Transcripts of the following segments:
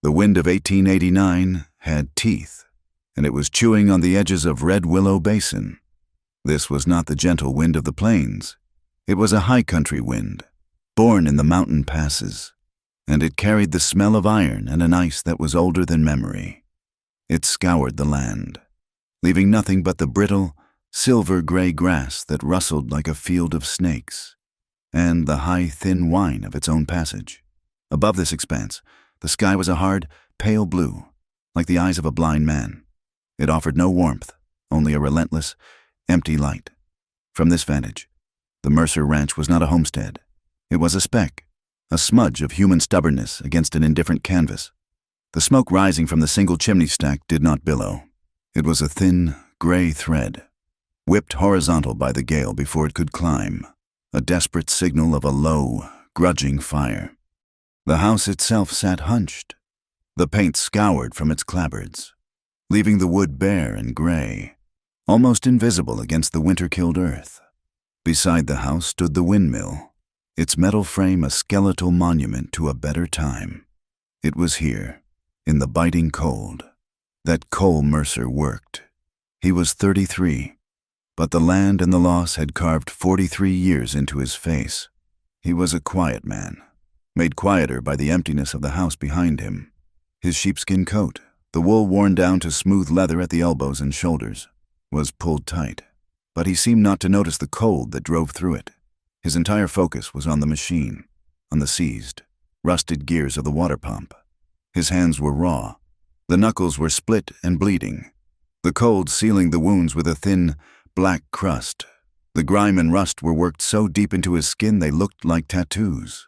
The wind of 1889 had teeth, and it was chewing on the edges of Red Willow Basin. This was not the gentle wind of the plains. It was a high country wind, born in the mountain passes, and it carried the smell of iron and an ice that was older than memory. It scoured the land, leaving nothing but the brittle, silver-gray grass that rustled like a field of snakes, and the high, thin whine of its own passage. Above this expanse, the sky was a hard, pale blue, like the eyes of a blind man. It offered no warmth, only a relentless, empty light. From this vantage, the Mercer Ranch was not a homestead. It was a speck, a smudge of human stubbornness against an indifferent canvas. The smoke rising from the single chimney stack did not billow. It was a thin, gray thread, whipped horizontal by the gale before it could climb, a desperate signal of a low, grudging fire. The house itself sat hunched, the paint scoured from its clapboards, leaving the wood bare and gray, almost invisible against the winter-killed earth. Beside the house stood the windmill, its metal frame a skeletal monument to a better time. It was here, in the biting cold, that Cole Mercer worked. He was 33, but the land and the loss had carved 43 years into his face. He was a quiet man, made quieter by the emptiness of the house behind him. His sheepskin coat, the wool worn down to smooth leather at the elbows and shoulders, was pulled tight, but he seemed not to notice the cold that drove through it. His entire focus was on the machine, on the seized, rusted gears of the water pump. His hands were raw. The knuckles were split and bleeding, the cold sealing the wounds with a thin, black crust. The grime and rust were worked so deep into his skin they looked like tattoos.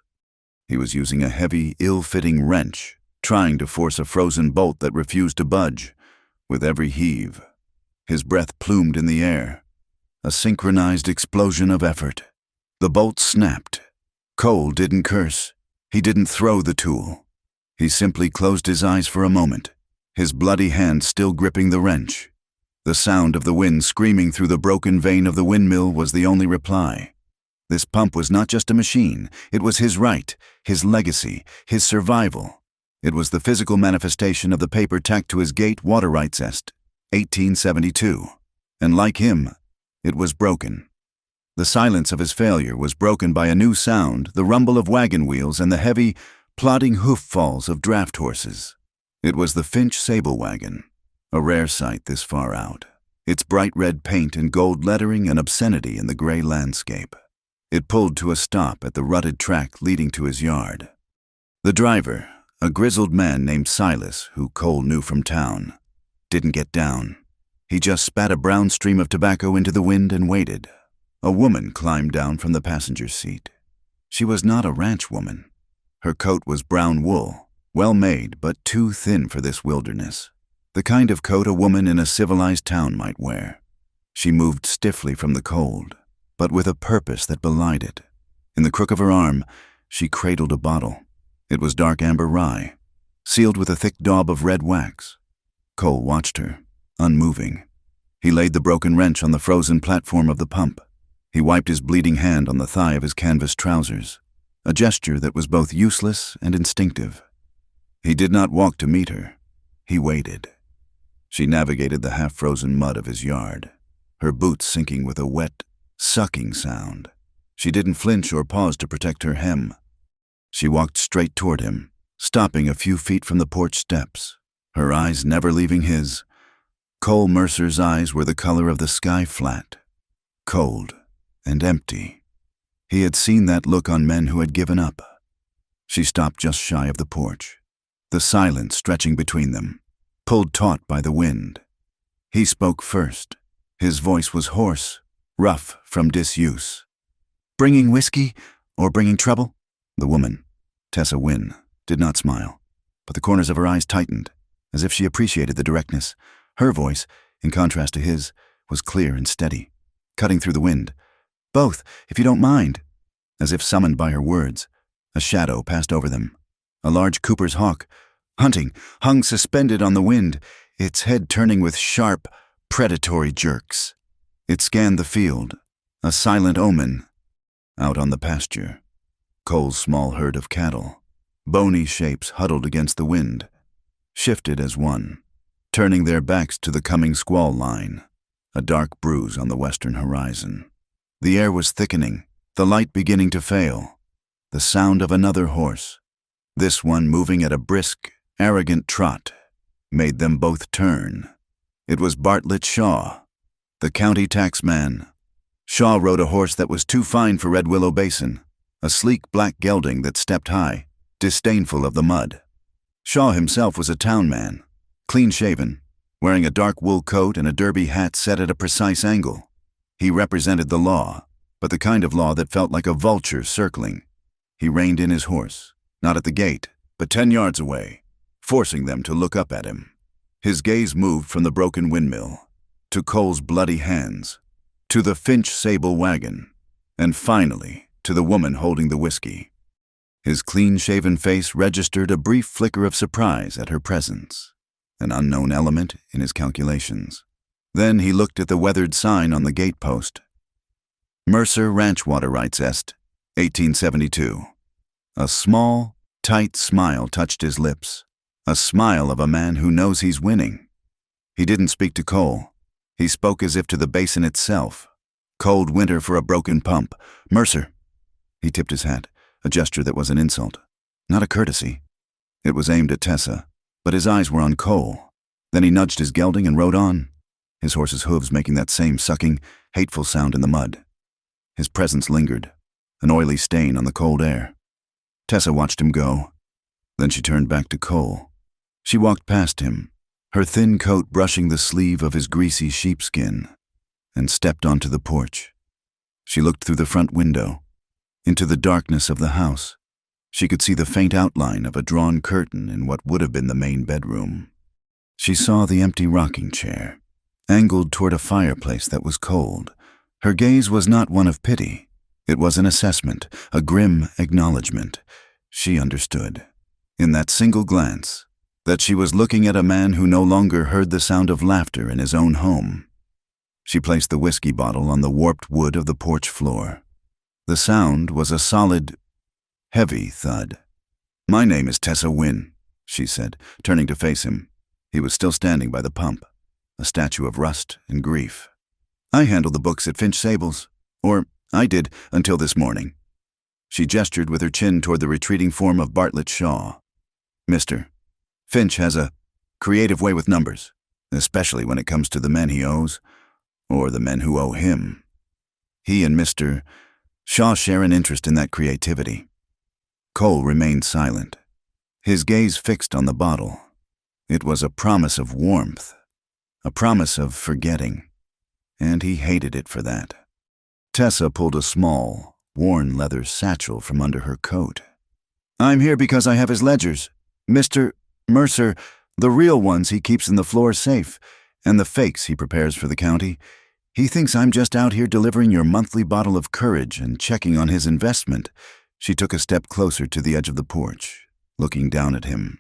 He was using a heavy, ill-fitting wrench, trying to force a frozen bolt that refused to budge. With every heave, his breath plumed in the air, a synchronized explosion of effort. The bolt snapped. Cole didn't curse. He didn't throw the tool. He simply closed his eyes for a moment, his bloody hand still gripping the wrench. The sound of the wind screaming through the broken vane of the windmill was the only reply. This pump was not just a machine. It was his right, his legacy, his survival. It was the physical manifestation of the paper tacked to his gate water rights est, 1872. And like him, it was broken. The silence of his failure was broken by a new sound, the rumble of wagon wheels and the heavy, plodding hoof falls of draft horses. It was the Finch sable wagon, a rare sight this far out, its bright red paint and gold lettering an obscenity in the gray landscape. It pulled to a stop at the rutted track leading to his yard. The driver, a grizzled man named Silas, who Cole knew from town, didn't get down. He just spat a brown stream of tobacco into the wind and waited. A woman climbed down from the passenger seat. She was not a ranch woman. Her coat was brown wool, well made but too thin for this wilderness, the kind of coat a woman in a civilized town might wear. She moved stiffly from the cold, but with a purpose that belied it. In the crook of her arm, she cradled a bottle. It was dark amber rye, sealed with a thick daub of red wax. Cole watched her, unmoving. He laid the broken wrench on the frozen platform of the pump. He wiped his bleeding hand on the thigh of his canvas trousers, a gesture that was both useless and instinctive. He did not walk to meet her. He waited. She navigated the half-frozen mud of his yard, her boots sinking with a wet, sucking sound. She didn't flinch or pause to protect her hem. She walked straight toward him, stopping a few feet from the porch steps, her eyes never leaving his. Cole Mercer's eyes were the color of the sky flat, cold and empty. He had seen that look on men who had given up. She stopped just shy of the porch, the silence stretching between them, pulled taut by the wind. He spoke first. His voice was hoarse, rough from disuse. "Bringing whiskey or bringing trouble?" The woman, Tessa Wynne, did not smile, but the corners of her eyes tightened, as if she appreciated the directness. Her voice, in contrast to his, was clear and steady, cutting through the wind. "Both, if you don't mind." As if summoned by her words, a shadow passed over them. A large Cooper's hawk, hunting, hung suspended on the wind, its head turning with sharp, predatory jerks. It scanned the field, a silent omen. Out on the pasture, Cole's small herd of cattle, bony shapes huddled against the wind, shifted as one, turning their backs to the coming squall line, a dark bruise on the western horizon. The air was thickening, the light beginning to fail. The sound of another horse, this one moving at a brisk, arrogant trot, made them both turn. It was Bartlett Shaw, the county taxman. Shaw rode a horse that was too fine for Red Willow Basin, a sleek black gelding that stepped high, disdainful of the mud. Shaw himself was a town man, clean-shaven, wearing a dark wool coat and a derby hat set at a precise angle. He represented the law, but the kind of law that felt like a vulture circling. He reined in his horse, not at the gate, but 10 yards away, forcing them to look up at him. His gaze moved from the broken windmill, to Cole's bloody hands, to the Finch sable wagon, and finally to the woman holding the whiskey. His clean-shaven face registered a brief flicker of surprise at her presence, an unknown element in his calculations. Then he looked at the weathered sign on the gatepost. Mercer Ranch Water Rights Est, 1872. A small, tight smile touched his lips, a smile of a man who knows he's winning. He didn't speak to Cole. He spoke as if to the basin itself. Cold winter for a broken pump. Mercer. He tipped his hat, a gesture that was an insult, not a courtesy. It was aimed at Tessa, but his eyes were on Cole. Then he nudged his gelding and rode on, his horse's hooves making that same sucking, hateful sound in the mud. His presence lingered, an oily stain on the cold air. Tessa watched him go. Then she turned back to Cole. She walked past him, her thin coat brushing the sleeve of his greasy sheepskin, and stepped onto the porch. She looked through the front window, into the darkness of the house. She could see the faint outline of a drawn curtain in what would have been the main bedroom. She saw the empty rocking chair, angled toward a fireplace that was cold. Her gaze was not one of pity. It was an assessment, a grim acknowledgement. She understood, in that single glance, that she was looking at a man who no longer heard the sound of laughter in his own home. She placed the whiskey bottle on the warped wood of the porch floor. The sound was a solid, heavy thud. "My name is Tessa Wynne," she said, turning to face him. He was still standing by the pump, a statue of rust and grief. "I handle the books at Finch Sables, or I did until this morning." She gestured with her chin toward the retreating form of Bartlett Shaw. "Mr. Finch has a creative way with numbers, especially when it comes to the men he owes, or the men who owe him. He and Mr. Shaw share an interest in that creativity." Cole remained silent, his gaze fixed on the bottle. It was a promise of warmth, a promise of forgetting, and he hated it for that. Tessa pulled a small, worn leather satchel from under her coat. "I'm here because I have his ledgers. Mr. Mercer, the real ones he keeps in the floor safe, and the fakes he prepares for the county. He thinks I'm just out here delivering your monthly bottle of courage and checking on his investment." She took a step closer to the edge of the porch, looking down at him.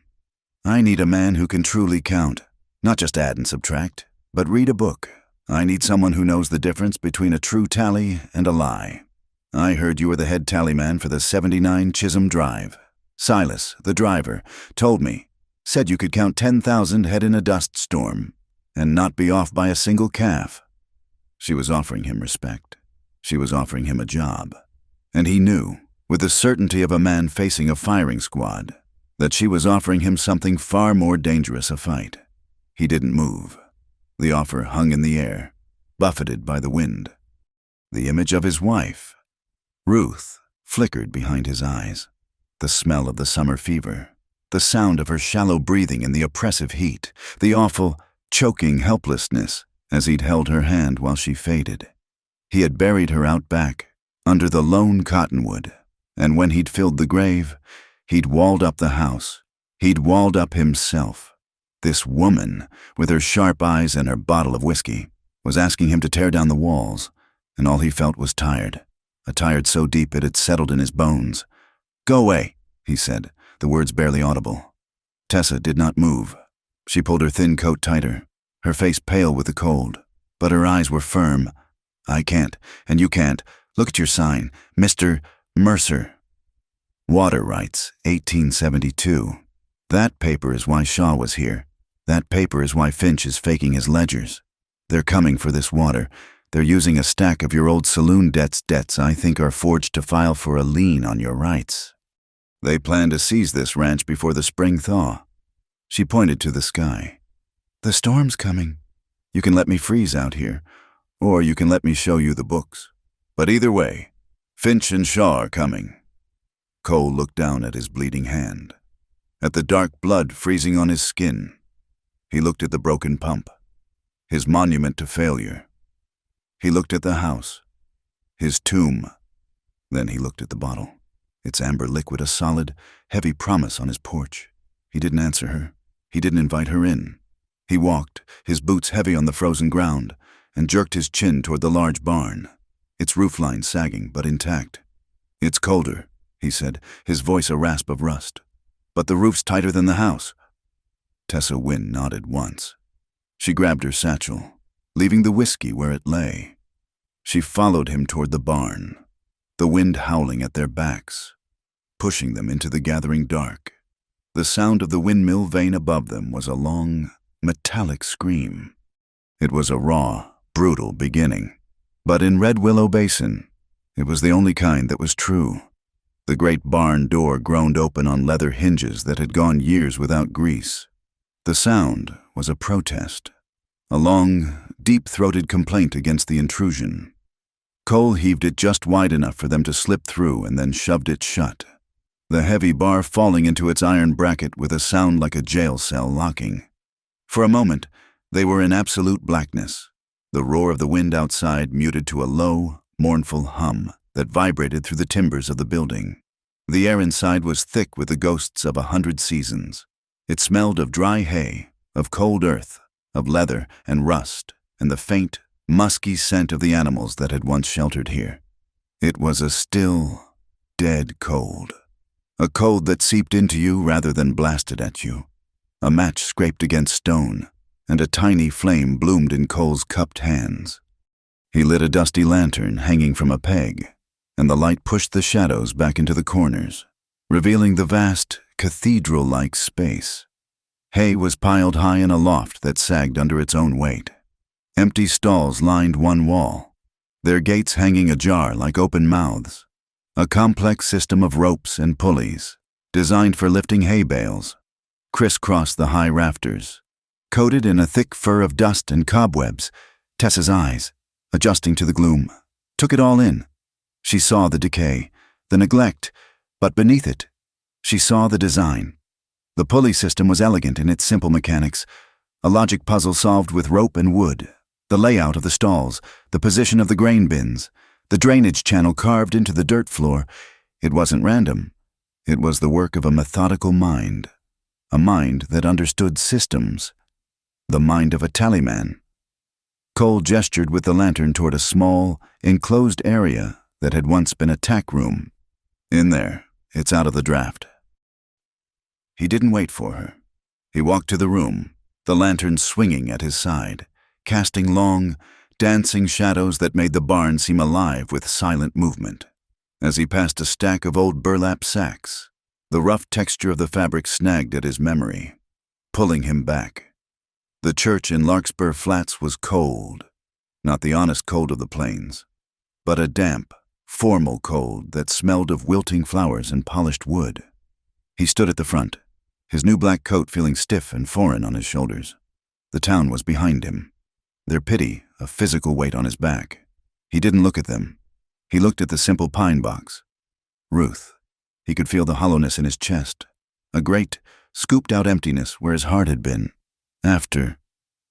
"I need a man who can truly count, not just add and subtract, but read a book. I need someone who knows the difference between a true tally and a lie. I heard you were the head tallyman for the 79 Chisholm Drive. Silas, the driver, told me, said you could count 10,000 head in a dust storm, and not be off by a single calf." She was offering him respect. She was offering him a job. And he knew, with the certainty of a man facing a firing squad, that she was offering him something far more dangerous a fight. He didn't move. The offer hung in the air, buffeted by the wind. The image of his wife, Ruth, flickered behind his eyes. The smell of the summer fever, the sound of her shallow breathing in the oppressive heat, the awful, choking helplessness as he'd held her hand while she faded. He had buried her out back, under the lone cottonwood, and when he'd filled the grave, he'd walled up the house. He'd walled up himself. This woman, with her sharp eyes and her bottle of whiskey, was asking him to tear down the walls, and all he felt was tired, a tired so deep it had settled in his bones. "Go away," he said, the words barely audible. Tessa did not move. She pulled her thin coat tighter, her face pale with the cold, but her eyes were firm. "I can't, and you can't. Look at your sign, Mr. Mercer. Water Rights, 1872. That paper is why Shaw was here. That paper is why Finch is faking his ledgers. They're coming for this water. They're using a stack of your old saloon debts I think are forged to file for a lien on your rights. They plan to seize this ranch before the spring thaw. She pointed to the sky. The storm's coming. You can let me freeze out here, or you can let me show you the books. But either way, Finch and Shaw are coming. Cole looked down at his bleeding hand, at the dark blood freezing on his skin. He looked at the broken pump, his monument to failure. He looked at the house, his tomb. Then he looked at the bottle, its amber liquid, a solid, heavy promise on his porch. He didn't answer her. He didn't invite her in. He walked, his boots heavy on the frozen ground, and jerked his chin toward the large barn, its roofline sagging but intact. It's colder, he said, his voice a rasp of rust. But the roof's tighter than the house. Tessa Wynne nodded once. She grabbed her satchel, leaving the whiskey where it lay. She followed him toward the barn, the wind howling at their backs, pushing them into the gathering dark. The sound of the windmill vane above them was a long, metallic scream. It was a raw, brutal beginning. But in Red Willow Basin, it was the only kind that was true. The great barn door groaned open on leather hinges that had gone years without grease. The sound was a protest, a long, deep-throated complaint against the intrusion. Cole heaved it just wide enough for them to slip through and then shoved it shut, the heavy bar falling into its iron bracket with a sound like a jail cell locking. For a moment, they were in absolute blackness, the roar of the wind outside muted to a low, mournful hum that vibrated through the timbers of the building. The air inside was thick with the ghosts of 100 seasons. It smelled of dry hay, of cold earth, of leather and rust, and the faint, musky scent of the animals that had once sheltered here. It was a still, dead cold. A cold that seeped into you rather than blasted at you. A match scraped against stone, and a tiny flame bloomed in Cole's cupped hands. He lit a dusty lantern hanging from a peg, and the light pushed the shadows back into the corners, revealing the vast, cathedral-like space. Hay was piled high in a loft that sagged under its own weight. Empty stalls lined one wall, their gates hanging ajar like open mouths. A complex system of ropes and pulleys, designed for lifting hay bales, crisscrossed the high rafters. Coated in a thick fur of dust and cobwebs, Tessa's eyes, adjusting to the gloom, took it all in. She saw the decay, the neglect, but beneath it, she saw the design. The pulley system was elegant in its simple mechanics, a logic puzzle solved with rope and wood. The layout of the stalls, the position of the grain bins, the drainage channel carved into the dirt floor. It wasn't random. It was the work of a methodical mind, a mind that understood systems, the mind of a tallyman. Cole gestured with the lantern toward a small, enclosed area that had once been a tack room. In there, it's out of the draft. He didn't wait for her. He walked to the room, the lantern swinging at his side, casting long, dancing shadows that made the barn seem alive with silent movement. As he passed a stack of old burlap sacks, the rough texture of the fabric snagged at his memory, pulling him back. The church in Larkspur Flats was cold, not the honest cold of the plains, but a damp, formal cold that smelled of wilting flowers and polished wood. He stood at the front, his new black coat feeling stiff and foreign on his shoulders. The town was behind him, their pity a physical weight on his back. He didn't look at them. He looked at the simple pine box. Ruth. He could feel the hollowness in his chest, a great, scooped-out emptiness where his heart had been. After,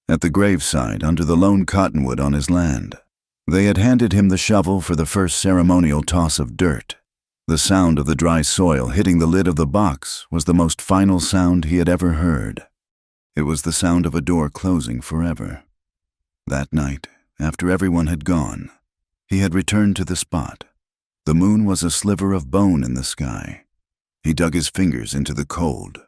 at the graveside under the lone cottonwood on his land, they had handed him the shovel for the first ceremonial toss of dirt. The sound of the dry soil hitting the lid of the box was the most final sound he had ever heard. It was the sound of a door closing forever. That night, after everyone had gone, he had returned to the spot. The moon was a sliver of bone in the sky. He dug his fingers into the cold,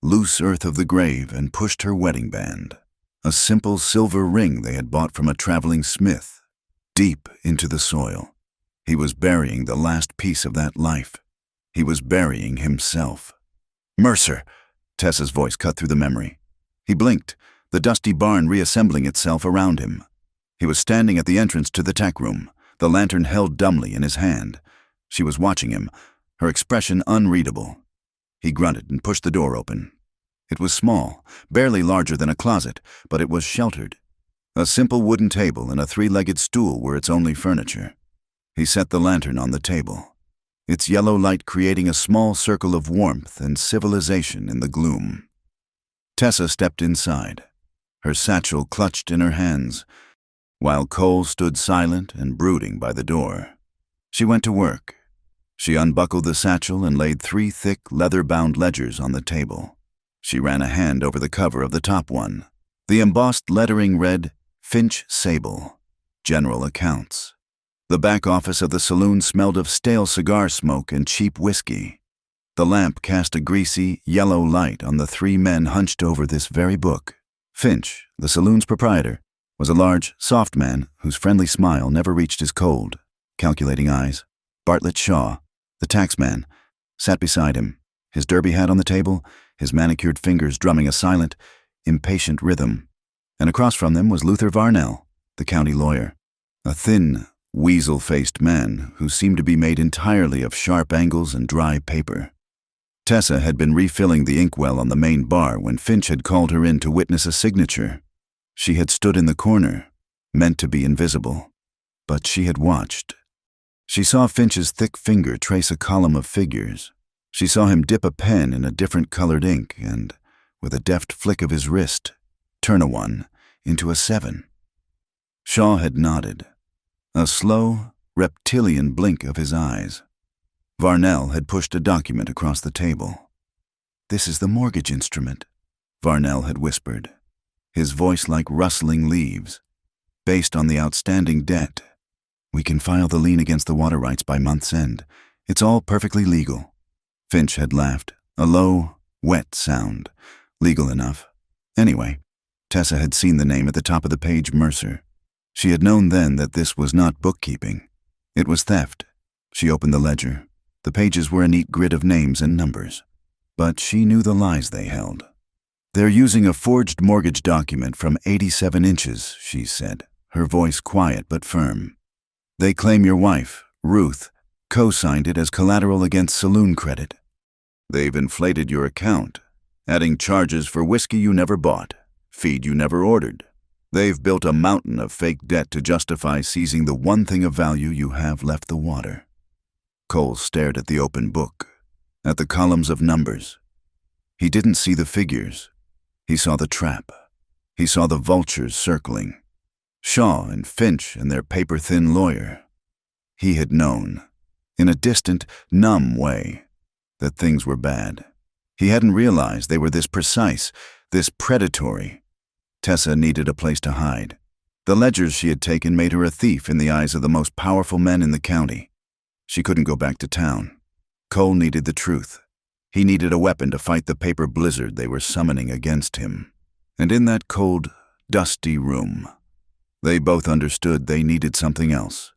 loose earth of the grave and pushed her wedding band, a simple silver ring they had bought from a traveling smith, deep into the soil. He was burying the last piece of that life. He was burying himself. "Mercer!" Tessa's voice cut through the memory. He blinked, the dusty barn reassembling itself around him. He was standing at the entrance to the tech room, the lantern held dumbly in his hand. She was watching him, her expression unreadable. He grunted and pushed the door open. It was small, barely larger than a closet, but it was sheltered. A simple wooden table and a three-legged stool were its only furniture. He set the lantern on the table, its yellow light creating a small circle of warmth and civilization in the gloom. Tessa stepped inside, her satchel clutched in her hands, while Cole stood silent and brooding by the door. She went to work. She unbuckled the satchel and laid 3 thick, leather-bound ledgers on the table. She ran a hand over the cover of the top one. The embossed lettering read, Finch Sable, General Accounts. The back office of the saloon smelled of stale cigar smoke and cheap whiskey. The lamp cast a greasy, yellow light on the 3 men hunched over this very book. Finch, the saloon's proprietor, was a large, soft man whose friendly smile never reached his cold, calculating eyes. Bartlett Shaw, the taxman, sat beside him, his derby hat on the table, his manicured fingers drumming a silent, impatient rhythm. And across from them was Luther Varnell, the county lawyer, a thin, weasel-faced man who seemed to be made entirely of sharp angles and dry paper. Tessa had been refilling the inkwell on the main bar when Finch had called her in to witness a signature. She had stood in the corner, meant to be invisible, but she had watched. She saw Finch's thick finger trace a column of figures. She saw him dip a pen in a different colored ink and, with a deft flick of his wrist, turn a 1 into a 7. Shaw had nodded, a slow, reptilian blink of his eyes. Varnell had pushed a document across the table. "This is the mortgage instrument," Varnell had whispered, his voice like rustling leaves. "Based on the outstanding debt. We can file the lien against the water rights by month's end. It's all perfectly legal." Finch had laughed, a low, wet sound, legal enough. Anyway, Tessa had seen the name at the top of the page, Mercer. She had known then that this was not bookkeeping. It was theft. She opened the ledger. The pages were a neat grid of names and numbers. But she knew the lies they held. "They're using a forged mortgage document from 87 inches, she said, her voice quiet but firm. "They claim your wife, Ruth, co-signed it as collateral against saloon credit. They've inflated your account, adding charges for whiskey you never bought, feed you never ordered. They've built a mountain of fake debt to justify seizing the one thing of value you have left, the water." Cole stared at the open book, at the columns of numbers. He didn't see the figures. He saw the trap. He saw the vultures circling. Shaw and Finch and their paper-thin lawyer. He had known, in a distant, numb way, that things were bad. He hadn't realized they were this precise, this predatory. Tessa needed a place to hide. The ledgers she had taken made her a thief in the eyes of the most powerful men in the county. She couldn't go back to town. Cole needed the truth. He needed a weapon to fight the paper blizzard they were summoning against him. And in that cold, dusty room, they both understood they needed something else.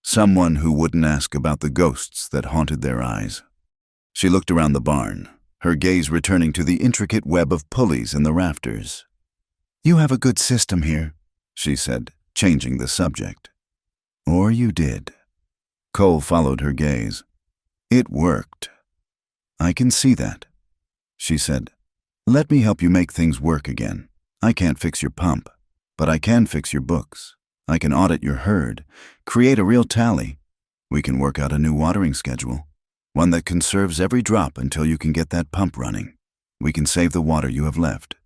Someone who wouldn't ask about the ghosts that haunted their eyes. She looked around the barn, her gaze returning to the intricate web of pulleys in the rafters. "You have a good system here," she said, changing the subject. "Or you did." Cole followed her gaze. "It worked." "I can see that," she said. "Let me help you make things work again. I can't fix your pump, but I can fix your books. I can audit your herd, create a real tally. We can work out a new watering schedule, one that conserves every drop until you can get that pump running. We can save the water you have left."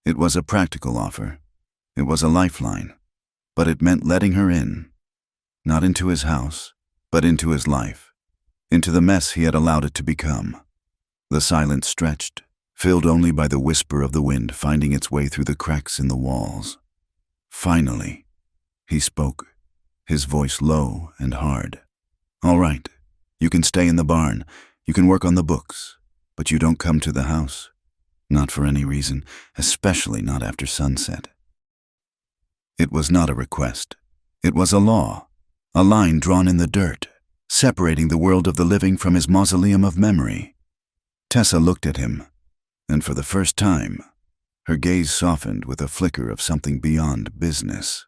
It was a practical offer. It was a lifeline, but it meant letting her in. Not into his house, but into his life, into the mess he had allowed it to become. The silence stretched, filled only by the whisper of the wind finding its way through the cracks in the walls. Finally, he spoke, his voice low and hard. "All right, you can stay in the barn, you can work on the books, but you don't come to the house. Not for any reason, especially not after sunset." It was not a request. It was a law, a line drawn in the dirt, separating the world of the living from his mausoleum of memory. Tessa looked at him. and for the first time, her gaze softened with a flicker of something beyond business.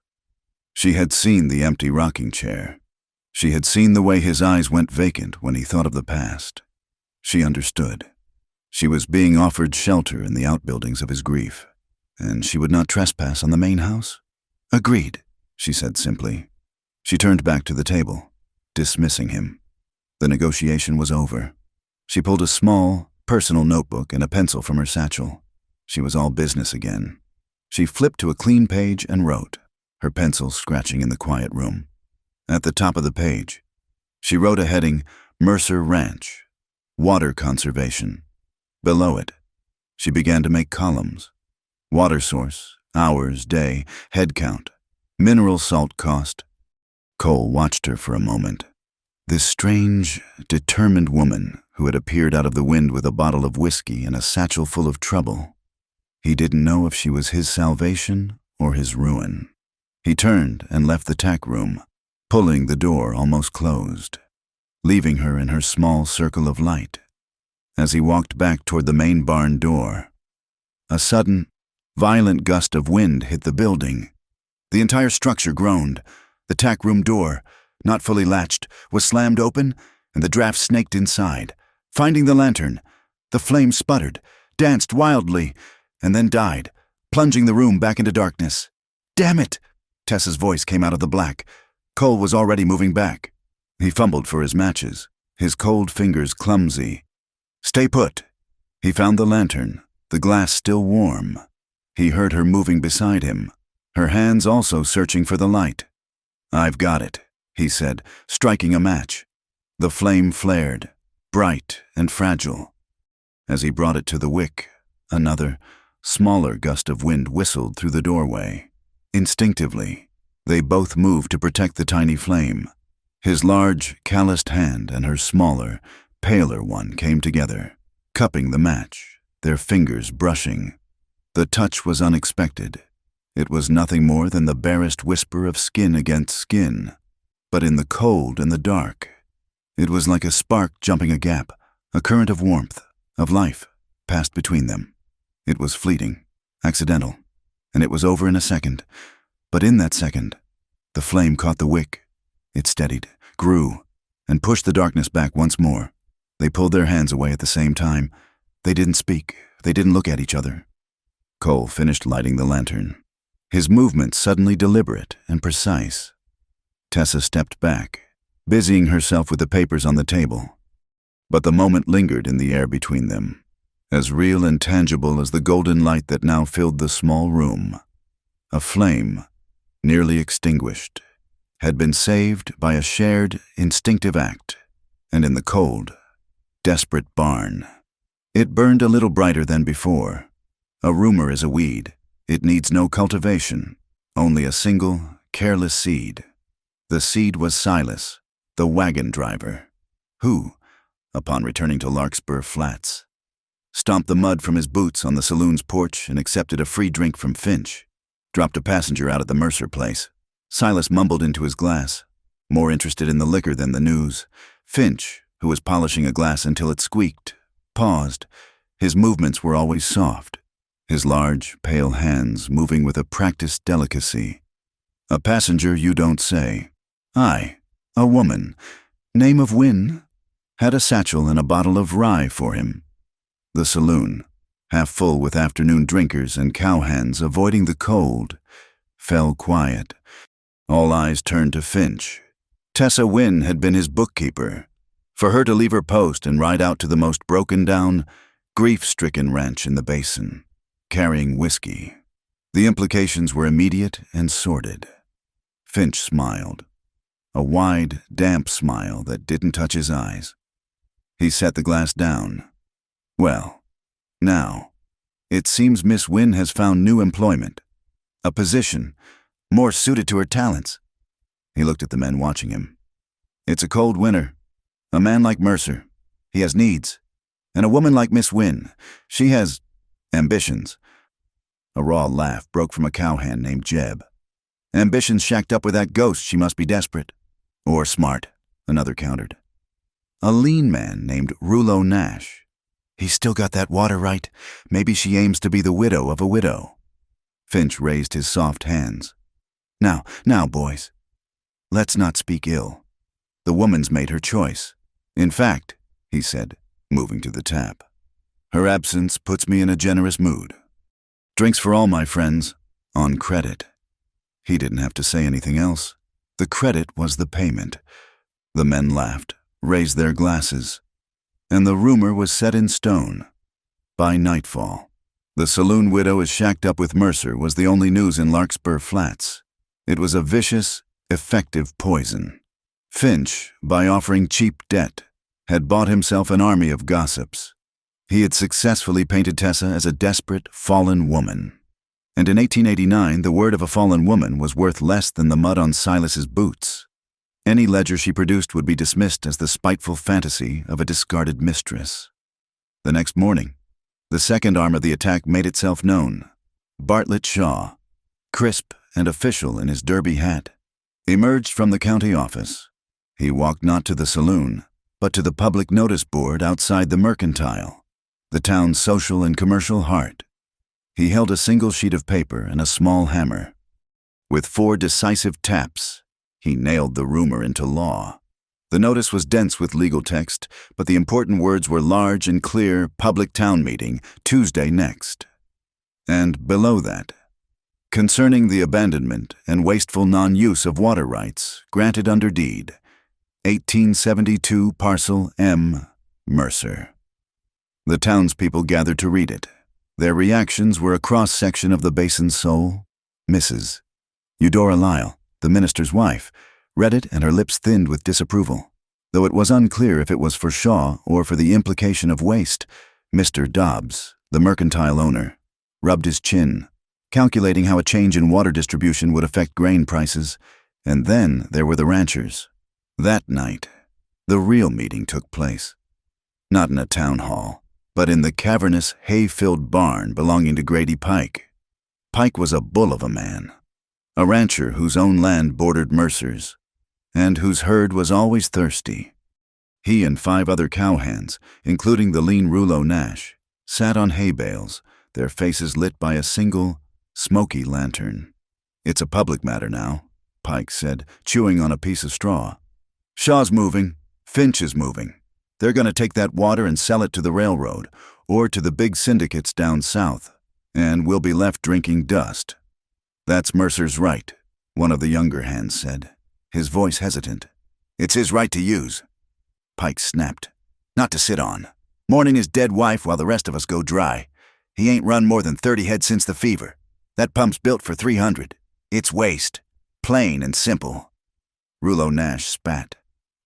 She had seen the empty rocking chair. She had seen the way his eyes went vacant when he thought of the past. She understood. She was being offered shelter in the outbuildings of his grief, and she would not trespass on the main house? Agreed, she said simply. She turned back to the table, dismissing him. The negotiation was over. She pulled a small, personal notebook and a pencil from her satchel. She was all business again. She flipped to a clean page and wrote, her pencil scratching in the quiet room. At the top of the page, she wrote a heading, Mercer Ranch, Water Conservation. Below it, she began to make columns. Water source, hours, day, head count, mineral salt cost. Cole watched her for a moment. This strange, determined woman who had appeared out of the wind with a bottle of whiskey and a satchel full of trouble. He didn't know if she was his salvation or his ruin. He turned and left the tack room, pulling the door almost closed, leaving her in her small circle of light. As he walked back toward the main barn door, a sudden, violent gust of wind hit the building. The entire structure groaned. The tack room door, not fully latched, was slammed open, and the draft snaked inside. Finding the lantern, the flame sputtered, danced wildly, and then died, plunging the room back into darkness. "Damn it!" Tessa's voice came out of the black. Cole was already moving back. He fumbled for his matches, his cold fingers clumsy. "Stay put." He found the lantern, the glass still warm. He heard her moving beside him, her hands also searching for the light. "I've got it," he said, striking a match. The flame flared, bright and fragile. As he brought it to the wick, another, smaller gust of wind whistled through the doorway. Instinctively, they both moved to protect the tiny flame. His large, calloused hand and her smaller, paler one came together, cupping the match, their fingers brushing. The touch was unexpected. It was nothing more than the barest whisper of skin against skin. But in the cold and the dark, it was like a spark jumping a gap, a current of warmth, of life, passed between them. It was fleeting, accidental, and it was over in a second. But in that second, the flame caught the wick. It steadied, grew, and pushed the darkness back once more. They pulled their hands away at the same time. They didn't speak. They didn't look at each other. Cole finished lighting the lantern, his movements suddenly deliberate and precise. Tessa stepped back, busying herself with the papers on the table. But the moment lingered in the air between them, as real and tangible as the golden light that now filled the small room. A flame, nearly extinguished, had been saved by a shared, instinctive act, and in the cold, desperate barn. It burned a little brighter than before. A rumor is a weed. It needs no cultivation, only a single, careless seed. The seed was Silas, the wagon driver, who, upon returning to Larkspur Flats, stomped the mud from his boots on the saloon's porch and accepted a free drink from Finch, dropped a passenger out at the Mercer place. Silas mumbled into his glass, more interested in the liquor than the news. Finch, who was polishing a glass until it squeaked, paused. His movements were always soft, his large, pale hands moving with a practiced delicacy. "A passenger, you don't say." "Aye, a woman, name of Wynne, had a satchel and a bottle of rye for him." The saloon, half full with afternoon drinkers and cowhands avoiding the cold, fell quiet. All eyes turned to Finch. Tessa Wynne had been his bookkeeper. For her to leave her post and ride out to the most broken-down, grief-stricken ranch in the basin, carrying whiskey. The implications were immediate and sordid. Finch smiled, a wide, damp smile that didn't touch his eyes. He set the glass down. "Well, now, it seems Miss Wynne has found new employment, a position more suited to her talents." He looked at the men watching him. "It's a cold winter. A man like Mercer, he has needs. And a woman like Miss Wynne, she has ambitions." A raw laugh broke from a cowhand named Jeb. "Ambitions shacked up with that ghost, she must be desperate. Or smart," another countered. A lean man named Rouleau Nash. He's still got that water right. Maybe she aims to be the widow of a widow. Finch raised his soft hands. Now, boys. Let's not speak ill. The woman's made her choice. In fact, he said, moving to the tap, her absence puts me in a generous mood. Drinks for all my friends, on credit. He didn't have to say anything else. The credit was the payment. The men laughed, raised their glasses, and the rumor was set in stone. By nightfall, the saloon widow is shacked up with Mercer was the only news in Larkspur Flats. It was a vicious, effective poison. Finch, by offering cheap debt, had bought himself an army of gossips. He had successfully painted Tessa as a desperate, fallen woman. And in 1889, the word of a fallen woman was worth less than the mud on Silas's boots. Any ledger she produced would be dismissed as the spiteful fantasy of a discarded mistress. The next morning, the second arm of the attack made itself known. Bartlett Shaw, crisp and official in his derby hat, emerged from the county office. He walked not to the saloon, but to the public notice board outside the Mercantile, the town's social and commercial heart. He held a single sheet of paper and a small hammer. With 4 decisive taps, he nailed the rumor into law. The notice was dense with legal text, but the important words were large and clear: public town meeting, Tuesday next. And below that, concerning the abandonment and wasteful non-use of water rights granted under deed, 1872 Parcel M. Mercer. The townspeople gathered to read it. Their reactions were a cross-section of the basin's soul. Mrs. Eudora Lyle, the minister's wife, read it and her lips thinned with disapproval. Though it was unclear if it was for Shaw or for the implication of waste, Mr. Dobbs, the Mercantile owner, rubbed his chin, calculating how a change in water distribution would affect grain prices. And then there were the ranchers. That night, the real meeting took place. Not in a town hall, but in the cavernous, hay-filled barn belonging to Grady Pike. Pike was a bull of a man, a rancher whose own land bordered Mercer's, and whose herd was always thirsty. He and 5 other cowhands, including the lean Rouleau Nash, sat on hay bales, their faces lit by a single, smoky lantern. It's a public matter now, Pike said, chewing on a piece of straw. Shaw's moving. Finch is moving. They're going to take that water and sell it to the railroad, or to the big syndicates down south, and we'll be left drinking dust. That's Mercer's right, one of the younger hands said, his voice hesitant. It's his right to use. Pike snapped. Not to sit on. Mourning his dead wife while the rest of us go dry. He ain't run more than 30 head since the fever. That pump's built for 300. It's waste. Plain and simple. Rouleau Nash spat.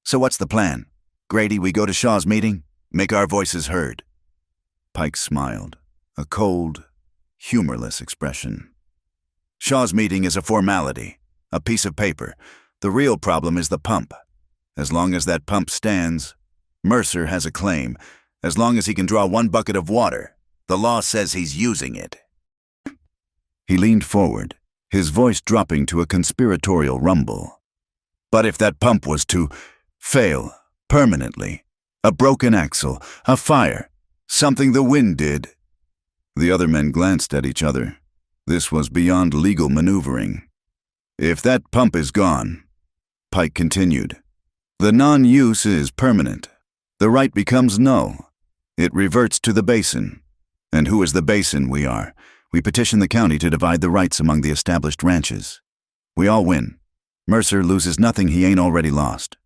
So what's the plan? Grady, we go to Shaw's meeting? Make our voices heard. Pike smiled, a cold, humorless expression. Shaw's meeting is a formality, a piece of paper. The real problem is the pump. As long as that pump stands, Mercer has a claim. As long as he can draw 1 bucket of water, the law says he's using it. He leaned forward, his voice dropping to a conspiratorial rumble. But if that pump was to fail permanently, a broken axle, a fire, something the wind did. The other men glanced at each other. This was beyond legal maneuvering. If that pump is gone, Pike continued, the non-use is permanent. The right becomes null. It reverts to the basin. And who is the basin? We are. We petition the county to divide the rights among the established ranches. We all win. Mercer loses nothing he ain't already lost.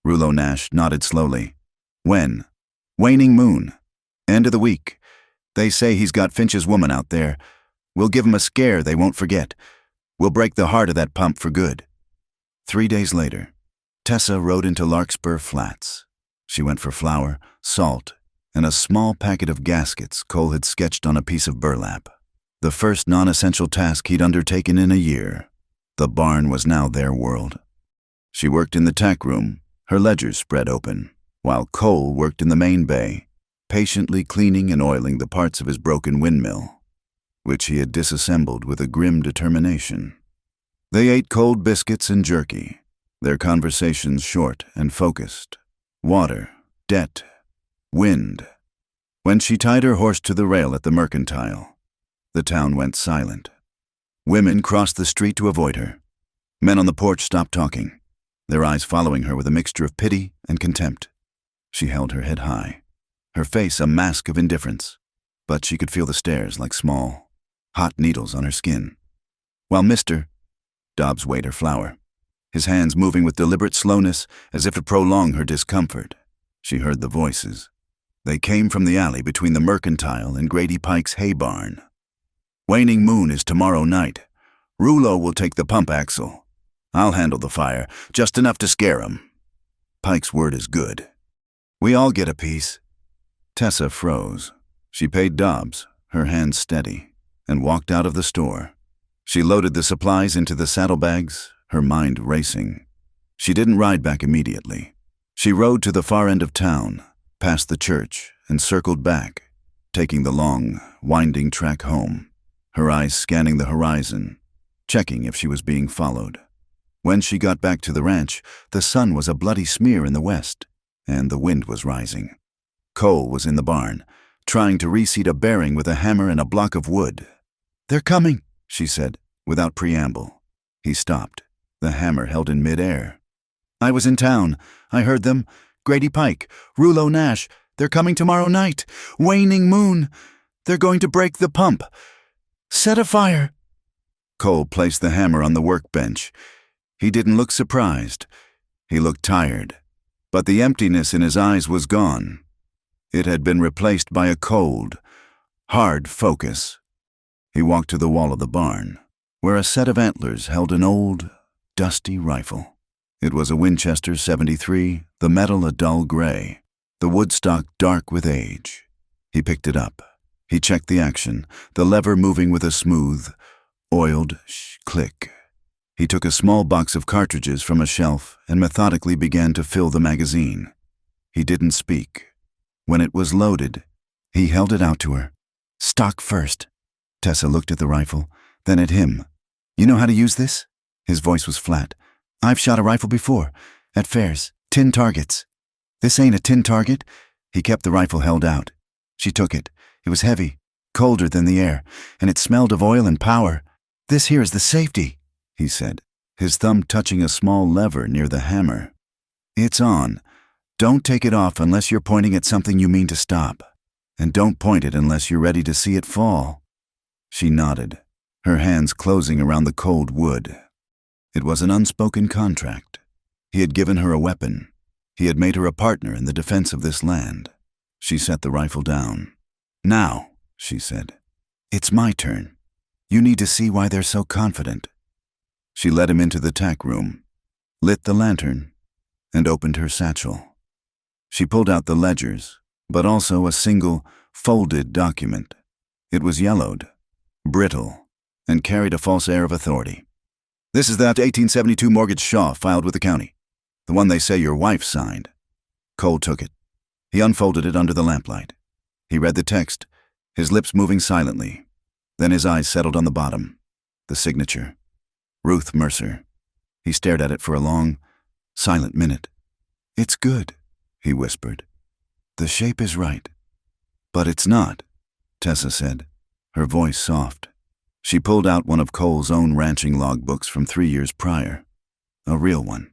Rouleau Nash nodded slowly. When? Waning moon. End of the week. They say he's got Finch's woman out there. We'll give 'em a scare they won't forget. We'll break the heart of that pump for good. 3 days later, Tessa rode into Larkspur Flats. She went for flour, salt, and a small packet of gaskets Cole had sketched on a piece of burlap. The first non-essential task he'd undertaken in a year. The barn was now their world. She worked in the tack room, her ledgers spread open, while Cole worked in the main bay, patiently cleaning and oiling the parts of his broken windmill, which he had disassembled with a grim determination. They ate cold biscuits and jerky, their conversations short and focused. Water, debt, wind. When she tied her horse to the rail at the mercantile, the town went silent. Women crossed the street to avoid her. Men on the porch stopped talking, their eyes following her with a mixture of pity and contempt. She held her head high, her face a mask of indifference, but she could feel the stares like small, hot needles on her skin. While Mr. Dobbs weighed her flour, his hands moving with deliberate slowness as if to prolong her discomfort, she heard the voices. They came from the alley between the mercantile and Grady Pike's hay barn. "Waning moon is tomorrow night. Rouleau will take the pump axle. I'll handle the fire, just enough to scare him. Pike's word is good. We all get a piece." Tessa froze. She paid Dobbs, her hands steady, and walked out of the store. She loaded the supplies into the saddlebags, her mind racing. She didn't ride back immediately. She rode to the far end of town, past the church, and circled back, taking the long, winding track home, her eyes scanning the horizon, checking if she was being followed. When she got back to the ranch, the sun was a bloody smear in the west, and the wind was rising. Cole was in the barn, trying to reseat a bearing with a hammer and a block of wood. "They're coming," she said, without preamble. He stopped, the hammer held in midair. "I was in town. I heard them. Grady Pike, Rouleau Nash. They're coming tomorrow night. Waning moon. They're going to break the pump. Set a fire." Cole placed the hammer on the workbench. He didn't look surprised. He looked tired, but the emptiness in his eyes was gone. It had been replaced by a cold, hard focus. He walked to the wall of the barn, where a set of antlers held an old, dusty rifle. It was a Winchester .73, the metal a dull gray, the woodstock dark with age. He picked it up. He checked the action, the lever moving with a smooth, oiled click. He took a small box of cartridges from a shelf and methodically began to fill the magazine. He didn't speak. When it was loaded, he held it out to her. "Stock first." Tessa looked at the rifle, then at him. "You know how to use this?" His voice was flat. "I've shot a rifle before, at fairs, tin targets. This ain't a tin target." He kept the rifle held out. She took it. It was heavy, colder than the air, and it smelled of oil and power. "This here is the safety," he said, his thumb touching a small lever near the hammer. "It's on. Don't take it off unless you're pointing at something you mean to stop. And don't point it unless you're ready to see it fall." She nodded, her hands closing around the cold wood. It was an unspoken contract. He had given her a weapon. He had made her a partner in the defense of this land. She set the rifle down. "Now," she said, "it's my turn. You need to see why they're so confident." She led him into the tack room, lit the lantern, and opened her satchel. She pulled out the ledgers, but also a single, folded document. It was yellowed, brittle, and carried a false air of authority. "This is that 1872 mortgage Shaw filed with the county, the one they say your wife signed." Cole took it. He unfolded it under the lamplight. He read the text, his lips moving silently. Then his eyes settled on the bottom, the signature. Ruth Mercer. He stared at it for a long, silent minute. "It's good," he whispered. "The shape is right." "But it's not," Tessa said, her voice soft. She pulled out one of Cole's own ranching logbooks from 3 years prior, a real one.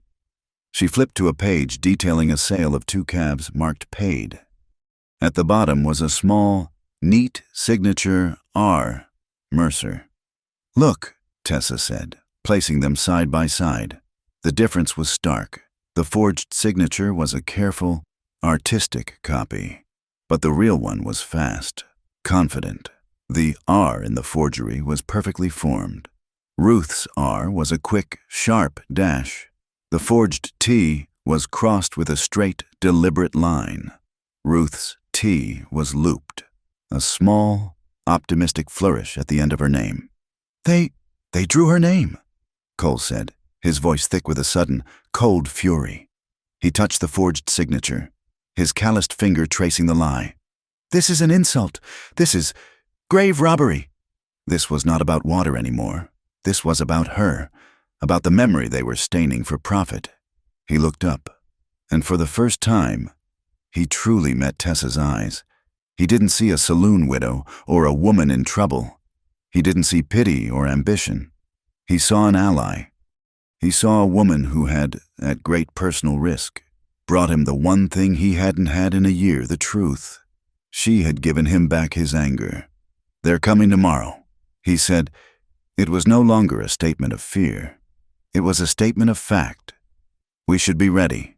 She flipped to a page detailing a sale of 2 calves marked paid. At the bottom was a small, neat signature R. Mercer. "Look," Tessa said, placing them side by side. The difference was stark. The forged signature was a careful, artistic copy, but the real one was fast, confident. The R in the forgery was perfectly formed. Ruth's R was a quick, sharp dash. The forged T was crossed with a straight, deliberate line. Ruth's T was looped, a small, optimistic flourish at the end of her name. They drew her name," Cole said, his voice thick with a sudden, cold fury. He touched the forged signature, his calloused finger tracing the lie. "This is an insult. This is grave robbery." This was not about water anymore. This was about her, about the memory they were staining for profit. He looked up, and for the first time, he truly met Tessa's eyes. He didn't see a saloon widow or a woman in trouble. He didn't see pity or ambition. He saw an ally. He saw a woman who had, at great personal risk, brought him the one thing he hadn't had in a year, the truth. She had given him back his anger. "They're coming tomorrow," he said. It was no longer a statement of fear. It was a statement of fact. "We should be ready,"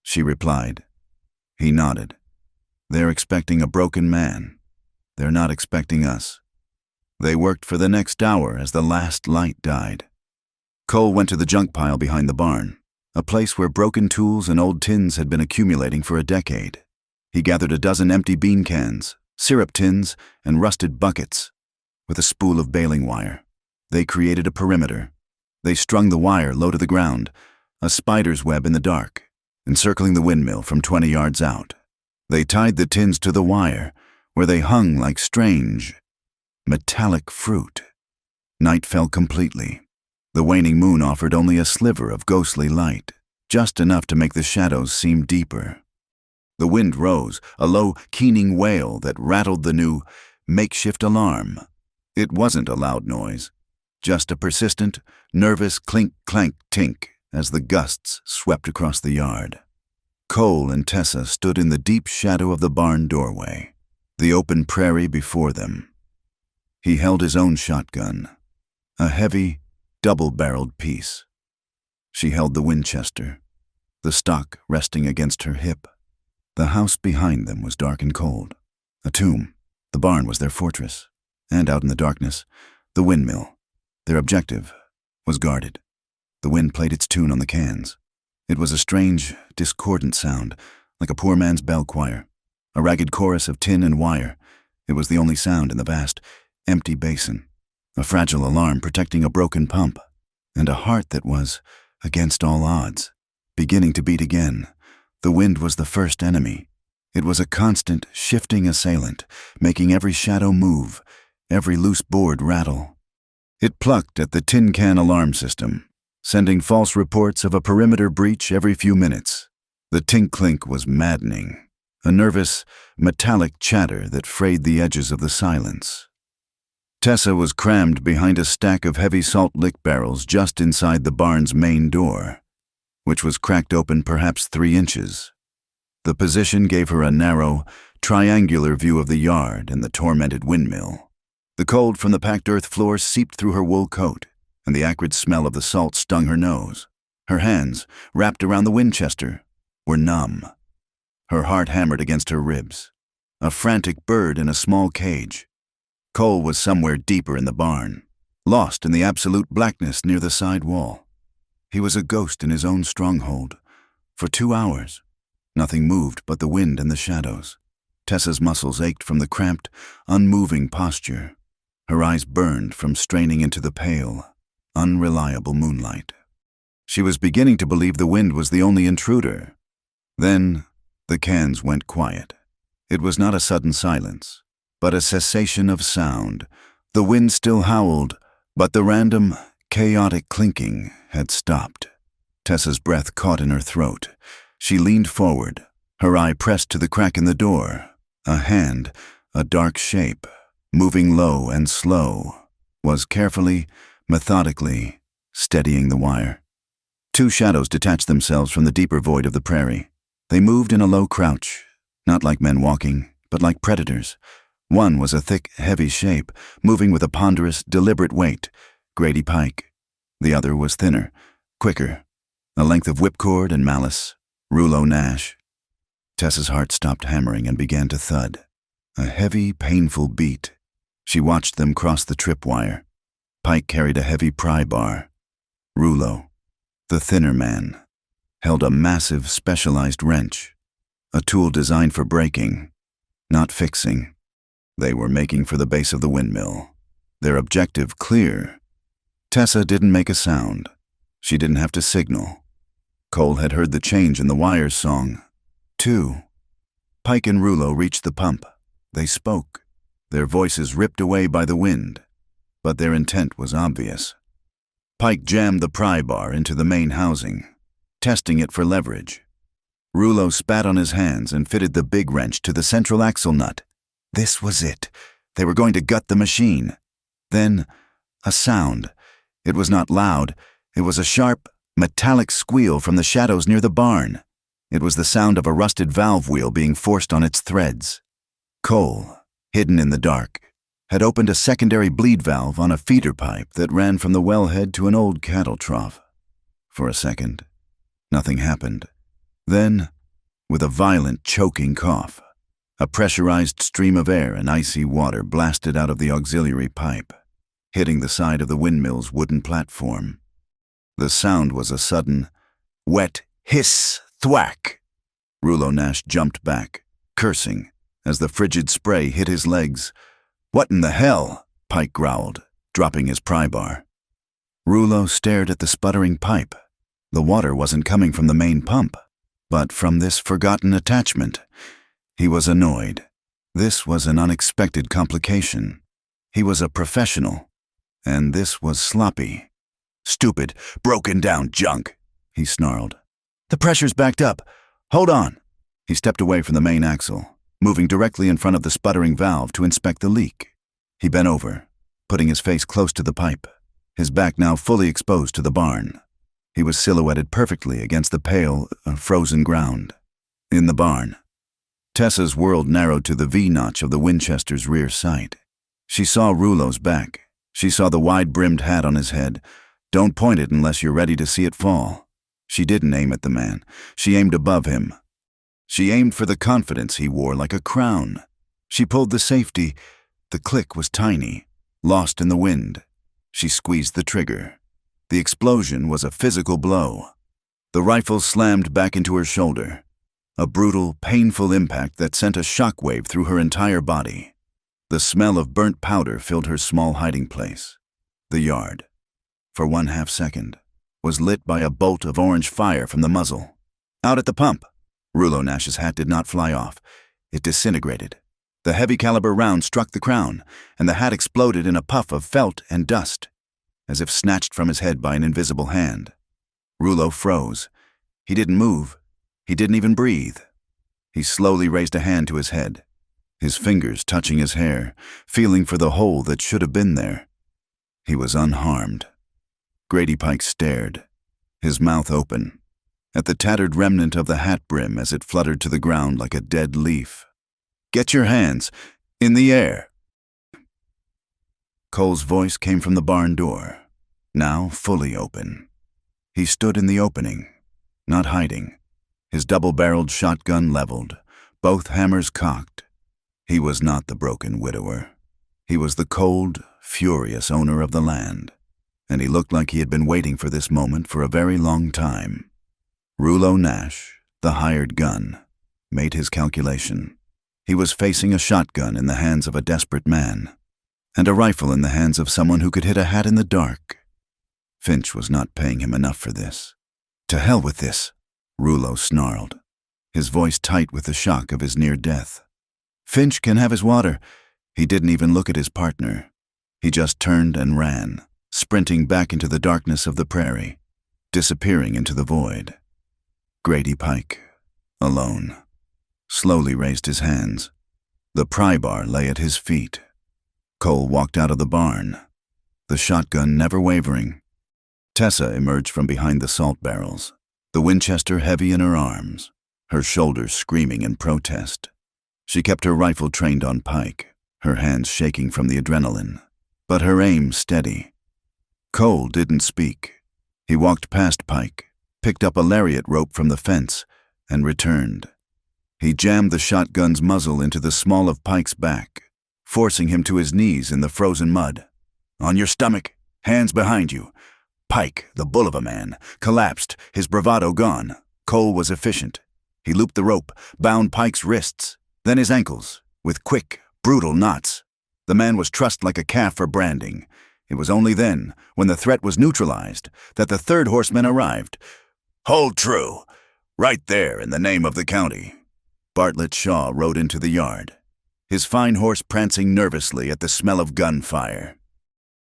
she replied. He nodded. "They're expecting a broken man. They're not expecting us." They worked for the next hour as the last light died. Cole went to the junk pile behind the barn, a place where broken tools and old tins had been accumulating for a decade. He gathered a dozen empty bean cans, syrup tins, and rusted buckets. With a spool of baling wire, they created a perimeter. They strung the wire low to the ground, a spider's web in the dark, encircling the windmill from 20 yards out. They tied the tins to the wire, where they hung like strange, metallic fruit. Night fell completely. The waning moon offered only a sliver of ghostly light, just enough to make the shadows seem deeper. The wind rose, a low, keening wail that rattled the new makeshift alarm. It wasn't a loud noise, just a persistent, nervous clink-clank-tink as the gusts swept across the yard. Cole and Tessa stood in the deep shadow of the barn doorway, the open prairie before them. He held his own shotgun, a heavy, double-barreled piece. She held the Winchester, the stock resting against her hip. The house behind them was dark and cold, a tomb. The barn was their fortress, and out in the darkness, the windmill, their objective, was guarded. The wind played its tune on the cans. It was a strange, discordant sound, like a poor man's bell choir, a ragged chorus of tin and wire. It was the only sound in the vast, empty basin, a fragile alarm protecting a broken pump, and a heart that was, against all odds, beginning to beat again. The wind was the first enemy. It was a constant, shifting assailant, making every shadow move, every loose board rattle. It plucked at the tin can alarm system, sending false reports of a perimeter breach every few minutes. The tink-clink was maddening, a nervous, metallic chatter that frayed the edges of the silence. Tessa was crammed behind a stack of heavy salt lick barrels just inside the barn's main door, which was cracked open perhaps 3 inches. The position gave her a narrow, triangular view of the yard and the tormented windmill. The cold from the packed earth floor seeped through her wool coat, and the acrid smell of the salt stung her nose. Her hands, wrapped around the Winchester, were numb. Her heart hammered against her ribs. A frantic bird in a small cage. Cole was somewhere deeper in the barn, lost in the absolute blackness near the side wall. He was a ghost in his own stronghold. For 2 hours, nothing moved but the wind and the shadows. Tessa's muscles ached from the cramped, unmoving posture. Her eyes burned from straining into the pale, unreliable moonlight. She was beginning to believe the wind was the only intruder. Then, the cans went quiet. It was not a sudden silence, but a cessation of sound. The wind still howled, but the random, chaotic clinking had stopped. Tessa's breath caught in her throat. She leaned forward, her eye pressed to the crack in the door. A hand, a dark shape, moving low and slow, was carefully, methodically, steadying the wire. 2 shadows detached themselves from the deeper void of the prairie. They moved in a low crouch, not like men walking, but like predators. One was a thick, heavy shape, moving with a ponderous, deliberate weight, Grady Pike. The other was thinner, quicker, a length of whipcord and malice, Rouleau Nash. Tessa's heart stopped hammering and began to thud. A heavy, painful beat. She watched them cross the tripwire. Pike carried a heavy pry bar. Rouleau, the thinner man, held a massive, specialized wrench, a tool designed for breaking, not fixing. They were making for the base of the windmill, their objective clear. Tessa didn't make a sound. She didn't have to signal. Cole had heard the change in the wire's song, too. Pike and Rouleau reached the pump. They spoke, their voices ripped away by the wind, but their intent was obvious. Pike jammed the pry bar into the main housing, testing it for leverage. Rouleau spat on his hands and fitted the big wrench to the central axle nut. This was it. They were going to gut the machine. Then, a sound. It was not loud. It was a sharp, metallic squeal from the shadows near the barn. It was the sound of a rusted valve wheel being forced on its threads. Cole, hidden in the dark, had opened a secondary bleed valve on a feeder pipe that ran from the wellhead to an old cattle trough. For a second, nothing happened. Then, with a violent, choking cough, a pressurized stream of air and icy water blasted out of the auxiliary pipe, hitting the side of the windmill's wooden platform. The sound was a sudden, wet hiss thwack. Rulo Nash jumped back, cursing, as the frigid spray hit his legs. "What in the hell?" Pike growled, dropping his pry bar. Rulo stared at the sputtering pipe. The water wasn't coming from the main pump, but from this forgotten attachment. He was annoyed. This was an unexpected complication. He was a professional, and this was sloppy. "Stupid, broken down junk," he snarled. "The pressure's backed up. Hold on." He stepped away from the main axle, moving directly in front of the sputtering valve to inspect the leak. He bent over, putting his face close to the pipe, his back now fully exposed to the barn. He was silhouetted perfectly against the pale, frozen ground. In the barn, Tessa's world narrowed to the V-notch of the Winchester's rear sight. She saw Rulo's back. She saw the wide-brimmed hat on his head. Don't point it unless you're ready to see it fall. She didn't aim at the man. She aimed above him. She aimed for the confidence he wore like a crown. She pulled the safety. The click was tiny, lost in the wind. She squeezed the trigger. The explosion was a physical blow. The rifle slammed back into her shoulder. A brutal, painful impact that sent a shockwave through her entire body. The smell of burnt powder filled her small hiding place. The yard, for 1/2 second, was lit by a bolt of orange fire from the muzzle. Out at the pump. Rulo Nash's hat did not fly off. It disintegrated. The heavy caliber round struck the crown, and the hat exploded in a puff of felt and dust, as if snatched from his head by an invisible hand. Rulo froze. He didn't move. He didn't even breathe. He slowly raised a hand to his head, his fingers touching his hair, feeling for the hole that should have been there. He was unharmed. Grady Pike stared, his mouth open, at the tattered remnant of the hat brim as it fluttered to the ground like a dead leaf. "Get your hands in the air." Cole's voice came from the barn door, now fully open. He stood in the opening, not hiding, his double-barreled shotgun leveled, both hammers cocked. He was not the broken widower. He was the cold, furious owner of the land, and he looked like he had been waiting for this moment for a very long time. Rulo Nash, the hired gun, made his calculation. He was facing a shotgun in the hands of a desperate man, and a rifle in the hands of someone who could hit a hat in the dark. Finch was not paying him enough for this. "To hell with this," Rulo snarled, his voice tight with the shock of his near death. "Finch can have his water." He didn't even look at his partner. He just turned and ran, sprinting back into the darkness of the prairie, disappearing into the void. Grady Pike, alone, slowly raised his hands. The pry bar lay at his feet. Cole walked out of the barn, the shotgun never wavering. Tessa emerged from behind the salt barrels, the Winchester heavy in her arms, her shoulders screaming in protest. She kept her rifle trained on Pike, her hands shaking from the adrenaline, but her aim steady. Cole didn't speak. He walked past Pike, picked up a lariat rope from the fence, and returned. He jammed the shotgun's muzzle into the small of Pike's back, forcing him to his knees in the frozen mud. "On your stomach, hands behind you." Pike, the bull of a man, collapsed, his bravado gone. Cole was efficient. He looped the rope, bound Pike's wrists, then his ankles, with quick, brutal knots. The man was trussed like a calf for branding. It was only then, when the threat was neutralized, that the third horseman arrived. "Hold true, right there in the name of the county." Bartlett Shaw rode into the yard, his fine horse prancing nervously at the smell of gunfire.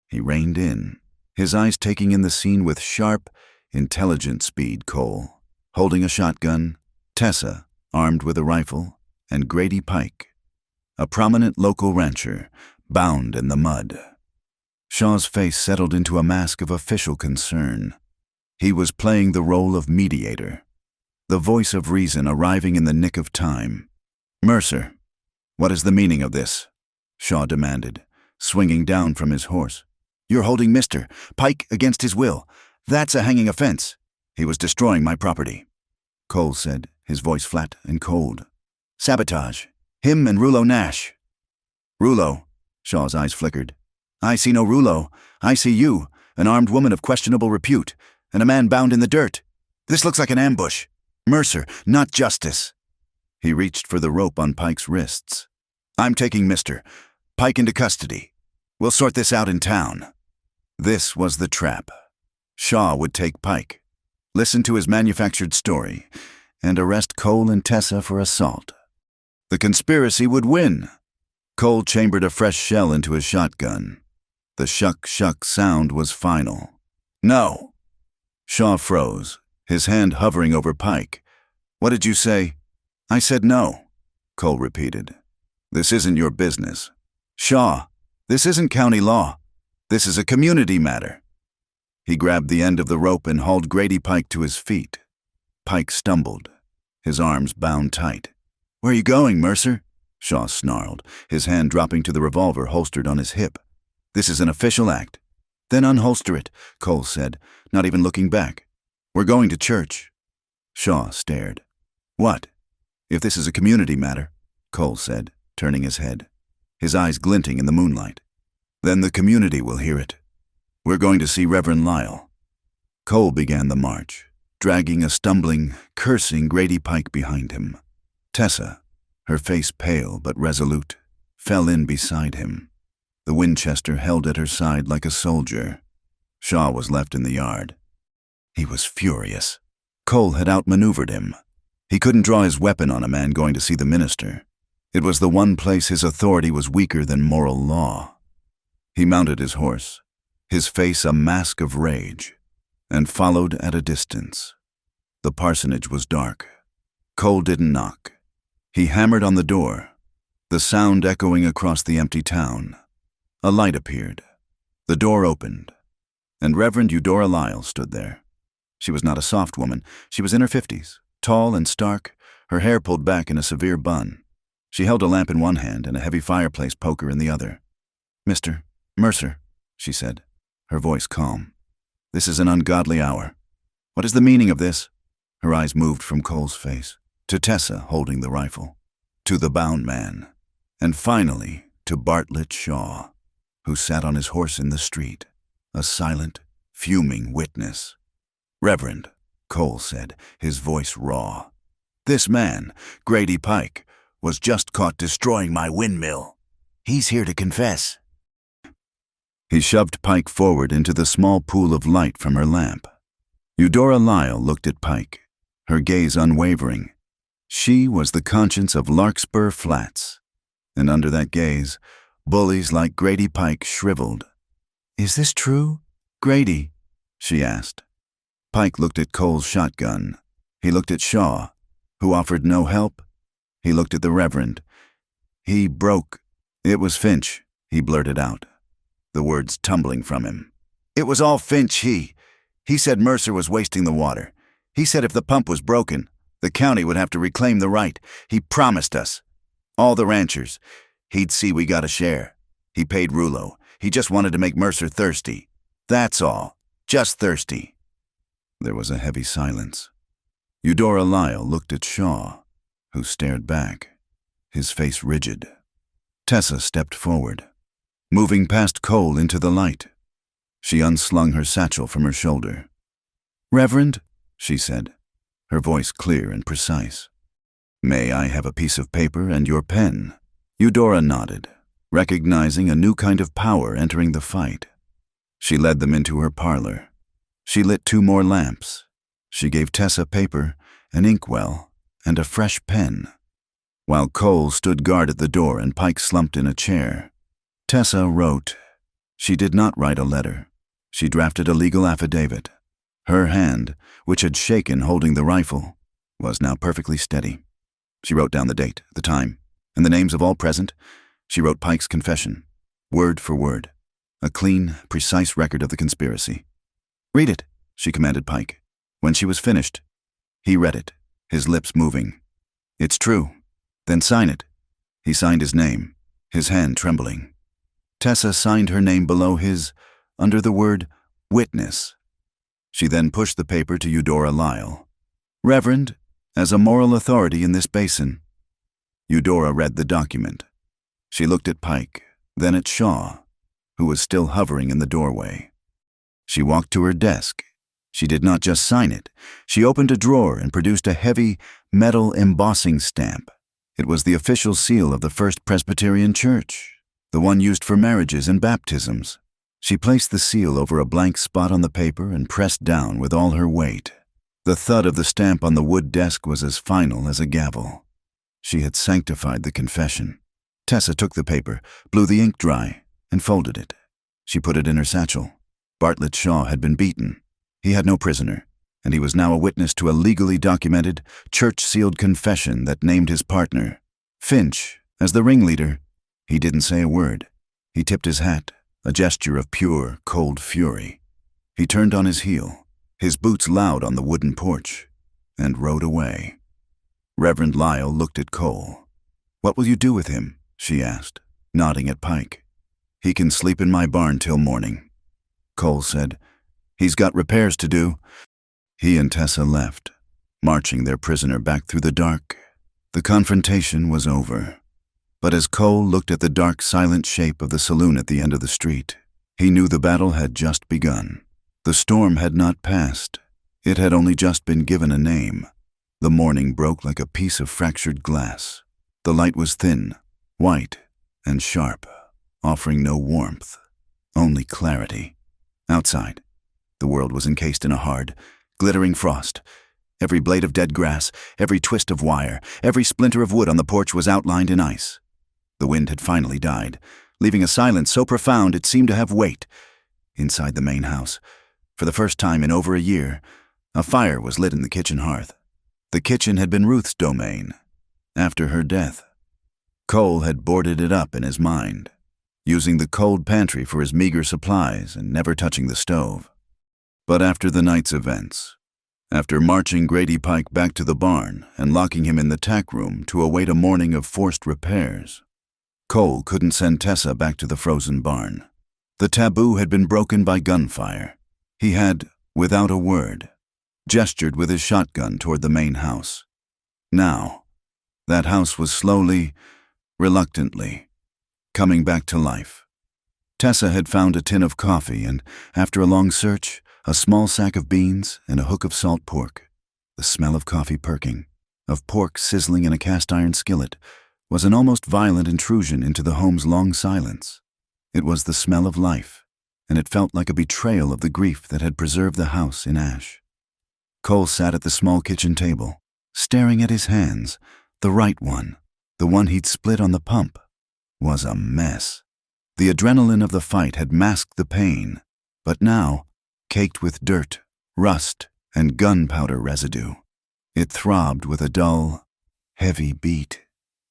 He reined in, his eyes taking in the scene with sharp, intelligent speed. Cole, holding a shotgun, Tessa, armed with a rifle, and Grady Pike, a prominent local rancher, bound in the mud. Shaw's face settled into a mask of official concern. He was playing the role of mediator, the voice of reason arriving in the nick of time. "Mercer, what is the meaning of this?" Shaw demanded, swinging down from his horse. "You're holding Mr. Pike against his will. That's a hanging offense. He was destroying my property," Cole said, his voice flat and cold. "Sabotage. Him and Rouleau Nash." "Rouleau?" Shaw's eyes flickered. "I see no Rouleau. I see you, an armed woman of questionable repute, and a man bound in the dirt. This looks like an ambush. Mercer, not justice." He reached for the rope on Pike's wrists. "I'm taking Mr. Pike into custody. We'll sort this out in town." This was the trap. Shaw would take Pike, listen to his manufactured story, and arrest Cole and Tessa for assault. The conspiracy would win. Cole chambered a fresh shell into his shotgun. The shuck-shuck sound was final. "No." Shaw froze, his hand hovering over Pike. "What did you say?" "I said no," Cole repeated. "This isn't your business. Shaw, this isn't county law. This is a community matter." He grabbed the end of the rope and hauled Grady Pike to his feet. Pike stumbled, his arms bound tight. "Where are you going, Mercer?" Shaw snarled, his hand dropping to the revolver holstered on his hip. "This is an official act." "Then unholster it," Cole said, not even looking back. "We're going to church." Shaw stared. "What?" "If this is a community matter," Cole said, turning his head, his eyes glinting in the moonlight, "then the community will hear it. We're going to see Reverend Lyle." Cole began the march, dragging a stumbling, cursing Grady Pike behind him. Tessa, her face pale but resolute, fell in beside him, the Winchester held at her side like a soldier. Shaw was left in the yard. He was furious. Cole had outmaneuvered him. He couldn't draw his weapon on a man going to see the minister. It was the one place his authority was weaker than moral law. He mounted his horse, his face a mask of rage, and followed at a distance. The parsonage was dark. Cole didn't knock. He hammered on the door, the sound echoing across the empty town. A light appeared. The door opened, and Reverend Eudora Lyle stood there. She was not a soft woman. She was in her 50s, tall and stark, her hair pulled back in a severe bun. She held a lamp in one hand and a heavy fireplace poker in the other. "Mr. Mercer," she said, her voice calm. "This is an ungodly hour. What is the meaning of this?" Her eyes moved from Cole's face to Tessa holding the rifle, to the bound man, and finally to Bartlett Shaw, who sat on his horse in the street, a silent, fuming witness. "Reverend," Cole said, his voice raw, "this man, Grady Pike, was just caught destroying my windmill. He's here to confess." He shoved Pike forward into the small pool of light from her lamp. Eudora Lyle looked at Pike, her gaze unwavering. She was the conscience of Larkspur Flats, and under that gaze, bullies like Grady Pike shriveled. "Is this true, Grady?" she asked. Pike looked at Cole's shotgun. He looked at Shaw, who offered no help. He looked at the Reverend. He broke. "It was Finch," he blurted out, the words tumbling from him. "It was all Finch. He said Mercer was wasting the water. He said if the pump was broken, the county would have to reclaim the right. He promised us, all the ranchers. He'd see we got a share. He paid Rouleau. He just wanted to make Mercer thirsty. That's all. Just thirsty." There was a heavy silence. Eudora Lyle looked at Shaw, who stared back, his face rigid. Tessa stepped forward, moving past Cole into the light. She unslung her satchel from her shoulder. "Reverend," she said, her voice clear and precise. "May I have a piece of paper and your pen?" Eudora nodded, recognizing a new kind of power entering the fight. She led them into her parlor. She lit 2 more lamps. She gave Tessa paper, an inkwell, and a fresh pen, while Cole stood guard at the door and Pike slumped in a chair. Tessa wrote. She did not write a letter. She drafted a legal affidavit. Her hand, which had shaken holding the rifle, was now perfectly steady. She wrote down the date, the time, and the names of all present, she wrote Pike's confession, word for word, a clean, precise record of the conspiracy. "Read it," she commanded Pike. When she was finished, he read it, his lips moving. "It's true. Then sign it." He signed his name, his hand trembling. Tessa signed her name below his, under the word witness. She then pushed the paper to Eudora Lyle. "Reverend, as a moral authority in this basin." Eudora read the document. She looked at Pike, then at Shaw, who was still hovering in the doorway. She walked to her desk. She did not just sign it. She opened a drawer and produced a heavy metal embossing stamp. It was the official seal of the First Presbyterian Church, the one used for marriages and baptisms. She placed the seal over a blank spot on the paper and pressed down with all her weight. The thud of the stamp on the wood desk was as final as a gavel. She had sanctified the confession. Tessa took the paper, blew the ink dry, and folded it. She put it in her satchel. Bartlett Shaw had been beaten. He had no prisoner, and he was now a witness to a legally documented, church-sealed confession that named his partner, Finch, as the ringleader. He didn't say a word. He tipped his hat, a gesture of pure, cold fury. He turned on his heel, his boots loud on the wooden porch, and rode away. Reverend Lyle looked at Cole. "What will you do with him?" she asked, nodding at Pike. "He can sleep in my barn till morning." Cole said, "He's got repairs to do." He and Tessa left, marching their prisoner back through the dark. The confrontation was over. But as Cole looked at the dark, silent shape of the saloon at the end of the street, he knew the battle had just begun. The storm had not passed. It had only just been given a name. The morning broke like a piece of fractured glass. The light was thin, white, and sharp, offering no warmth, only clarity. Outside, the world was encased in a hard, glittering frost. Every blade of dead grass, every twist of wire, every splinter of wood on the porch was outlined in ice. The wind had finally died, leaving a silence so profound it seemed to have weight. Inside the main house, for the first time in over a year, a fire was lit in the kitchen hearth. The kitchen had been Ruth's domain. After her death, Cole had boarded it up in his mind, using the cold pantry for his meager supplies and never touching the stove. But after the night's events, after marching Grady Pike back to the barn and locking him in the tack room to await a morning of forced repairs, Cole couldn't send Tessa back to the frozen barn. The taboo had been broken by gunfire. He had, without a word, gestured with his shotgun toward the main house. Now, that house was slowly, reluctantly, coming back to life. Tessa had found a tin of coffee and, after a long search, a small sack of beans and a hook of salt pork. The smell of coffee perking, of pork sizzling in a cast-iron skillet, was an almost violent intrusion into the home's long silence. It was the smell of life, and it felt like a betrayal of the grief that had preserved the house in ash. Cole sat at the small kitchen table, staring at his hands. The right one, the one he'd split on the pump, was a mess. The adrenaline of the fight had masked the pain, but now, caked with dirt, rust, and gunpowder residue, it throbbed with a dull, heavy beat.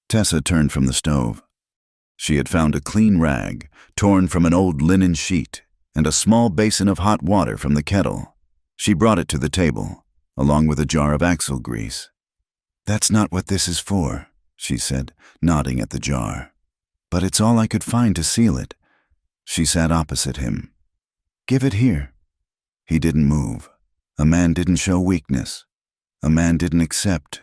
Tessa turned from the stove. She had found a clean rag, torn from an old linen sheet, and a small basin of hot water from the kettle. She brought it to the table, along with a jar of axle grease. "That's not what this is for," she said, nodding at the jar. "But it's all I could find to seal it." She sat opposite him. "Give it here." He didn't move. A man didn't show weakness. A man didn't accept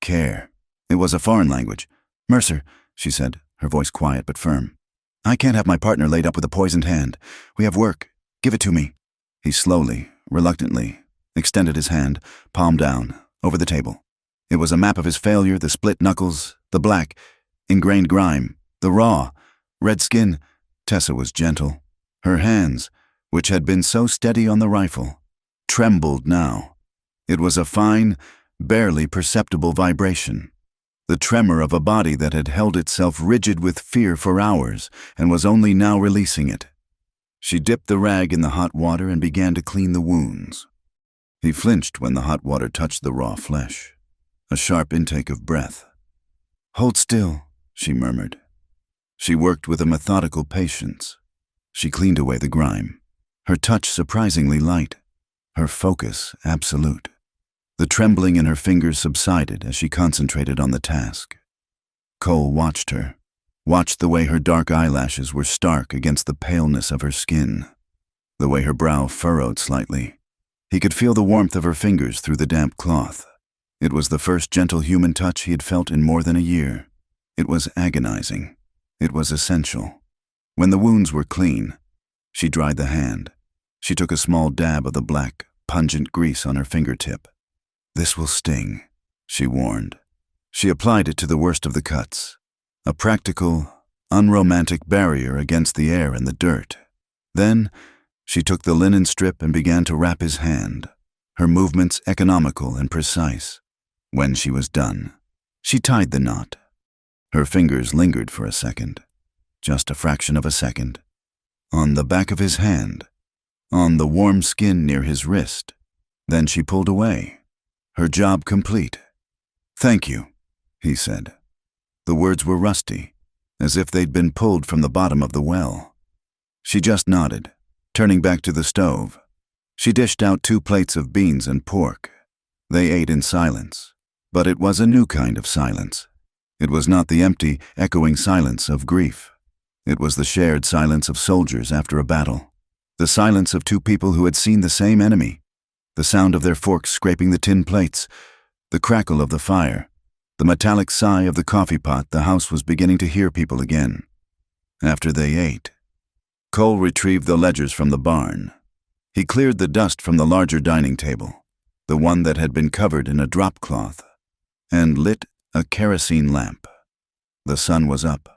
care. It was a foreign language. "Mercer," she said, her voice quiet but firm. "I can't have my partner laid up with a poisoned hand. We have work. Give it to me." He slowly, reluctantly, extended his hand, palm down, over the table. It was a map of his failure, the split knuckles, the black, ingrained grime, the raw, red skin. Tessa was gentle. Her hands, which had been so steady on the rifle, trembled now. It was a fine, barely perceptible vibration, the tremor of a body that had held itself rigid with fear for hours and was only now releasing it. She dipped the rag in the hot water and began to clean the wounds. He flinched when the hot water touched the raw flesh. A sharp intake of breath. "Hold still," she murmured. She worked with a methodical patience. She cleaned away the grime, her touch surprisingly light, her focus absolute. The trembling in her fingers subsided as she concentrated on the task. Cole watched her, watched the way her dark eyelashes were stark against the paleness of her skin, the way her brow furrowed slightly. He could feel the warmth of her fingers through the damp cloth. It was the first gentle human touch he had felt in more than a year. It was agonizing. It was essential. When the wounds were clean, she dried the hand. She took a small dab of the black, pungent grease on her fingertip. "This will sting," she warned. She applied it to the worst of the cuts, a practical, unromantic barrier against the air and the dirt. Then, she took the linen strip and began to wrap his hand, her movements economical and precise. When she was done, she tied the knot. Her fingers lingered for a second, just a fraction of a second, on the back of his hand, on the warm skin near his wrist. Then she pulled away, her job complete. "Thank you," he said. The words were rusty, as if they'd been pulled from the bottom of the well. She just nodded, turning back to the stove. She dished out 2 plates of beans and pork. They ate in silence, but it was a new kind of silence. It was not the empty, echoing silence of grief. It was the shared silence of soldiers after a battle, the silence of 2 people who had seen the same enemy, the sound of their forks scraping the tin plates, the crackle of the fire, the metallic sigh of the coffee pot. The house was beginning to hear people again. After they ate, Cole retrieved the ledgers from the barn. He cleared the dust from the larger dining table, the one that had been covered in a drop cloth, and lit a kerosene lamp. The sun was up,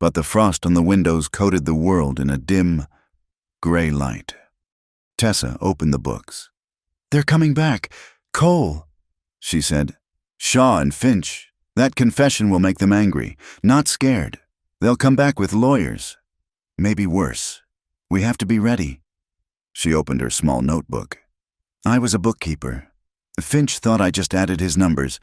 but the frost on the windows coated the world in a dim, gray light. Tessa opened the books. "They're coming back. Cole," she said. "Shaw and Finch. That confession will make them angry, not scared. They'll come back with lawyers. Maybe worse. We have to be ready." She opened her small notebook. "I was a bookkeeper. Finch thought I just added his numbers.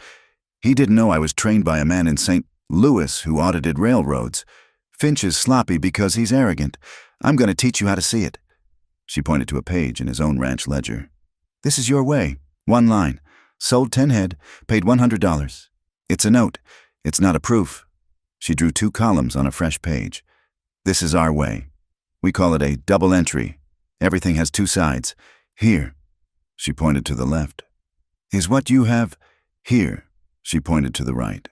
He didn't know I was trained by a man in St. Louis who audited railroads. Finch is sloppy because he's arrogant. I'm going to teach you how to see it." She pointed to a page in his own ranch ledger. "This is your way. 1 line. Sold 10 head, paid $100. It's a note. It's not a proof." She drew 2 columns on a fresh page. "This is our way. We call it a double entry. Everything has 2 sides. Here," she pointed to the left, "is what you have. Here," she pointed to the right,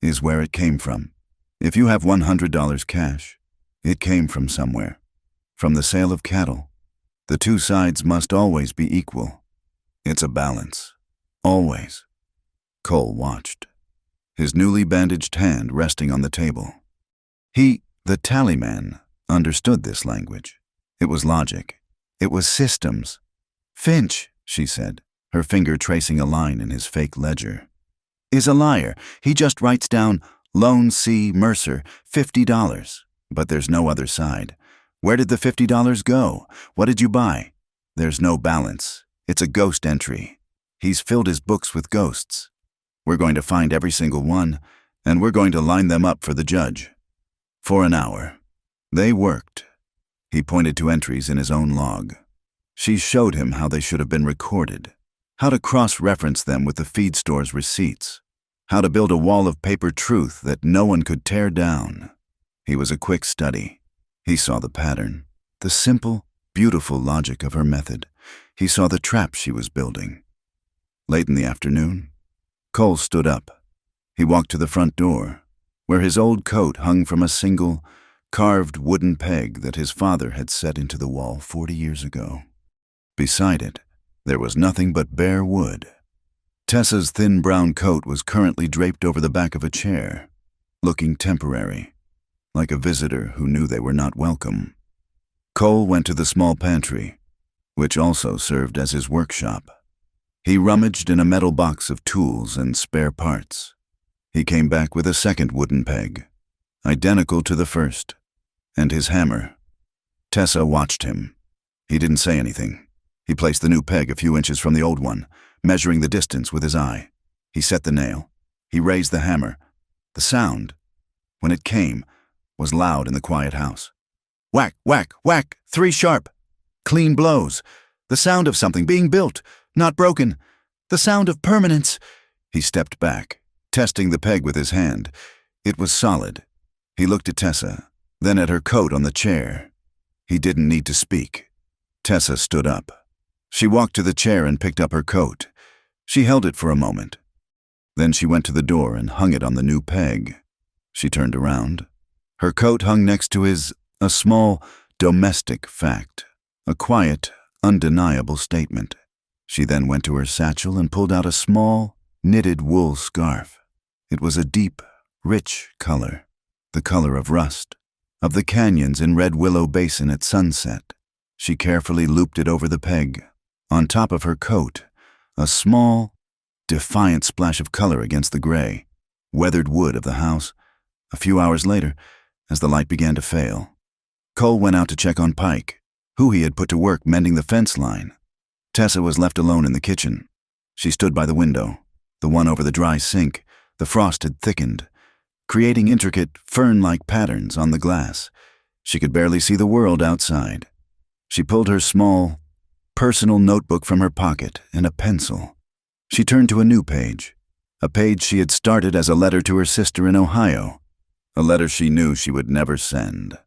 "is where it came from. If you have $100 cash, it came from somewhere. From the sale of cattle. The 2 sides must always be equal. It's a balance. Always." Cole watched, his newly bandaged hand resting on the table. He, the tallyman, understood this language. It was logic. It was systems. "Finch," she said, her finger tracing a line in his fake ledger, "is a liar. He just writes down Lone C. Mercer, $50. But there's no other side. Where did the $50 go? What did you buy? There's no balance. It's a ghost entry. He's filled his books with ghosts. We're going to find every single one, and we're going to line them up for the judge." For an hour, they worked. He pointed to entries in his own log. She showed him how they should have been recorded, how to cross-reference them with the feed store's receipts, how to build a wall of paper truth that no one could tear down. He was a quick study. He saw the pattern, the simple, beautiful logic of her method. He saw the trap she was building. Late in the afternoon, Cole stood up. He walked to the front door, where his old coat hung from a single, carved wooden peg that his father had set into the wall 40 years ago. Beside it, there was nothing but bare wood. Tessa's thin brown coat was currently draped over the back of a chair, looking temporary, like a visitor who knew they were not welcome. Cole went to the small pantry, which also served as his workshop. He rummaged in a metal box of tools and spare parts. He came back with a second wooden peg, identical to the first, and his hammer. Tessa watched him. He didn't say anything. He placed the new peg a few inches from the old one, measuring the distance with his eye. He set the nail. He raised the hammer. The sound. when it came, was loud in the quiet house. Whack, whack, whack, 3 sharp. Clean blows. The sound of something being built, not broken. The sound of permanence. He stepped back, testing the peg with his hand. It was solid. He looked at Tessa, then at her coat on the chair. He didn't need to speak. Tessa stood up. She walked to the chair and picked up her coat. She held it for a moment. Then she went to the door and hung it on the new peg. She turned around. Her coat hung next to his, a small, domestic fact, a quiet, undeniable statement. She then went to her satchel and pulled out a small, knitted wool scarf. It was a deep, rich color, the color of rust, of the canyons in Red Willow Basin at sunset. She carefully looped it over the peg. On top of her coat, a small, defiant splash of color against the gray, weathered wood of the house. A few hours later, as the light began to fail, Cole went out to check on Pike, who he had put to work mending the fence line. Tessa was left alone in the kitchen. She stood by the window, the one over the dry sink. The frost had thickened, creating intricate, fern-like patterns on the glass. She could barely see the world outside. She pulled her small, personal notebook from her pocket and a pencil. She turned to a new page, a page she had started as a letter to her sister in Ohio, a letter she knew she would never send.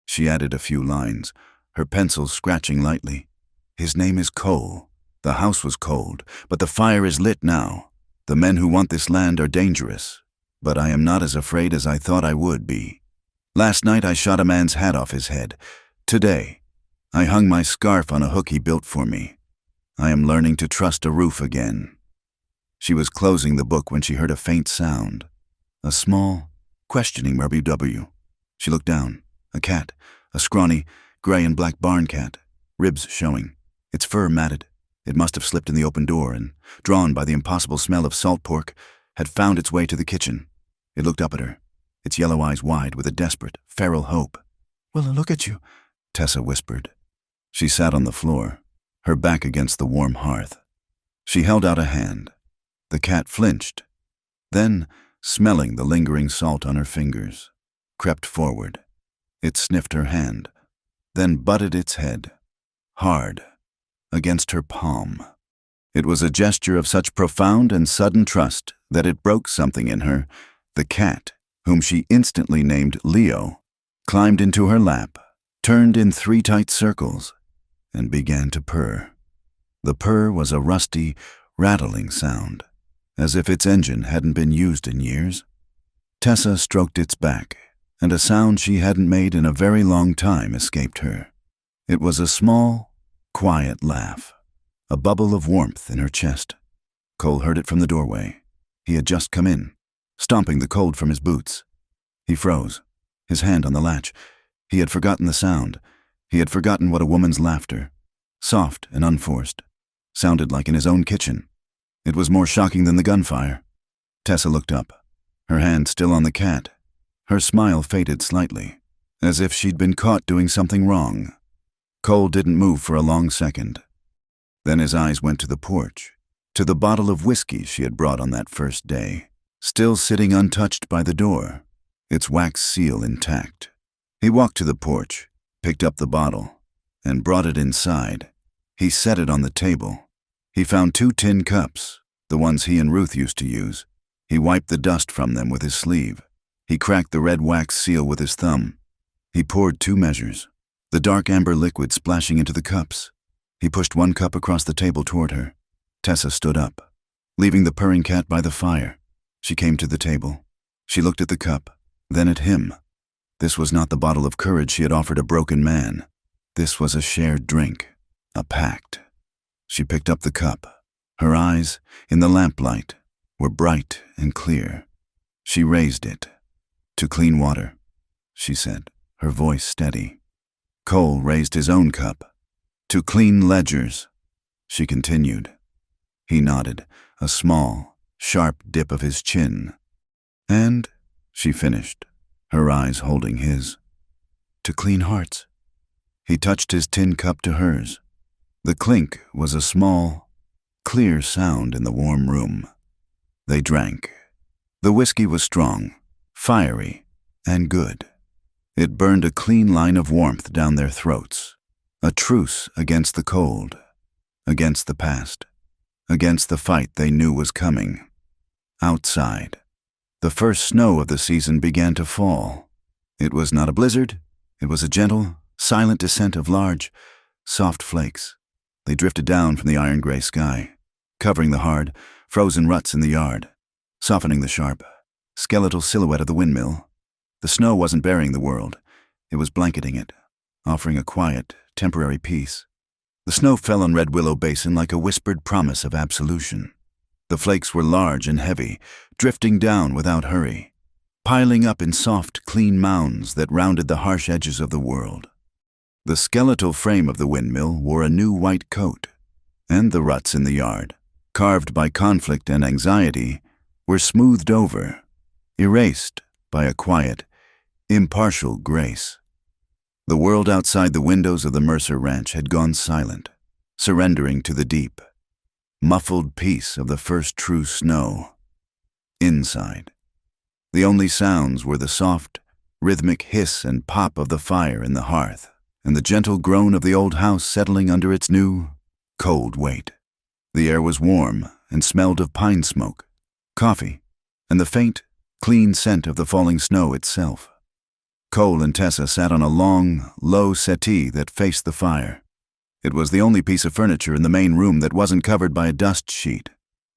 She added a few lines, her pencil scratching lightly. His name is Cole. The house was cold, but the fire is lit now. The men who want this land are dangerous, but I am not as afraid as I thought I would be. Last night I shot a man's hat off his head. Today, I hung my scarf on a hook he built for me. I am learning to trust a roof again. She was closing the book when she heard a faint sound, a small, questioning WW. She looked down. A cat, a scrawny, gray and black barn cat, ribs showing, its fur matted. It must have slipped in the open door and, drawn by the impossible smell of salt pork, had found its way to the kitchen. It looked up at her, its yellow eyes wide with a desperate, feral hope. "Will I look at you?" Tessa whispered. She sat on the floor, her back against the warm hearth. She held out a hand. The cat flinched, then, smelling the lingering salt on her fingers, crept forward. It sniffed her hand, then butted its head, hard, against her palm. It was a gesture of such profound and sudden trust that it broke something in her. The cat, whom she instantly named Leo, climbed into her lap, turned in 3 tight circles, and began to purr. The purr was a rusty, rattling sound, as if its engine hadn't been used in years. Tessa stroked its back, and a sound she hadn't made in a very long time escaped her. It was a small, quiet laugh, a bubble of warmth in her chest. Cole heard it from the doorway. He had just come in, stomping the cold from his boots. He froze, his hand on the latch. He had forgotten the sound. He had forgotten what a woman's laughter, soft and unforced, sounded like in his own kitchen. It was more shocking than the gunfire. Tessa looked up, her hand still on the cat. Her smile faded slightly, as if she'd been caught doing something wrong. Cole didn't move for a long second. Then his eyes went to the porch, to the bottle of whiskey she had brought on that first day, still sitting untouched by the door, its wax seal intact. He walked to the porch, picked up the bottle, and brought it inside. He set it on the table. He found 2 tin cups, the ones he and Ruth used to use. He wiped the dust from them with his sleeve. He cracked the red wax seal with his thumb. He poured 2 measures, the dark amber liquid splashing into the cups. He pushed 1 cup across the table toward her. Tessa stood up, leaving the purring cat by the fire. She came to the table. She looked at the cup, then at him. This was not the bottle of courage she had offered a broken man. This was a shared drink, a pact. She picked up the cup. Her eyes, in the lamplight, were bright and clear. She raised it. "To clean water," she said, her voice steady. Cole raised his own cup. "To clean ledgers," she continued. He nodded, a small, sharp dip of his chin. "And," she finished, her eyes holding his, "to clean hearts." He touched his tin cup to hers. The clink was a small, clear sound in the warm room. They drank. The whiskey was strong, fiery, and good. It burned a clean line of warmth down their throats, a truce against the cold, against the past, against the fight they knew was coming. Outside, the first snow of the season began to fall. It was not a blizzard. It was a gentle, silent descent of large, soft flakes. They drifted down from the iron-gray sky, covering the hard, frozen ruts in the yard, softening the sharp, skeletal silhouette of the windmill. The snow wasn't burying the world. It was blanketing it, offering a quiet, temporary peace. The snow fell on Red Willow Basin like a whispered promise of absolution. The flakes were large and heavy, drifting down without hurry, piling up in soft, clean mounds that rounded the harsh edges of the world. The skeletal frame of the windmill wore a new white coat, and the ruts in the yard, carved by conflict and anxiety, were smoothed over, erased by a quiet, impartial grace. The world outside the windows of the Mercer Ranch had gone silent, surrendering to the deep, muffled peace of the first true snow. Inside, the only sounds were the soft, rhythmic hiss and pop of the fire in the hearth, and the gentle groan of the old house settling under its new, cold weight. The air was warm and smelled of pine smoke, coffee, and the faint, clean scent of the falling snow itself. Cole and Tessa sat on a long, low settee that faced the fire. It was the only piece of furniture in the main room that wasn't covered by a dust sheet.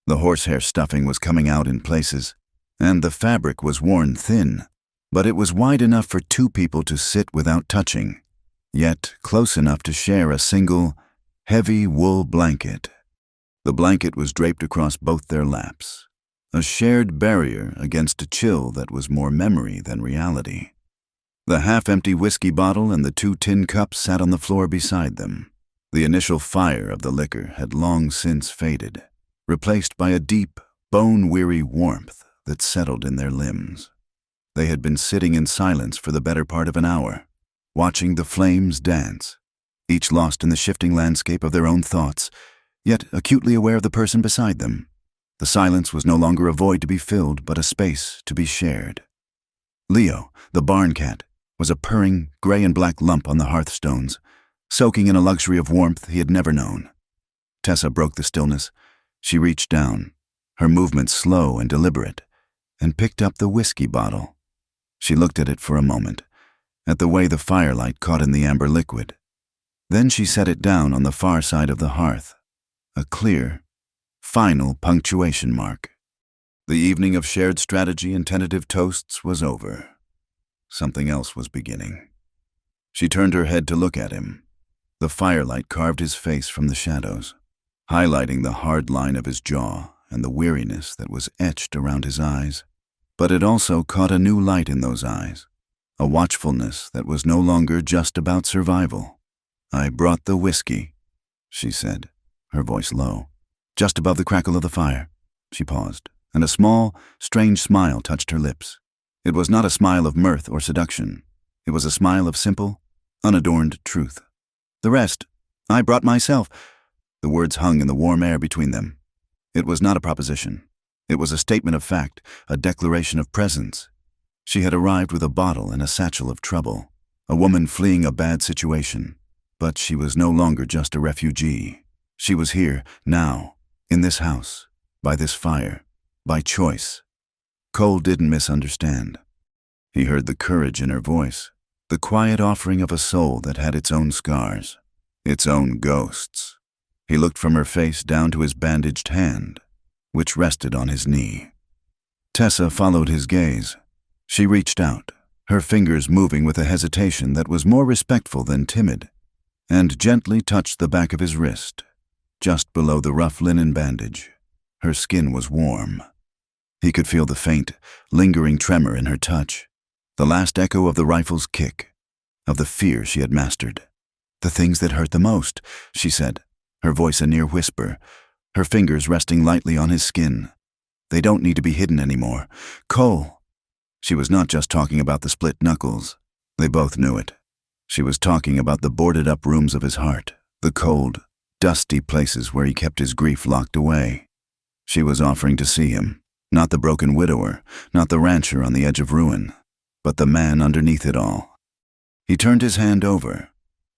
The horsehair stuffing was coming out in places, and the fabric was worn thin, but it was wide enough for two people to sit without touching, yet close enough to share a single, heavy wool blanket. The blanket was draped across both their laps, a shared barrier against a chill that was more memory than reality. The half-empty whiskey bottle and the 2 tin cups sat on the floor beside them. The initial fire of the liquor had long since faded, replaced by a deep, bone-weary warmth that settled in their limbs. They had been sitting in silence for the better part of an hour, watching the flames dance, each lost in the shifting landscape of their own thoughts, yet acutely aware of the person beside them. The silence was no longer a void to be filled, but a space to be shared. Leo, the barn cat, was a purring, gray and black lump on the hearthstones, soaking in a luxury of warmth he had never known. Tessa broke the stillness. She reached down, her movements slow and deliberate, and picked up the whiskey bottle. She looked at it for a moment, at the way the firelight caught in the amber liquid. Then she set it down on the far side of the hearth, a clear, final punctuation mark. The evening of shared strategy and tentative toasts was over. Something else was beginning. She turned her head to look at him. The firelight carved his face from the shadows, highlighting the hard line of his jaw and the weariness that was etched around his eyes. But it also caught a new light in those eyes, a watchfulness that was no longer just about survival. "I brought the whiskey," she said, her voice low. Just above the crackle of the fire, she paused, and a small, strange smile touched her lips. It was not a smile of mirth or seduction. It was a smile of simple, unadorned truth. "The rest, I brought myself." The words hung in the warm air between them. It was not a proposition. It was a statement of fact, a declaration of presence. She had arrived with a bottle and a satchel of trouble, a woman fleeing a bad situation. But she was no longer just a refugee. She was here, now, in this house, by this fire, by choice. Cole didn't misunderstand. He heard the courage in her voice, the quiet offering of a soul that had its own scars, its own ghosts. He looked from her face down to his bandaged hand, which rested on his knee. Tessa followed his gaze. She reached out, her fingers moving with a hesitation that was more respectful than timid, and gently touched the back of his wrist, just below the rough linen bandage. Her skin was warm. He could feel the faint, lingering tremor in her touch, the last echo of the rifle's kick, of the fear she had mastered. "The things that hurt the most," she said, her voice a near whisper, her fingers resting lightly on his skin. "They don't need to be hidden anymore. Cole." She was not just talking about the split knuckles. They both knew it. She was talking about the boarded-up rooms of his heart, the cold, dusty places where he kept his grief locked away. She was offering to see him, not the broken widower, not the rancher on the edge of ruin, but the man underneath it all. He turned his hand over,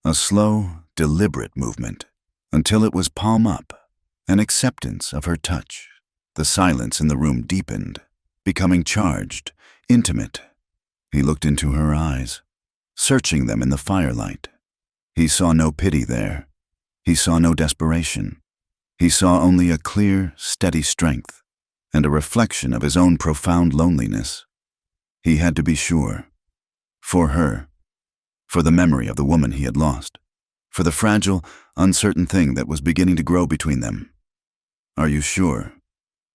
a slow, deliberate movement, until it was palm up, an acceptance of her touch. The silence in the room deepened, becoming charged, intimate. He looked into her eyes, searching them in the firelight. He saw no pity there. He saw no desperation. He saw only a clear, steady strength and a reflection of his own profound loneliness. He had to be sure. For her. For the memory of the woman he had lost. For the fragile, uncertain thing that was beginning to grow between them. "Are you sure,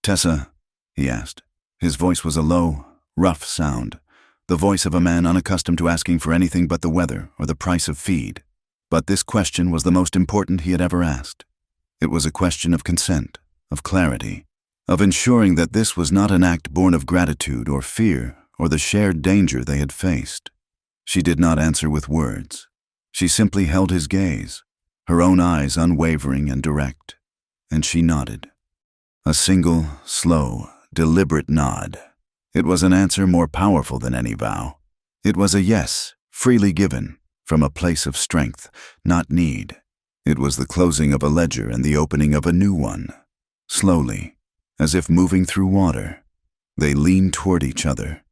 Tessa?" he asked. His voice was a low, rough sound, the voice of a man unaccustomed to asking for anything but the weather or the price of feed. But this question was the most important he had ever asked. It was a question of consent, of clarity, of ensuring that this was not an act born of gratitude or fear or the shared danger they had faced. She did not answer with words. She simply held his gaze, her own eyes unwavering and direct, and she nodded. A single, slow, deliberate nod. It was an answer more powerful than any vow. It was a yes, freely given, from a place of strength, not need. It was the closing of a ledger and the opening of a new one. Slowly, as if moving through water, they leaned toward each other.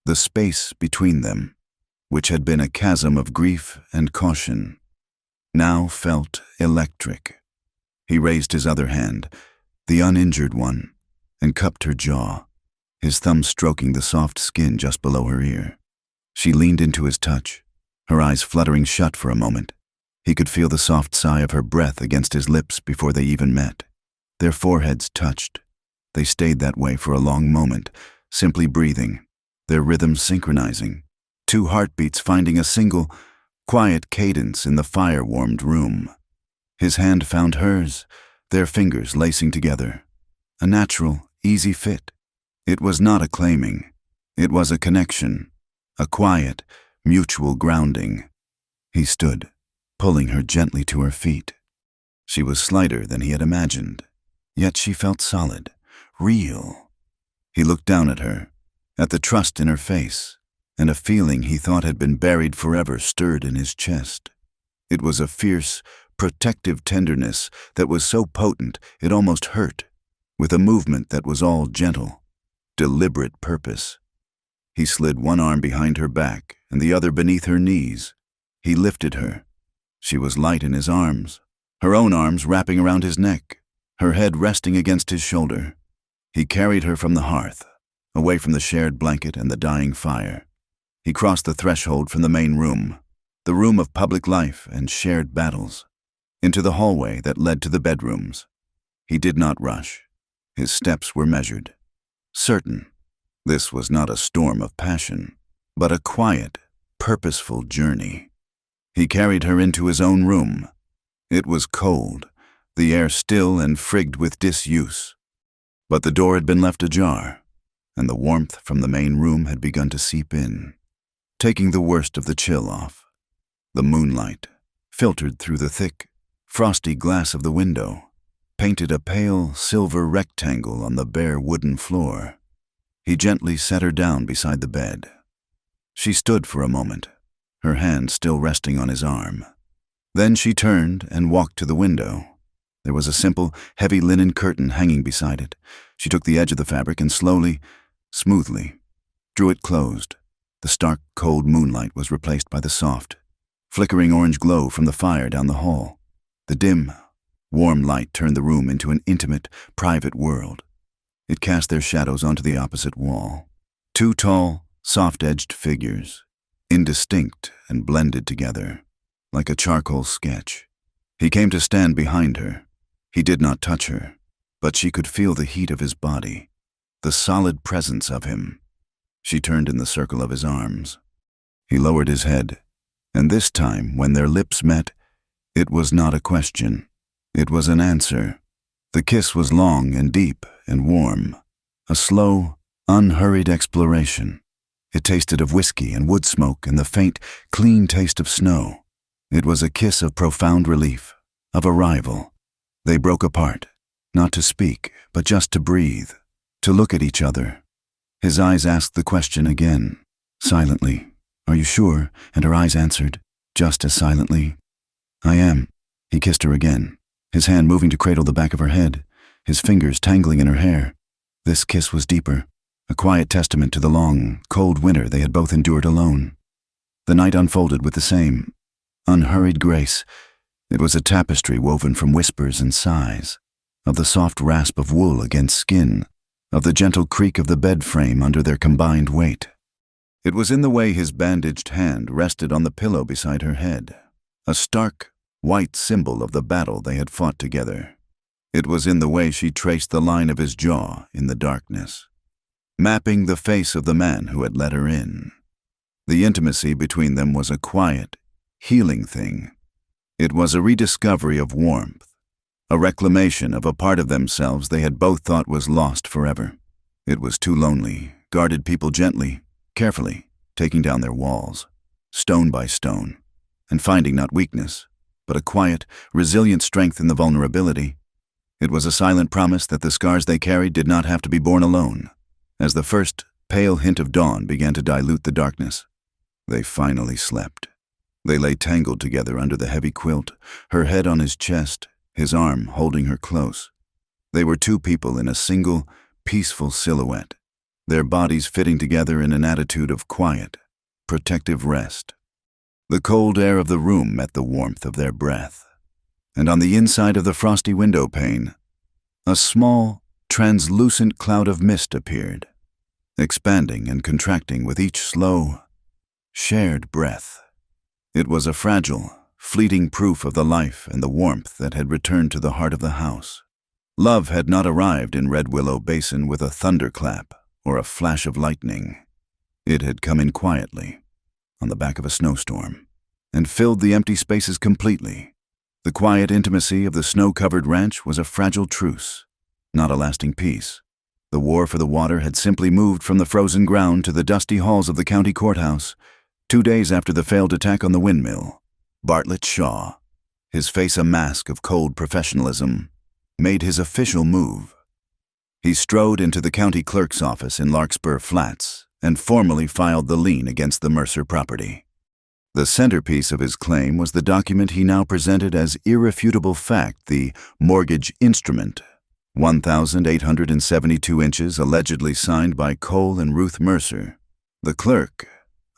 The space between them, which had been a chasm of grief and caution, now felt electric. He raised his other hand, the uninjured one, and cupped her jaw, his thumb stroking the soft skin just below her ear. She leaned into his touch, her eyes fluttering shut for a moment. He could feel the soft sigh of her breath against his lips before they even met. Their foreheads touched. They stayed that way for a long moment, simply breathing, their rhythms synchronizing, two heartbeats finding a single, quiet cadence in the fire-warmed room. His hand found hers, their fingers lacing together. A natural, easy fit. It was not a claiming. It was a connection, a quiet, mutual grounding. He stood, pulling her gently to her feet. She was slighter than he had imagined, yet she felt solid, real. He looked down at her, at the trust in her face, and a feeling he thought had been buried forever stirred in his chest. It was a fierce, protective tenderness that was so potent it almost hurt, with a movement that was all gentle, deliberate purpose. He slid one arm behind her back and the other beneath her knees. He lifted her. She was light in his arms, her own arms wrapping around his neck, her head resting against his shoulder. He carried her from the hearth, away from the shared blanket and the dying fire. He crossed the threshold from the main room, the room of public life and shared battles, into the hallway that led to the bedrooms. He did not rush. His steps were measured, certain. This was not a storm of passion, but a quiet, purposeful journey. He carried her into his own room. It was cold, the air still and frigged with disuse. But the door had been left ajar, and the warmth from the main room had begun to seep in, taking the worst of the chill off. The moonlight, filtered through the thick, frosty glass of the window, painted a pale silver rectangle on the bare wooden floor. He gently set her down beside the bed. She stood for a moment, her hand still resting on his arm. Then she turned and walked to the window. There was a simple, heavy linen curtain hanging beside it. She took the edge of the fabric and slowly, smoothly, drew it closed. The stark, cold moonlight was replaced by the soft, flickering orange glow from the fire down the hall. The dim, warm light turned the room into an intimate, private world. It cast their shadows onto the opposite wall. Two tall, soft-edged figures, indistinct and blended together, like a charcoal sketch. He came to stand behind her. He did not touch her, but she could feel the heat of his body, the solid presence of him. She turned in the circle of his arms. He lowered his head, and this time, when their lips met, it was not a question. It was an answer. The kiss was long and deep and warm, a slow, unhurried exploration. It tasted of whiskey and wood smoke and the faint, clean taste of snow. It was a kiss of profound relief, of arrival. They broke apart, not to speak, but just to breathe, to look at each other. His eyes asked the question again, Silently. "Are you sure?" And her eyes answered, just as silently, "I am." He kissed her again, his hand moving to cradle the back of her head, his fingers tangling in her hair. This kiss was deeper, a quiet testament to the long, cold winter they had both endured alone. The night unfolded with the same unhurried grace. It was a tapestry woven from whispers and sighs, of the soft rasp of wool against skin, of the gentle creak of the bed frame under their combined weight. It was in the way his bandaged hand rested on the pillow beside her head, a stark, white symbol of the battle they had fought together. It was in the way she traced the line of his jaw in the darkness, mapping the face of the man who had let her in. The intimacy between them was a quiet, healing thing. It was a rediscovery of warmth, a reclamation of a part of themselves they had both thought was lost forever. It was too lonely, guarded people gently, carefully, taking down their walls, stone by stone, and finding not weakness, but a quiet, resilient strength in the vulnerability. It was a silent promise that the scars they carried did not have to be borne alone. As the first pale hint of dawn began to dilute the darkness, they finally slept. They lay tangled together under the heavy quilt, her head on his chest, his arm holding her close. They were two people in a single, peaceful silhouette, their bodies fitting together in an attitude of quiet, protective rest. The cold air of the room met the warmth of their breath, and on the inside of the frosty window pane, a small, translucent cloud of mist appeared, expanding and contracting with each slow, shared breath. It was a fragile, fleeting proof of the life and the warmth that had returned to the heart of the house. Love had not arrived in Red Willow Basin with a thunderclap or a flash of lightning. It had come in quietly, on the back of a snowstorm, and filled the empty spaces completely. The quiet intimacy of the snow-covered ranch was a fragile truce, not a lasting peace. The war for the water had simply moved from the frozen ground to the dusty halls of the county courthouse. 2 days after the failed attack on the windmill, Bartlett Shaw, his face a mask of cold professionalism, made his official move. He strode into the county clerk's office in Larkspur Flats and formally filed the lien against the Mercer property. The centerpiece of his claim was the document he now presented as irrefutable fact, the mortgage instrument, 1,872 inches, allegedly signed by Cole and Ruth Mercer. The clerk,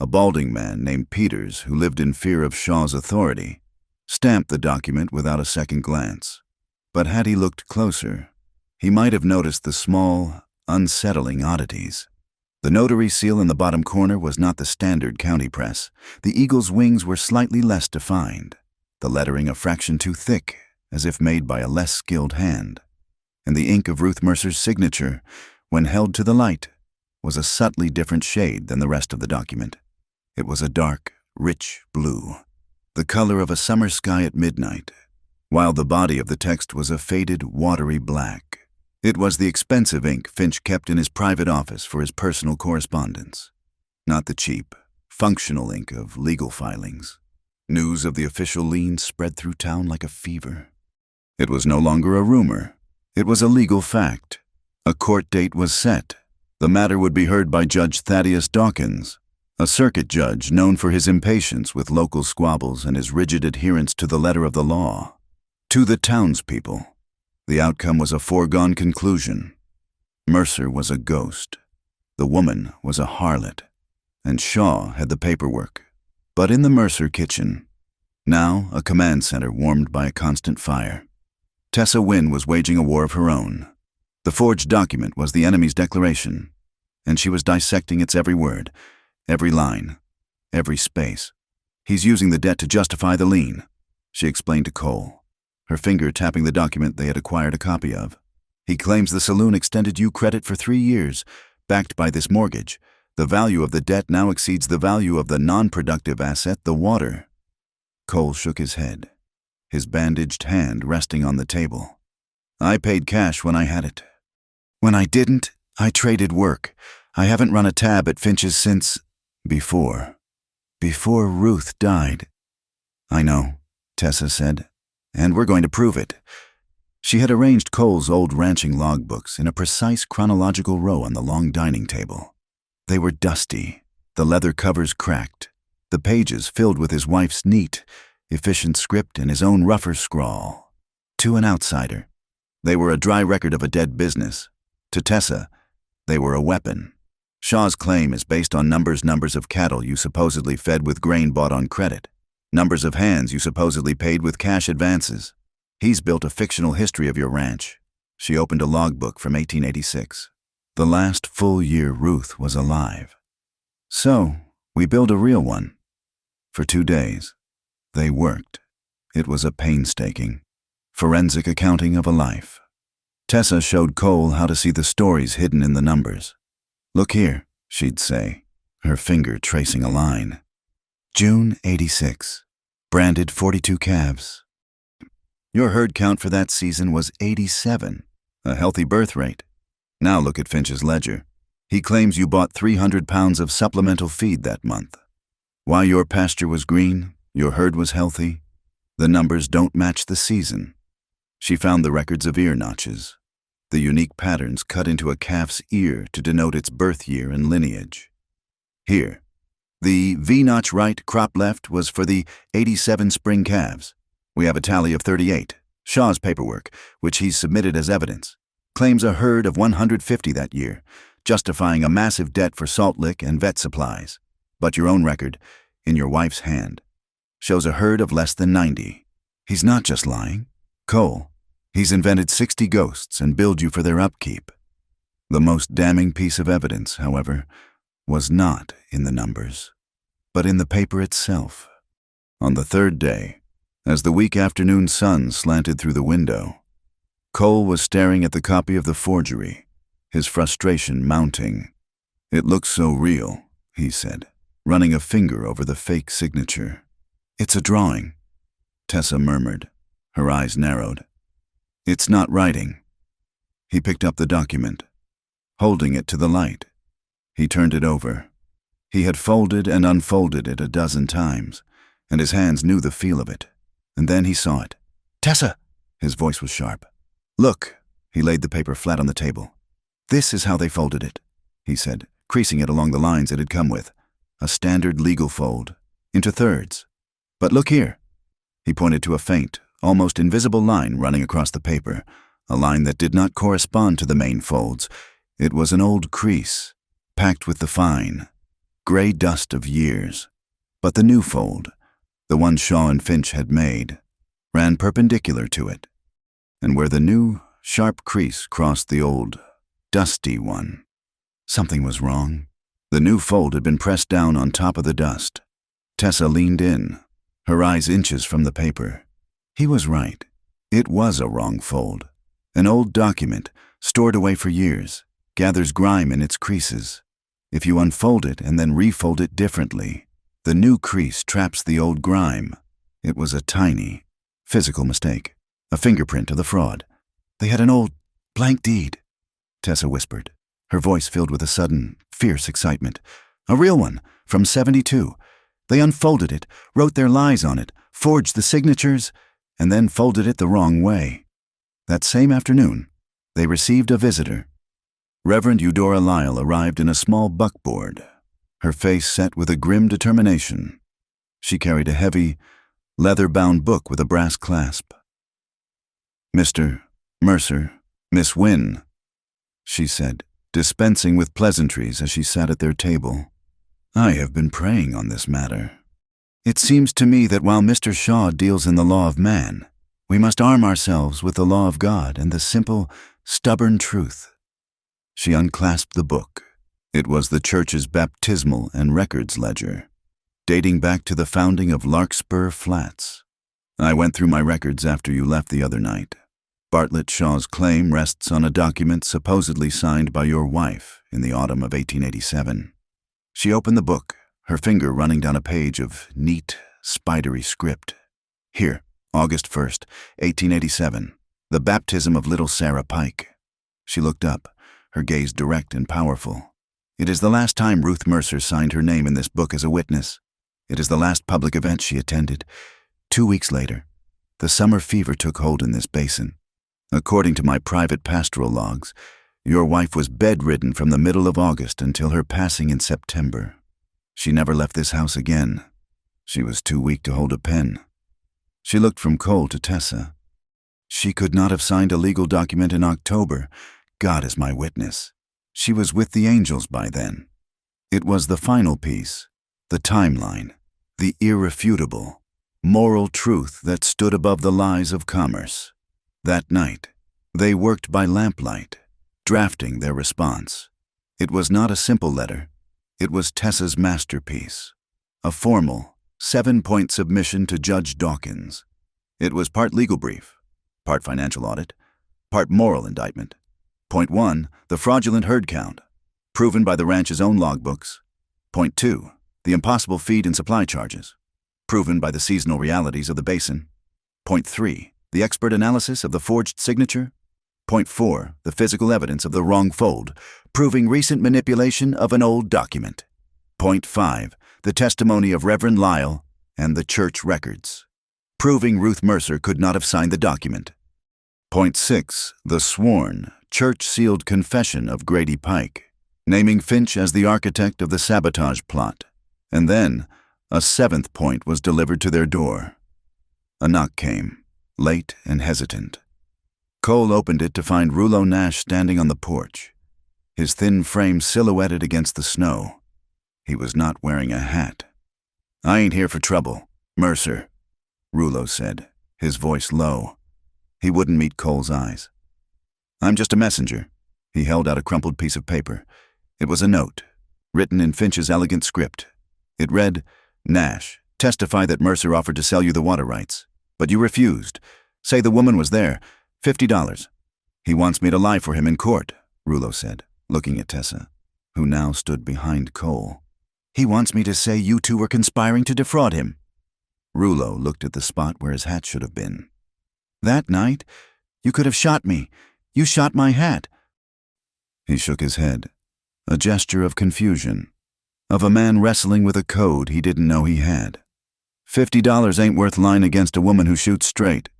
a balding man named Peters who lived in fear of Shaw's authority, stamped the document without a second glance. But had he looked closer, he might have noticed the small, unsettling oddities. The notary seal in the bottom corner was not the standard county press. The eagle's wings were slightly less defined, the lettering a fraction too thick, as if made by a less skilled hand. And the ink of Ruth Mercer's signature, when held to the light, was a subtly different shade than the rest of the document. It was a dark, rich blue, the color of a summer sky at midnight, while the body of the text was a faded, watery black. It was the expensive ink Finch kept in his private office for his personal correspondence, not the cheap, functional ink of legal filings. News of the official lien spread through town like a fever. It was no longer a rumor. It was a legal fact. A court date was set. The matter would be heard by Judge Thaddeus Dawkins, a circuit judge known for his impatience with local squabbles and his rigid adherence to the letter of the law. To the townspeople, the outcome was a foregone conclusion. Mercer was a ghost. The woman was a harlot, and Shaw had the paperwork. But in the Mercer kitchen, now a command center warmed by a constant fire, Tessa Wynne was waging a war of her own. The forged document was the enemy's declaration, and she was dissecting its every word, every line, every space. "He's using the debt to justify the lien," she explained to Cole, her finger tapping the document they had acquired a copy of. "He claims the saloon extended you credit for 3 years, backed by this mortgage. The value of the debt now exceeds the value of the non-productive asset, the water." Cole shook his head, his bandaged hand resting on the table. "I paid cash when I had it. When I didn't, I traded work. I haven't run a tab at Finch's since before Ruth died." "I know," Tessa said, "and we're going to prove it." She had arranged Cole's old ranching logbooks in a precise chronological row on the long dining table. They were dusty, The leather covers cracked, the pages filled with his wife's neat, efficient script and his own rougher scrawl. To an outsider, they were a dry record of a dead business. To Tessa, they were a weapon. Shaw's claim is based on numbers of cattle you supposedly fed with grain bought on credit, numbers of hands you supposedly paid with cash advances. He's built a fictional history of your ranch. She opened a logbook from 1886, the last full year Ruth was alive. So, we built a real one. For 2 days, they worked. It was a painstaking, forensic accounting of a life. Tessa showed Cole how to see the stories hidden in the numbers. "Look here," she'd say, her finger tracing a line. "June 86, branded 42 calves. Your herd count for that season was 87, a healthy birth rate. Now look at Finch's ledger. He claims you bought 300 pounds of supplemental feed that month. While your pasture was green, your herd was healthy, the numbers don't match the season." She found the records of ear notches, the unique patterns cut into a calf's ear to denote its birth year and lineage. Here, the V-notch right, crop left was for the 87 spring calves. We have a tally of 38. Shaw's paperwork, which he's submitted as evidence, claims a herd of 150 that year, justifying a massive debt for salt lick and vet supplies. But your own record, in your wife's hand, shows a herd of less than 90. He's not just lying. Cole, he's invented 60 ghosts and billed you for their upkeep. The most damning piece of evidence, however, was not in the numbers, but in the paper itself. On the third day, as the weak afternoon sun slanted through the window, Cole was staring at the copy of the forgery, his frustration mounting. "It looks so real," he said, running a finger over the fake signature. "It's a drawing," Tessa murmured, her eyes narrowed. "It's not writing." He picked up the document, holding it to the light. He turned it over. He had folded and unfolded it a dozen times, and his hands knew the feel of it. And then he saw it. "Tessa!" His voice was sharp. "Look." He laid the paper flat on the table. "This is how they folded it," he said, creasing it along the lines it had come with. A standard legal fold, into thirds. "But look here." He pointed to a faint, almost invisible line running across the paper, a line that did not correspond to the main folds. It was an old crease, packed with the fine, gray dust of years. But the new fold, the one Shaw and Finch had made, ran perpendicular to it, and where the new, sharp crease crossed the old, dusty one, something was wrong. The new fold had been pressed down on top of the dust. Tessa leaned in, her eyes inches from the paper. He was right. It was a wrong fold. An old document, stored away for years, gathers grime in its creases. If you unfold it and then refold it differently, the new crease traps the old grime. It was a tiny, physical mistake, a fingerprint of the fraud. "They had an old, blank deed," Tessa whispered, her voice filled with a sudden, fierce excitement. "A real one, from 72. They unfolded it, wrote their lies on it, forged the signatures, and then folded it the wrong way. That same afternoon, they received a visitor. Reverend Eudora Lyle arrived in a small buckboard, her face set with a grim determination. She carried a heavy, leather-bound book with a brass clasp. "Mr. Mercer, Miss Wynne," she said, dispensing with pleasantries as she sat at their table. "I have been praying on this matter. It seems to me that while Mr. Shaw deals in the law of man, we must arm ourselves with the law of God and the simple, stubborn truth." She unclasped the book. It was the church's baptismal and records ledger, dating back to the founding of Larkspur Flats. "I went through my records after you left the other night. Bartlett Shaw's claim rests on a document supposedly signed by your wife in the autumn of 1887. She opened the book, her finger running down a page of neat, spidery script. "Here, August 1st, 1887, the baptism of little Sarah Pike." She looked up, her gaze direct and powerful. "It is the last time Ruth Mercer signed her name in this book as a witness. It is the last public event she attended. 2 weeks later, the summer fever took hold in this basin. According to my private pastoral logs, your wife was bedridden from the middle of August until her passing in September. She never left this house again. She was too weak to hold a pen. She looked from Cole to Tessa. She could not have signed a legal document in October. God is my witness. She was with the angels by then. It was the final piece, the timeline, the irrefutable, moral truth that stood above the lies of commerce. That night, they worked by lamplight, drafting their response. It was not a simple letter. It was Tessa's masterpiece, a formal, 7-point submission to Judge Dawkins. It was part legal brief, part financial audit, part moral indictment. Point 1, the fraudulent herd count, proven by the ranch's own logbooks. Point 2, the impossible feed and supply charges, proven by the seasonal realities of the basin. Point 3, the expert analysis of the forged signature. Point 4, the physical evidence of the wrong fold, proving recent manipulation of an old document. Point 5, the testimony of Reverend Lyle and the church records, proving Ruth Mercer could not have signed the document. Point 6, the sworn, church-sealed confession of Grady Pike, naming Finch as the architect of the sabotage plot. And then, a 7th point was delivered to their door. A knock came, late and hesitant. Cole opened it to find Rouleau Nash standing on the porch, his thin frame silhouetted against the snow. He was not wearing a hat. "I ain't here for trouble, Mercer," Rouleau said, his voice low. He wouldn't meet Cole's eyes. "I'm just a messenger." He held out a crumpled piece of paper. It was a note, written in Finch's elegant script. It read, "Nash, testify that Mercer offered to sell you the water rights, but you refused. Say the woman was there. $50. He wants me to lie for him in court," Rouleau said, looking at Tessa, who now stood behind Cole. "He wants me to say you two were conspiring to defraud him." Rouleau looked at the spot where his hat should have been. "That night, you could have shot me. You shot my hat." He shook his head, a gesture of confusion, of a man wrestling with a code he didn't know he had. $50 ain't worth lying against a woman who shoots straight."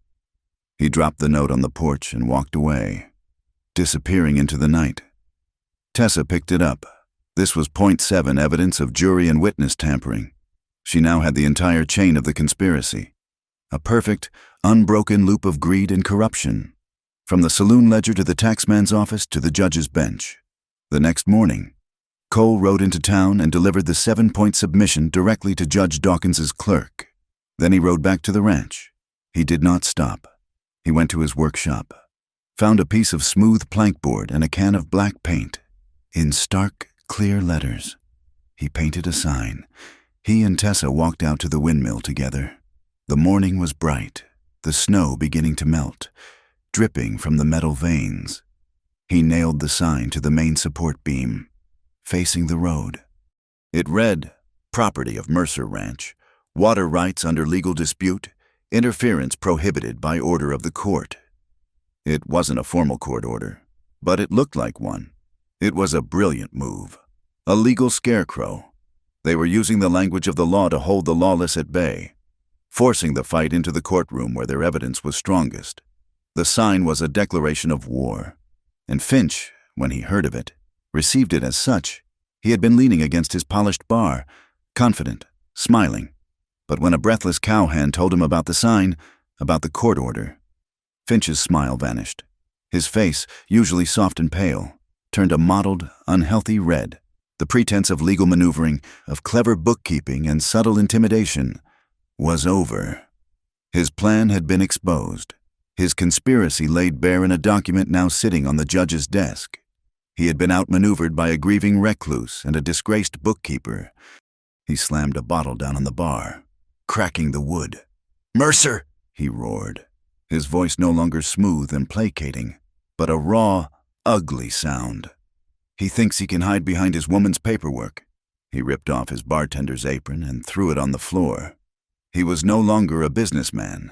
He dropped the note on the porch and walked away, disappearing into the night. Tessa picked it up. This was point 7 evidence of jury and witness tampering. She now had the entire chain of the conspiracy. A perfect, unbroken loop of greed and corruption, from the saloon ledger to the taxman's office to the judge's bench. The next morning, Cole rode into town and delivered the 7-point submission directly to Judge Dawkins's clerk. Then he rode back to the ranch. He did not stop. He went to his workshop, found a piece of smooth plankboard and a can of black paint. In stark, clear letters, he painted a sign. He and Tessa walked out to the windmill together. The morning was bright, the snow beginning to melt, dripping from the metal veins. He nailed the sign to the main support beam, facing the road. It read, "Property of Mercer Ranch, water rights under legal dispute, interference prohibited by order of the court." It wasn't a formal court order, but it looked like one. It was a brilliant move, a legal scarecrow. They were using the language of the law to hold the lawless at bay, forcing the fight into the courtroom where their evidence was strongest. The sign was a declaration of war, and Finch, when he heard of it, received it as such. He had been leaning against his polished bar, confident, smiling. But when a breathless cowhand told him about the sign, about the court order, Finch's smile vanished. His face, usually soft and pale, turned a mottled, unhealthy red. The pretense of legal maneuvering, of clever bookkeeping and subtle intimidation, was over. His plan had been exposed. His conspiracy laid bare in a document now sitting on the judge's desk. He had been outmaneuvered by a grieving recluse and a disgraced bookkeeper. He slammed a bottle down on the bar, cracking the wood. "Mercer!" he roared, his voice no longer smooth and placating, but a raw, ugly sound. "He thinks he can hide behind his woman's paperwork." He ripped off his bartender's apron and threw it on the floor. He was no longer a businessman.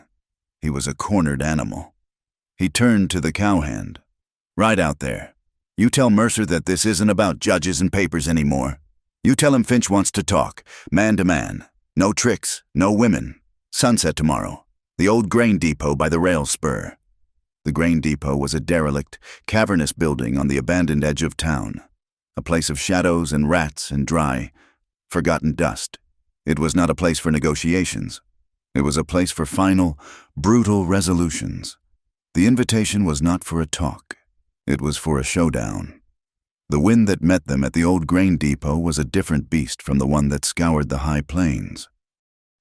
He was a cornered animal. He turned to the cowhand. "Right out there. You tell Mercer that this isn't about judges and papers anymore. You tell him Finch wants to talk, man to man. No tricks, no women. Sunset tomorrow. The old grain depot by the rail spur." The grain depot was a derelict, cavernous building on the abandoned edge of town, a place of shadows and rats and dry, forgotten dust. It was not a place for negotiations. It was a place for final, brutal resolutions. The invitation was not for a talk. It was for a showdown. The wind that met them at the old grain depot was a different beast from the one that scoured the high plains.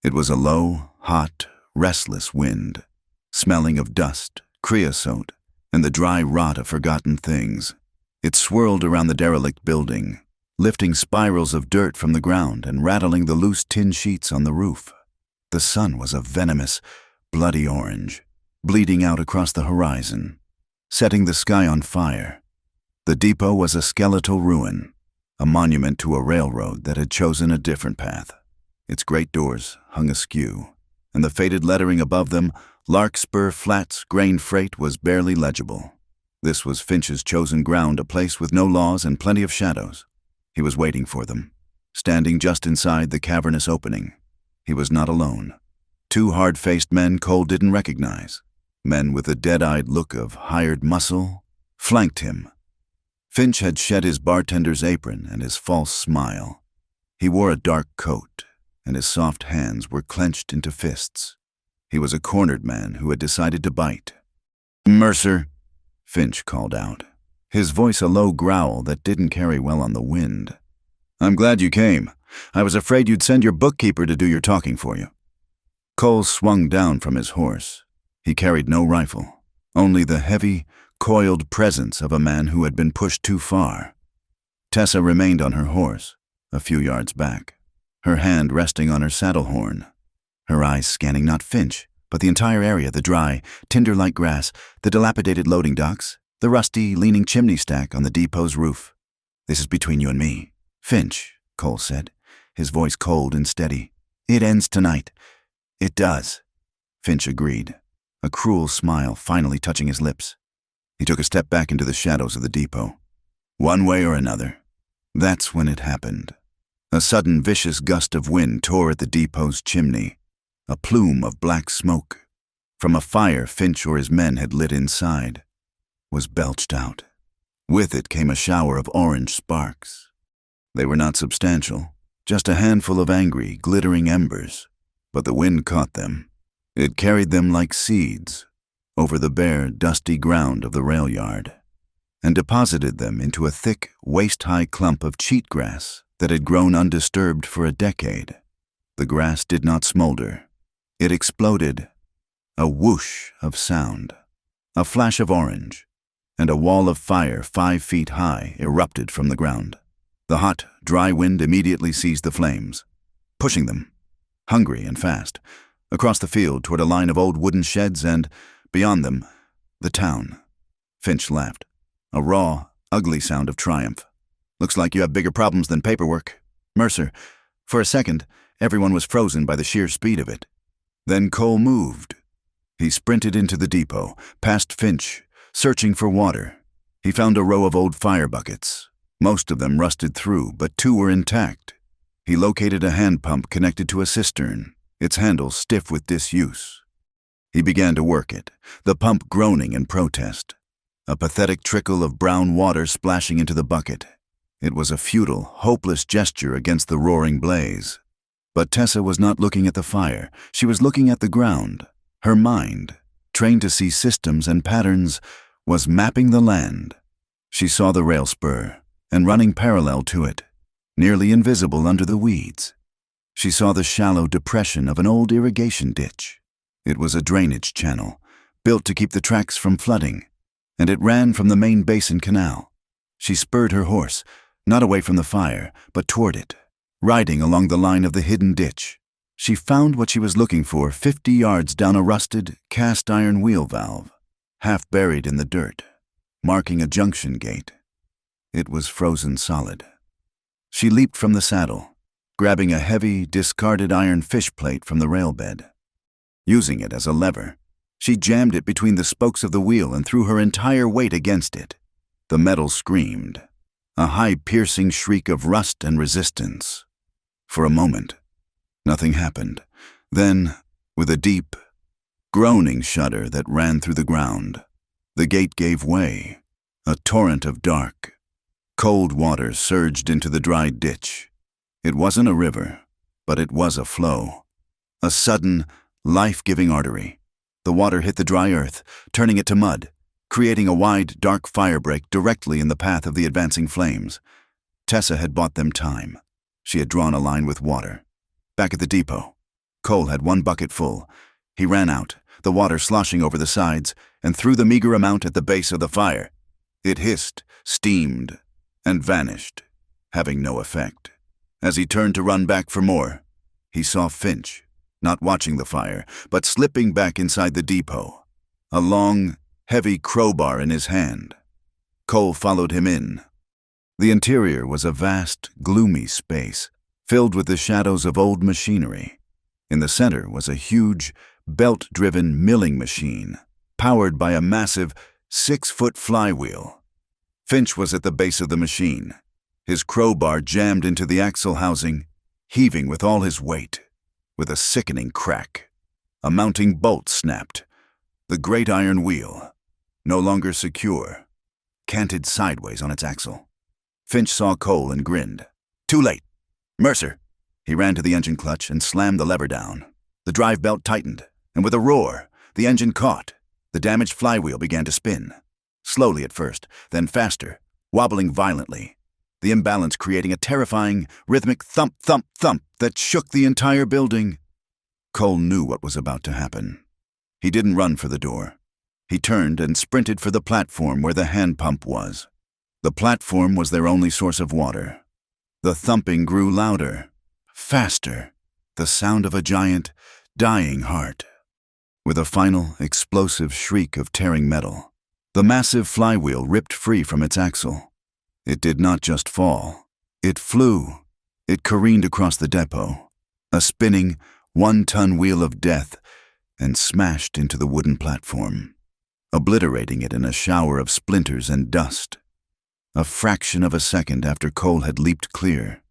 It was a low, hot, restless wind, smelling of dust, creosote, and the dry rot of forgotten things. It swirled around the derelict building, lifting spirals of dirt from the ground and rattling the loose tin sheets on the roof. The sun was a venomous, bloody orange, bleeding out across the horizon, setting the sky on fire. The depot was a skeletal ruin, a monument to a railroad that had chosen a different path. Its great doors hung askew, and the faded lettering above them, Larkspur Flats Grain Freight, was barely legible. This was Finch's chosen ground, a place with no laws and plenty of shadows. He was waiting for them, standing just inside the cavernous opening. He was not alone. Two hard-faced men Cole didn't recognize, men with a dead-eyed look of hired muscle, flanked him. Finch had shed his bartender's apron and his false smile. He wore a dark coat, and his soft hands were clenched into fists. He was a cornered man who had decided to bite. "Mercer," Finch called out, his voice a low growl that didn't carry well on the wind. "I'm glad you came. I was afraid you'd send your bookkeeper to do your talking for you." Cole swung down from his horse. He carried no rifle, only the heavy, coiled presence of a man who had been pushed too far. Tessa remained on her horse, a few yards back, her hand resting on her saddle horn, her eyes scanning not Finch, but the entire area, the dry, tinder-like grass, the dilapidated loading docks, the rusty, leaning chimney stack on the depot's roof. "This is between you and me, Finch," Cole said, his voice cold and steady. "It ends tonight." "It does," Finch agreed, a cruel smile finally touching his lips. He took a step back into the shadows of the depot. One way or another. That's when it happened. A sudden vicious gust of wind tore at the depot's chimney, a plume of black smoke, from a fire Finch or his men had lit inside, was belched out. With it came a shower of orange sparks. They were not substantial, just a handful of angry, glittering embers, but the wind caught them. It carried them like seeds over the bare, dusty ground of the rail yard, and deposited them into a thick, waist-high clump of cheatgrass that had grown undisturbed for a decade. The grass did not smolder. It exploded. A whoosh of sound, a flash of orange, and a wall of fire 5 feet high erupted from the ground. The hot, dry wind immediately seized the flames, pushing them, hungry and fast, across the field toward a line of old wooden sheds and, beyond them, the town. Finch laughed, a raw, ugly sound of triumph. "Looks like you have bigger problems than paperwork, Mercer." For a second, everyone was frozen by the sheer speed of it. Then Cole moved. He sprinted into the depot, past Finch, searching for water. He found a row of old fire buckets. Most of them rusted through, but 2 were intact. He located a hand pump connected to a cistern, its handle stiff with disuse. He began to work it, the pump groaning in protest, a pathetic trickle of brown water splashing into the bucket. It was a futile, hopeless gesture against the roaring blaze. But Tessa was not looking at the fire. She was looking at the ground. Her mind, trained to see systems and patterns, was mapping the land. She saw the rail spur, and running parallel to it, nearly invisible under the weeds, she saw the shallow depression of an old irrigation ditch. It was a drainage channel, built to keep the tracks from flooding, and it ran from the main basin canal. She spurred her horse, not away from the fire, but toward it, riding along the line of the hidden ditch. She found what she was looking for 50 yards down a rusted, cast-iron wheel valve, half buried in the dirt, marking a junction gate. It was frozen solid. She leaped from the saddle, grabbing a heavy, discarded iron fish plate from the rail bed. Using it as a lever, she jammed it between the spokes of the wheel and threw her entire weight against it. The metal screamed, a high, piercing shriek of rust and resistance. For a moment, nothing happened. Then, with a deep, groaning shudder that ran through the ground, the gate gave way. A torrent of dark, cold water surged into the dry ditch. It wasn't a river, but it was a flow. A sudden, life-giving artery. The water hit the dry earth, turning it to mud, creating a wide, dark firebreak directly in the path of the advancing flames. Tessa had bought them time. She had drawn a line with water. Back at the depot, Cole had one bucket full. He ran out, the water sloshing over the sides, and threw the meager amount at the base of the fire. It hissed, steamed, and vanished, having no effect. As he turned to run back for more, he saw Finch, not watching the fire, but slipping back inside the depot, a long, heavy crowbar in his hand. Cole followed him in. The interior was a vast, gloomy space, filled with the shadows of old machinery. In the center was a huge, belt-driven milling machine, powered by a massive 6-foot flywheel. Finch was at the base of the machine, his crowbar jammed into the axle housing, heaving with all his weight. With a sickening crack, a mounting bolt snapped. The great iron wheel, no longer secure, canted sideways on its axle. Finch saw Cole and grinned. Too late. Mercer! He ran to the engine clutch and slammed the lever down. The drive belt tightened, and with a roar, the engine caught. The damaged flywheel began to spin. Slowly at first, then faster, wobbling violently. The imbalance creating a terrifying, rhythmic thump, thump, thump that shook the entire building. Cole knew what was about to happen. He didn't run for the door. He turned and sprinted for the platform where the hand pump was. The platform was their only source of water. The thumping grew louder, faster, the sound of a giant, dying heart. With a final, explosive shriek of tearing metal, the massive flywheel ripped free from its axle. It did not just fall. It flew. It careened across the depot, a spinning, 1-ton wheel of death, and smashed into the wooden platform, obliterating it in a shower of splinters and dust. A fraction of a second after Cole had leaped clear,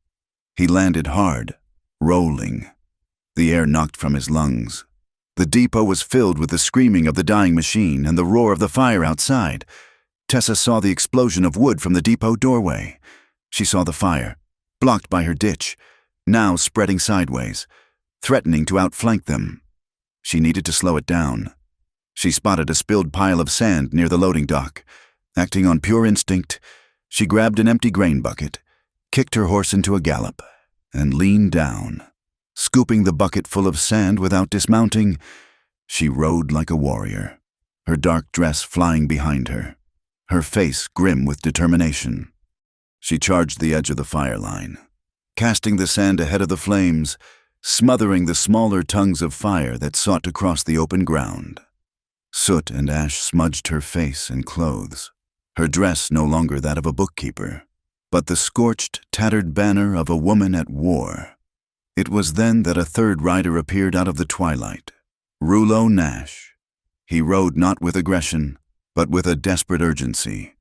he landed hard, rolling. The air knocked from his lungs. The depot was filled with the screaming of the dying machine and the roar of the fire outside. Tessa saw the explosion of wood from the depot doorway. She saw the fire, blocked by her ditch, now spreading sideways, threatening to outflank them. She needed to slow it down. She spotted a spilled pile of sand near the loading dock. Acting on pure instinct, she grabbed an empty grain bucket, kicked her horse into a gallop, and leaned down. Scooping the bucket full of sand without dismounting, she rode like a warrior, her dark dress flying behind her, her face grim with determination. She charged the edge of the fire line, casting the sand ahead of the flames, smothering the smaller tongues of fire that sought to cross the open ground. Soot and ash smudged her face and clothes, her dress no longer that of a bookkeeper, but the scorched, tattered banner of a woman at war. It was then that a third rider appeared out of the twilight, Rouleau Nash. He rode not with aggression, but with a desperate urgency.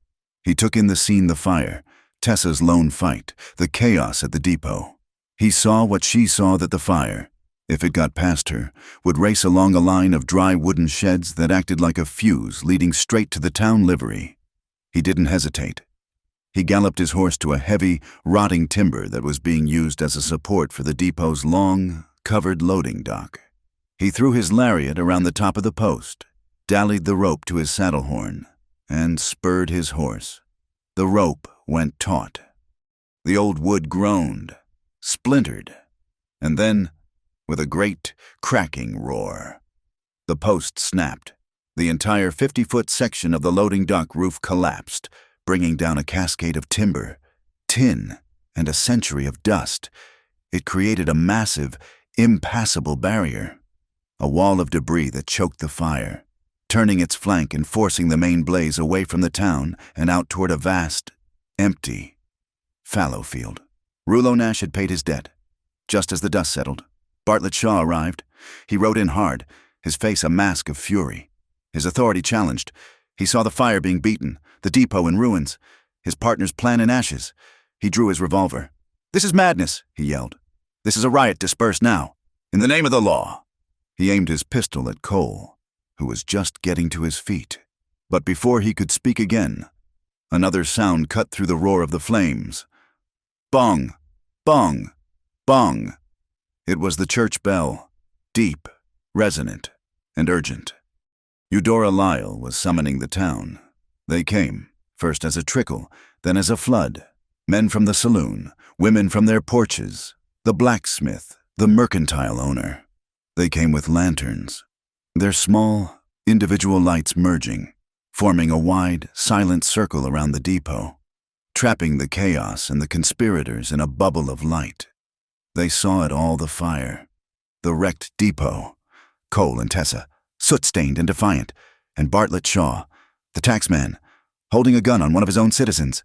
He took in the scene, the fire, Tessa's lone fight, the chaos at the depot. He saw what she saw, that the fire, if it got past her, would race along a line of dry wooden sheds that acted like a fuse leading straight to the town livery. He didn't hesitate. He galloped his horse to a heavy, rotting timber that was being used as a support for the depot's long, covered loading dock. He threw his lariat around the top of the post, dallied the rope to his saddle horn, and spurred his horse. The rope went taut. The old wood groaned, splintered, and then, with a great, cracking roar, the post snapped. The entire 50-foot section of the loading dock roof collapsed, bringing down a cascade of timber, tin, and a century of dust. It created a massive, impassable barrier, a wall of debris that choked the fire, turning its flank and forcing the main blaze away from the town and out toward a vast, empty, fallow field. Rouleau Nash had paid his debt. Just as the dust settled, Bartlett Shaw arrived. He rode in hard, his face a mask of fury. His authority challenged. He saw the fire being beaten, the depot in ruins, his partner's plan in ashes. He drew his revolver. "This is madness," he yelled. "This is a riot. Disperse now. In the name of the law." He aimed his pistol at Cole, who was just getting to his feet. But before he could speak again, another sound cut through the roar of the flames. Bong! Bong! Bong! It was the church bell, deep, resonant, and urgent. Eudora Lyle was summoning the town. They came, first as a trickle, then as a flood. Men from the saloon, women from their porches, the blacksmith, the mercantile owner. They came with lanterns, their small, individual lights merging, forming a wide, silent circle around the depot, trapping the chaos and the conspirators in a bubble of light. They saw it all, the fire, the wrecked depot, Cole and Tessa, soot-stained and defiant, and Bartlett Shaw, the taxman, holding a gun on one of his own citizens.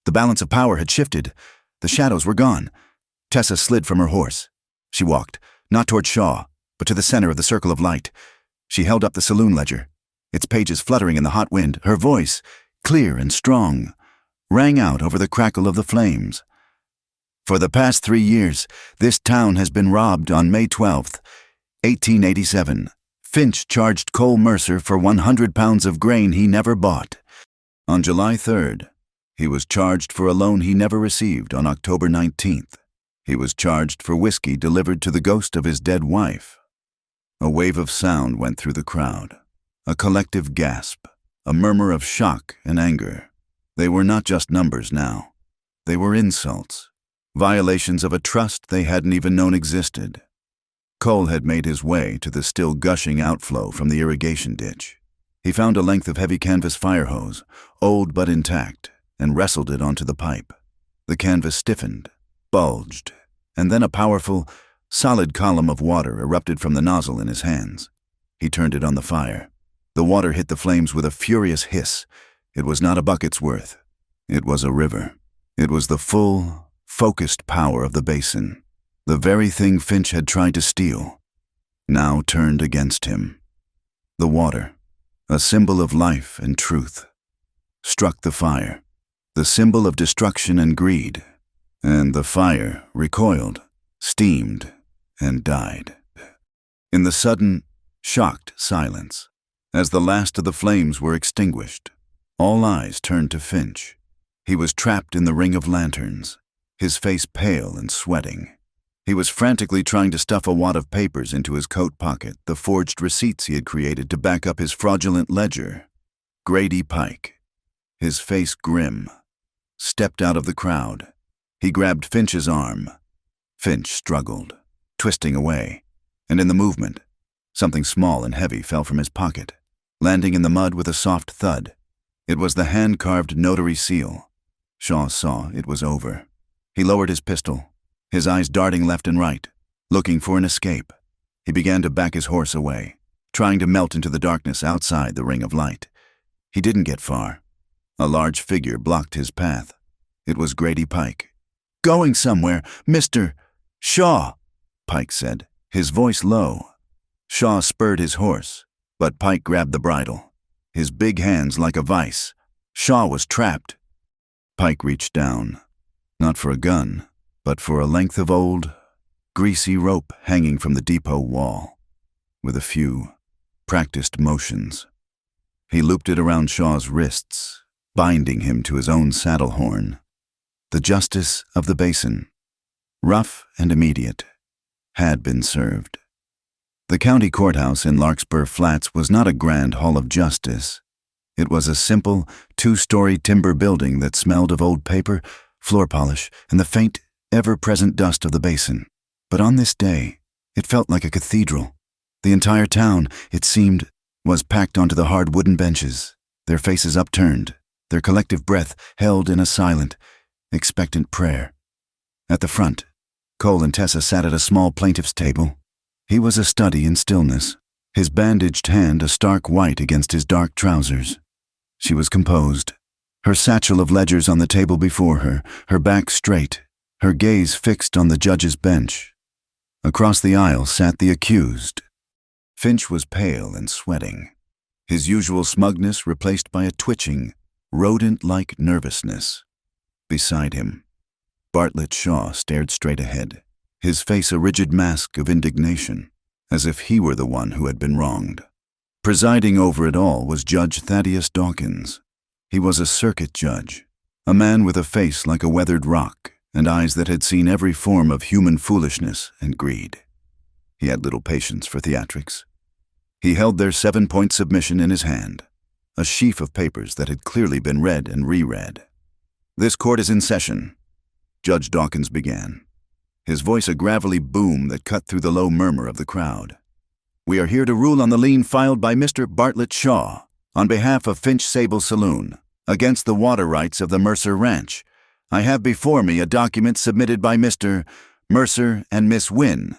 The balance of power had shifted. The shadows were gone. Tessa slid from her horse. She walked, not toward Shaw, but to the center of the circle of light. She held up the saloon ledger, its pages fluttering in the hot wind. Her voice, clear and strong, rang out over the crackle of the flames. For the past 3 years, this town has been robbed. On May 12th, 1887. Finch charged Cole Mercer for 100 pounds of grain he never bought. On July 3rd, he was charged for a loan he never received. On October 19th, he was charged for whiskey delivered to the ghost of his dead wife. A wave of sound went through the crowd, a collective gasp, a murmur of shock and anger. They were not just numbers now. They were insults, violations of a trust they hadn't even known existed. Cole had made his way to the still gushing outflow from the irrigation ditch. He found a length of heavy canvas fire hose, old but intact, and wrestled it onto the pipe. The canvas stiffened, bulged, and then a powerful, solid column of water erupted from the nozzle in his hands. He turned it on the fire. The water hit the flames with a furious hiss. It was not a bucket's worth. It was a river. It was the full, focused power of the basin. The very thing Finch had tried to steal, now turned against him. The water, a symbol of life and truth, struck the fire, the symbol of destruction and greed, and the fire recoiled, steamed, and died. In the sudden, shocked silence, as the last of the flames were extinguished, all eyes turned to Finch. He was trapped in the ring of lanterns, his face pale and sweating. He was frantically trying to stuff a wad of papers into his coat pocket, the forged receipts he had created to back up his fraudulent ledger. Grady Pike, his face grim, stepped out of the crowd. He grabbed Finch's arm. Finch struggled, twisting away, and in the movement, something small and heavy fell from his pocket, landing in the mud with a soft thud. It was the hand-carved notary seal. Shaw saw it was over. He lowered his pistol, his eyes darting left and right, looking for an escape. He began to back his horse away, trying to melt into the darkness outside the ring of light. He didn't get far. A large figure blocked his path. It was Grady Pike. "Going somewhere, Mr. Shaw," Pike said, his voice low. Shaw spurred his horse, but Pike grabbed the bridle, his big hands like a vice. Shaw was trapped. Pike reached down, not for a gun, but for a length of old, greasy rope hanging from the depot wall. With a few practiced motions, he looped it around Shaw's wrists, binding him to his own saddle horn. The justice of the basin, rough and immediate, had been served. The county courthouse in Larkspur Flats was not a grand hall of justice. It was a simple, 2-story timber building that smelled of old paper, floor polish, and the faint, ever-present dust of the basin. But on this day, it felt like a cathedral. The entire town, it seemed, was packed onto the hard wooden benches, their faces upturned, their collective breath held in a silent, expectant prayer. At the front, Cole and Tessa sat at a small plaintiff's table. He was a study in stillness, his bandaged hand a stark white against his dark trousers. She was composed, her satchel of ledgers on the table before her, her back straight, her gaze fixed on the judge's bench. Across the aisle sat the accused. Finch was pale and sweating, his usual smugness replaced by a twitching, rodent-like nervousness. Beside him, Bartlett Shaw stared straight ahead, his face a rigid mask of indignation, as if he were the one who had been wronged. Presiding over it all was Judge Thaddeus Dawkins. He was a circuit judge, a man with a face like a weathered rock, and eyes that had seen every form of human foolishness and greed. He had little patience for theatrics. He held their 7-point submission in his hand, a sheaf of papers that had clearly been read and reread. "This court is in session," Judge Dawkins began, his voice a gravelly boom that cut through the low murmur of the crowd. "We are here to rule on the lien filed by Mr. Bartlett Shaw on behalf of Finch Sable Saloon against the water rights of the Mercer Ranch. I have before me a document submitted by Mr. Mercer and Miss Wynne,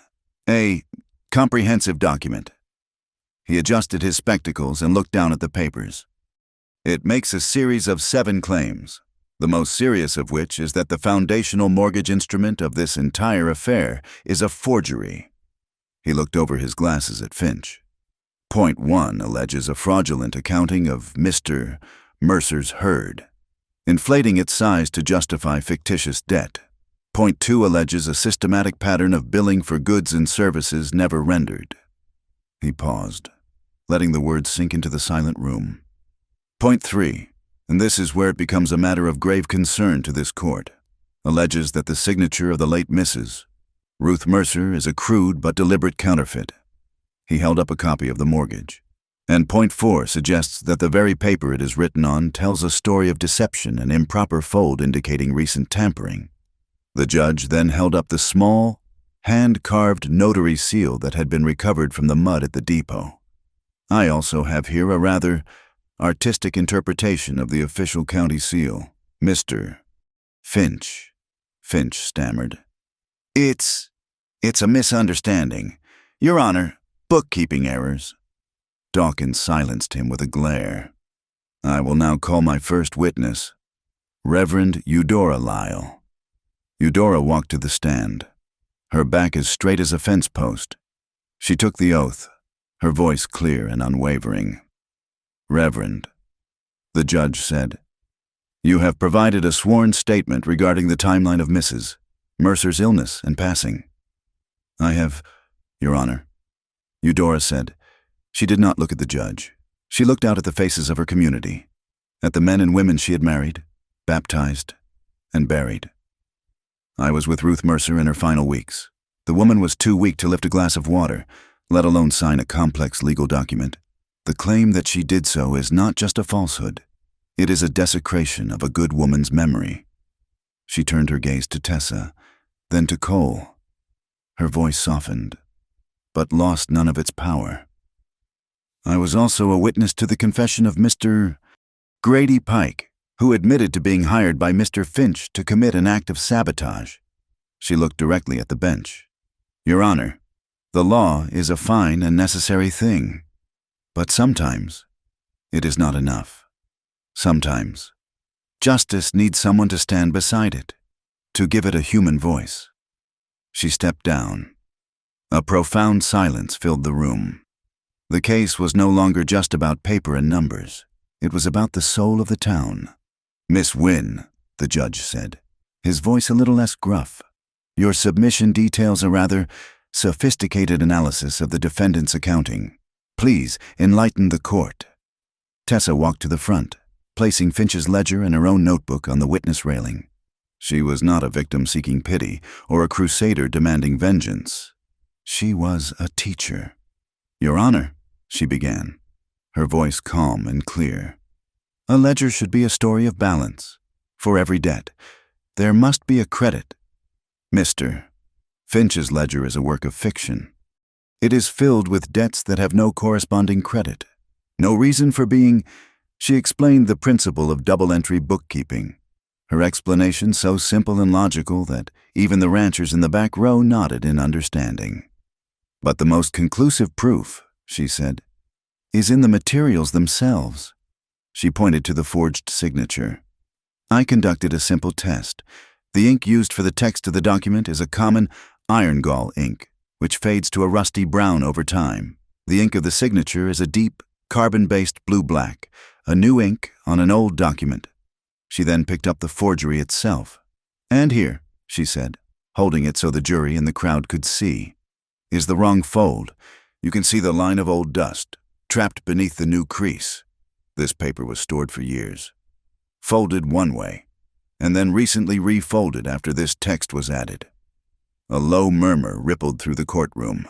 a comprehensive document." He adjusted his spectacles and looked down at the papers. "It makes a series of 7 claims, the most serious of which is that the foundational mortgage instrument of this entire affair is a forgery." He looked over his glasses at Finch. Point 1 alleges a fraudulent accounting of Mr. Mercer's herd, inflating its size to justify fictitious debt. Point 2 alleges a systematic pattern of billing for goods and services never rendered. He paused, letting the words sink into the silent room. Point 3, and this is where it becomes a matter of grave concern to this court, alleges that the signature of the late Mrs. Ruth Mercer is a crude but deliberate counterfeit. He held up a copy of the mortgage. And point 4 suggests that the very paper it is written on tells a story of deception and improper fold indicating recent tampering. The judge then held up the small, hand-carved notary seal that had been recovered from the mud at the depot. "I also have here a rather artistic interpretation of the official county seal. Mr. Finch," Finch stammered. It's a misunderstanding. Your Honor, bookkeeping errors." Dawkins silenced him with a glare. "I will now call my first witness, Reverend Eudora Lyle." Eudora walked to the stand, her back as straight as a fence post. She took the oath, her voice clear and unwavering. "Reverend," the judge said, "you have provided a sworn statement regarding the timeline of Mrs. Mercer's illness and passing." "I have, Your Honor," Eudora said. She did not look at the judge. She looked out at the faces of her community, at the men and women she had married, baptized, and buried. "I was with Ruth Mercer in her final weeks. The woman was too weak to lift a glass of water, let alone sign a complex legal document. The claim that she did so is not just a falsehood. It is a desecration of a good woman's memory." She turned her gaze to Tessa, then to Cole. Her voice softened, but lost none of its power. "I was also a witness to the confession of Mr. Grady Pike, who admitted to being hired by Mr. Finch to commit an act of sabotage." She looked directly at the bench. "Your Honor, the law is a fine and necessary thing, but sometimes it is not enough. Sometimes justice needs someone to stand beside it, to give it a human voice." She stepped down. A profound silence filled the room. The case was no longer just about paper and numbers. It was about the soul of the town. "Miss Wynne," the judge said, his voice a little less gruff, "your submission details a rather sophisticated analysis of the defendant's accounting. Please enlighten the court." Tessa walked to the front, placing Finch's ledger and her own notebook on the witness railing. She was not a victim seeking pity or a crusader demanding vengeance. She was a teacher. "Your Honor," she began, her voice calm and clear, "a ledger should be a story of balance. For every debt, there must be a credit. Mr. Finch's ledger is a work of fiction. It is filled with debts that have no corresponding credit, no reason for being." She explained the principle of double-entry bookkeeping, her explanation so simple and logical that even the ranchers in the back row nodded in understanding. "But the most conclusive proof," she said, "is in the materials themselves." She pointed to the forged signature. "I conducted a simple test. The ink used for the text of the document is a common iron gall ink, which fades to a rusty brown over time. The ink of the signature is a deep, carbon-based blue-black, a new ink on an old document." She then picked up the forgery itself. "And here," she said, holding it so the jury and the crowd could see, "is the wrong fold. You can see the line of old dust, trapped beneath the new crease. This paper was stored for years. Folded one way, and then recently refolded after this text was added. A low murmur rippled through the courtroom.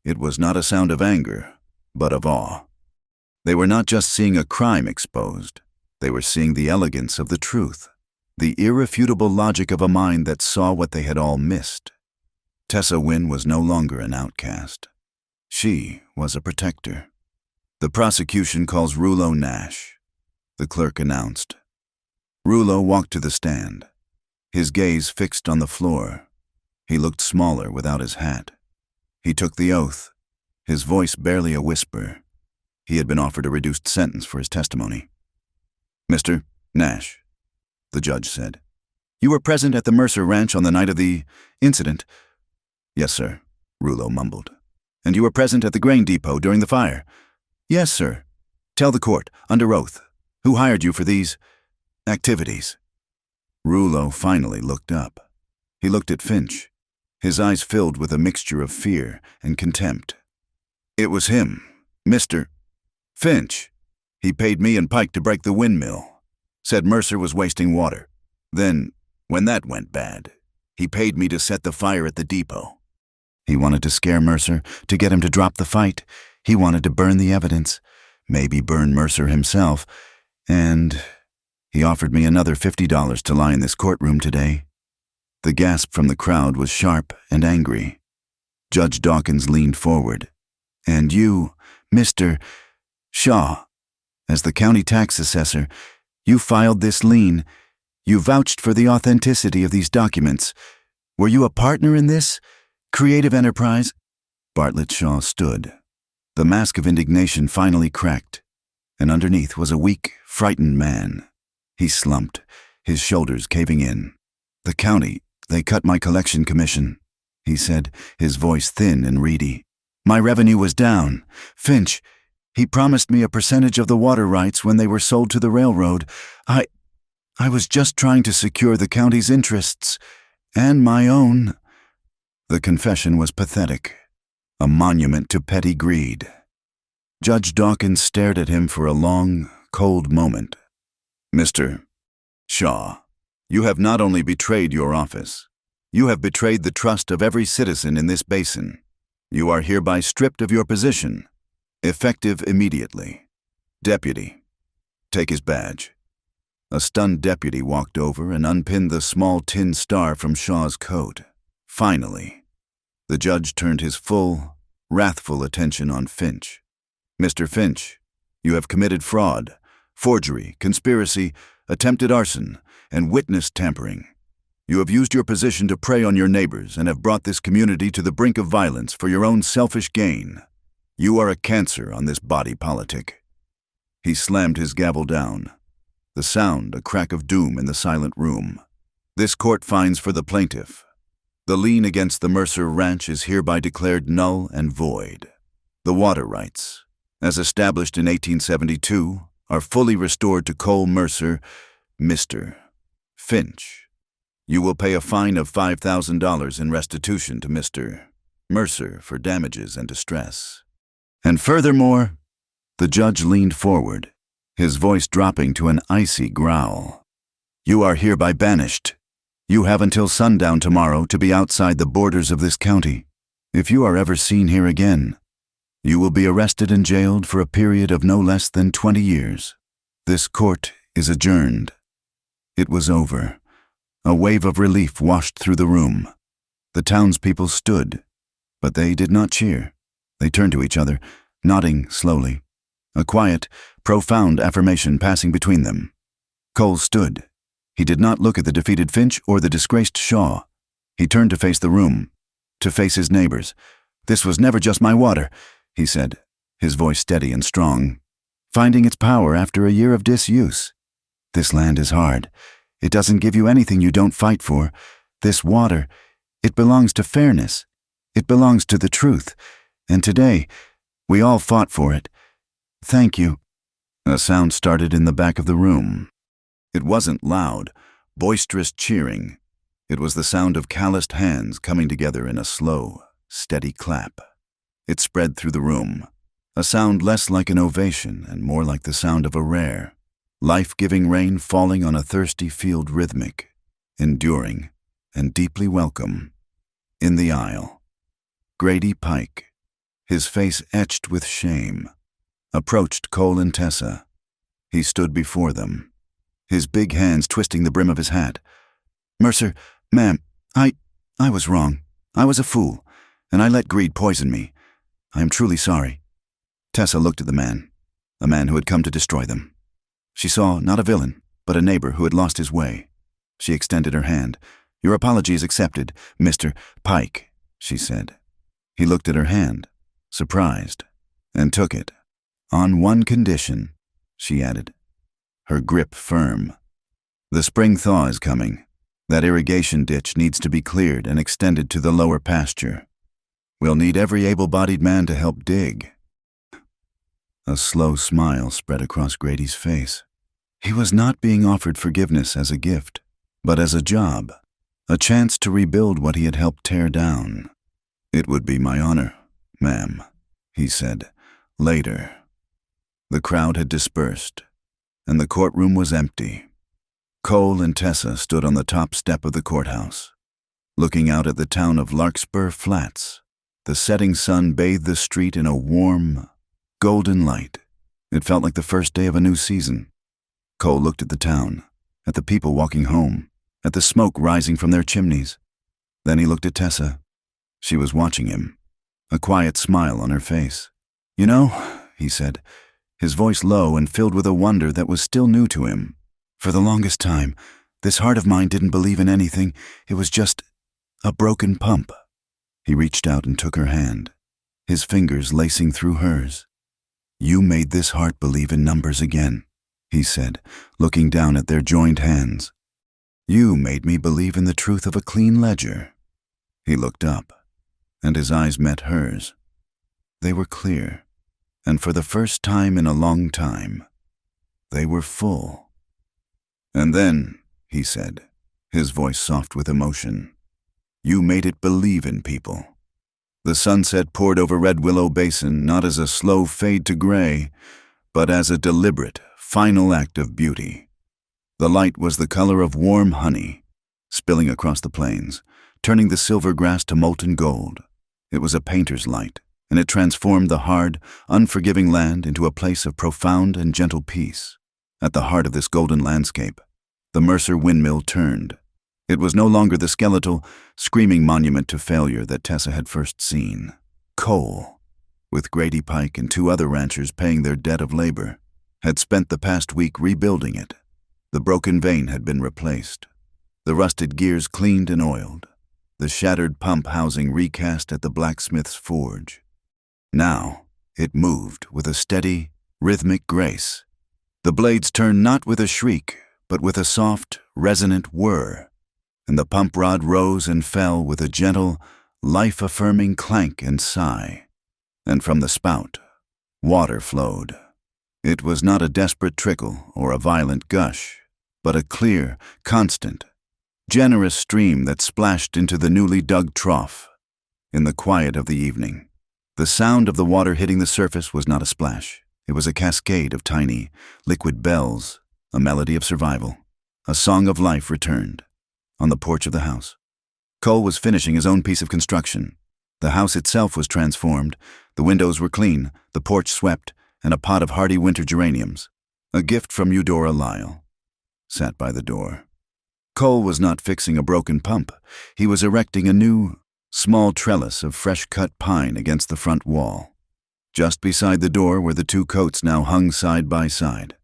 It was not a sound of anger, but of awe. They were not just seeing a crime exposed. They were seeing the elegance of the truth, the irrefutable logic of a mind that saw what they had all missed. Tessa Wynne was no longer an outcast. She was a protector. "The prosecution calls Rouleau Nash," the clerk announced. Rouleau walked to the stand, his gaze fixed on the floor. He looked smaller without his hat. He took the oath, his voice barely a whisper. He had been offered a reduced sentence for his testimony. "Mr. Nash," the judge said, "you were present at the Mercer Ranch on the night of the incident." "Yes, sir," Rouleau mumbled. "And you were present at the grain depot during the fire?" "Yes, sir." "Tell the court, under oath, who hired you for these activities?" Rouleau finally looked up. He looked at Finch, his eyes filled with a mixture of fear and contempt. "It was him, Mr. Finch. He paid me and Pike to break the windmill. Said Mercer was wasting water. Then, when that went bad, he paid me to set the fire at the depot." He wanted to scare Mercer, to get him to drop the fight. He wanted to burn the evidence, maybe burn Mercer himself, and he offered me another $50 to lie in this courtroom today. The gasp from the crowd was sharp and angry. Judge Dawkins leaned forward. "And you, Mr. Shaw, as the county tax assessor, you filed this lien. You vouched for the authenticity of these documents. Were you a partner in this creative enterprise?" Bartlett Shaw stood. The mask of indignation finally cracked, and underneath was a weak, frightened man. He slumped, his shoulders caving in. "The county, they cut my collection commission," he said, his voice thin and reedy. "My revenue was down. Finch, he promised me a percentage of the water rights when they were sold to the railroad. I was just trying to secure the county's interests, and my own." The confession was pathetic, a monument to petty greed. Judge Dawkins stared at him for a long, cold moment. "Mr. Shaw, you have not only betrayed your office, you have betrayed the trust of every citizen in this basin. You are hereby stripped of your position, effective immediately. Deputy, take his badge." A stunned deputy walked over and unpinned the small tin star from Shaw's coat. Finally, the judge turned his full, wrathful attention on Finch. "Mr. Finch, you have committed fraud, forgery, conspiracy, attempted arson, and witness tampering. You have used your position to prey on your neighbors and have brought this community to the brink of violence for your own selfish gain. You are a cancer on this body politic." He slammed his gavel down, the sound a crack of doom in the silent room. "This court finds for the plaintiff. The lien against the Mercer Ranch is hereby declared null and void. The water rights, as established in 1872, are fully restored to Cole Mercer, Mr. Finch. You will pay a fine of $5,000 in restitution to Mr. Mercer for damages and distress. And furthermore," the judge leaned forward, his voice dropping to an icy growl, "you are hereby banished. You have until sundown tomorrow to be outside the borders of this county. If you are ever seen here again, you will be arrested and jailed for a period of no less than 20 years. This court is adjourned." It was over. A wave of relief washed through the room. The townspeople stood, but they did not cheer. They turned to each other, nodding slowly, a quiet, profound affirmation passing between them. Cole stood. He did not look at the defeated Finch or the disgraced Shaw. He turned to face the room, to face his neighbors. "This was never just my water," he said, his voice steady and strong, "finding its power after a year of disuse. This land is hard. It doesn't give you anything you don't fight for. This water, it belongs to fairness. It belongs to the truth. And today, we all fought for it. Thank you." A sound started in the back of the room. It wasn't loud, boisterous cheering. It was the sound of calloused hands coming together in a slow, steady clap. It spread through the room, a sound less like an ovation and more like the sound of a rare, life-giving rain falling on a thirsty field, rhythmic, enduring, and deeply welcome. In the aisle, Grady Pike, his face etched with shame, approached Cole and Tessa. He stood before them, his big hands twisting the brim of his hat. "Mercer, ma'am, I was wrong. I was a fool, and I let greed poison me. I am truly sorry." Tessa looked at a man who had come to destroy them. She saw not a villain, but a neighbor who had lost his way. She extended her hand. "Your apology is accepted, Mr. Pike," she said. He looked at her hand, surprised, and took it. "On one condition," she added, her grip firm. "The spring thaw is coming. That irrigation ditch needs to be cleared and extended to the lower pasture. We'll need every able-bodied man to help dig." A slow smile spread across Grady's face. He was not being offered forgiveness as a gift, but as a job, a chance to rebuild what he had helped tear down. "It would be my honor, ma'am," he said, later. The crowd had dispersed, and the courtroom was empty. Cole and Tessa stood on the top step of the courthouse, looking out at the town of Larkspur Flats. The setting sun bathed the street in a warm, golden light. It felt like the first day of a new season. Cole looked at the town, at the people walking home, at the smoke rising from their chimneys. Then he looked at Tessa. She was watching him, a quiet smile on her face. "You know," he said, his voice low and filled with a wonder that was still new to him, "for the longest time, this heart of mine didn't believe in anything. It was just a broken pump." He reached out and took her hand, his fingers lacing through hers. "You made this heart believe in numbers again," he said, looking down at their joined hands. "You made me believe in the truth of a clean ledger." He looked up, and his eyes met hers. They were clear, and for the first time in a long time, they were full. "And then," he said, his voice soft with emotion, "you made it believe in people." The sunset poured over Red Willow Basin not as a slow fade to gray, but as a deliberate, final act of beauty. The light was the color of warm honey, spilling across the plains, turning the silver grass to molten gold. It was a painter's light, and it transformed the hard, unforgiving land into a place of profound and gentle peace. At the heart of this golden landscape, the Mercer windmill turned. It was no longer the skeletal, screaming monument to failure that Tessa had first seen. Cole, with Grady Pike and 2 other ranchers paying their debt of labor, had spent the past week rebuilding it. The broken vane had been replaced, the rusted gears cleaned and oiled, the shattered pump housing recast at the blacksmith's forge. Now, it moved with a steady, rhythmic grace. The blades turned not with a shriek, but with a soft, resonant whir, and the pump rod rose and fell with a gentle, life-affirming clank and sigh. And from the spout, water flowed. It was not a desperate trickle or a violent gush, but a clear, constant, generous stream that splashed into the newly dug trough. In the quiet of the evening, the sound of the water hitting the surface was not a splash. It was a cascade of tiny, liquid bells, a melody of survival. A song of life returned. On the porch of the house, Cole was finishing his own piece of construction. The house itself was transformed. The windows were clean, the porch swept, and a pot of hardy winter geraniums, a gift from Eudora Lyle, sat by the door. Cole was not fixing a broken pump. He was erecting a new, small trellis of fresh-cut pine against the front wall. Just beside the door were the 2 coats now hung side by side.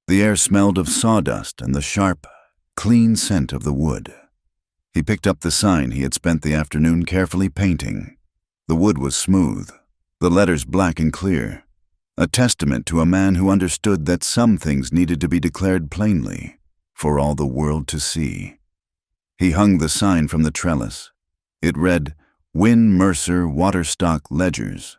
The air smelled of sawdust and the sharp, clean scent of the wood. He picked up the sign he had spent the afternoon carefully painting. The wood was smooth, the letters black and clear, a testament to a man who understood that some things needed to be declared plainly for all the world to see. He hung the sign from the trellis. It read, "Win Mercer Waterstock Ledgers."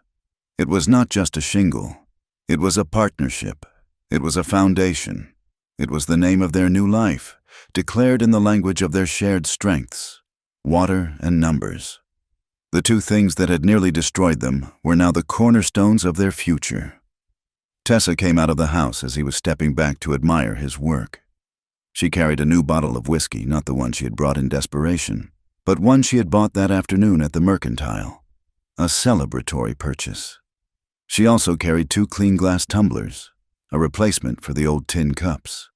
It was not just a shingle. It was a partnership. It was a foundation. It was the name of their new life, declared in the language of their shared strengths, water and numbers. The 2 things that had nearly destroyed them were now the cornerstones of their future. Tessa came out of the house as he was stepping back to admire his work. She carried a new bottle of whiskey, not the one she had brought in desperation, but one she had bought that afternoon at the mercantile. A celebratory purchase. She also carried 2 clean glass tumblers, a replacement for the old tin cups.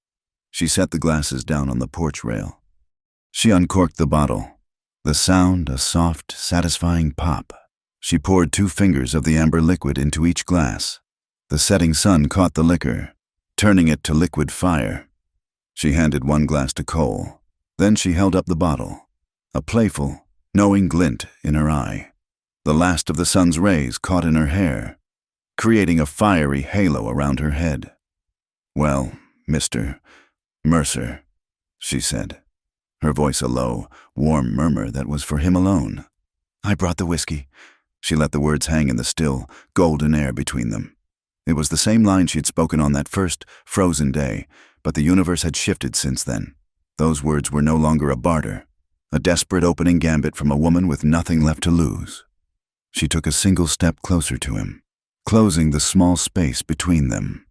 She set the glasses down on the porch rail. She uncorked the bottle. The sound, a soft, satisfying pop. She poured 2 fingers of the amber liquid into each glass. The setting sun caught the liquor, turning it to liquid fire. She handed 1 glass to Cole. Then she held up the bottle, a playful, knowing glint in her eye. The last of the sun's rays caught in her hair, creating a fiery halo around her head. "Well, Mr. Mercer," she said, her voice a low, warm murmur that was for him alone. "I brought the whiskey." She let the words hang in the still, golden air between them. It was the same line she had spoken on that first, frozen day, but the universe had shifted since then. Those words were no longer a barter, a desperate opening gambit from a woman with nothing left to lose. She took a single step closer to him, closing the small space between them.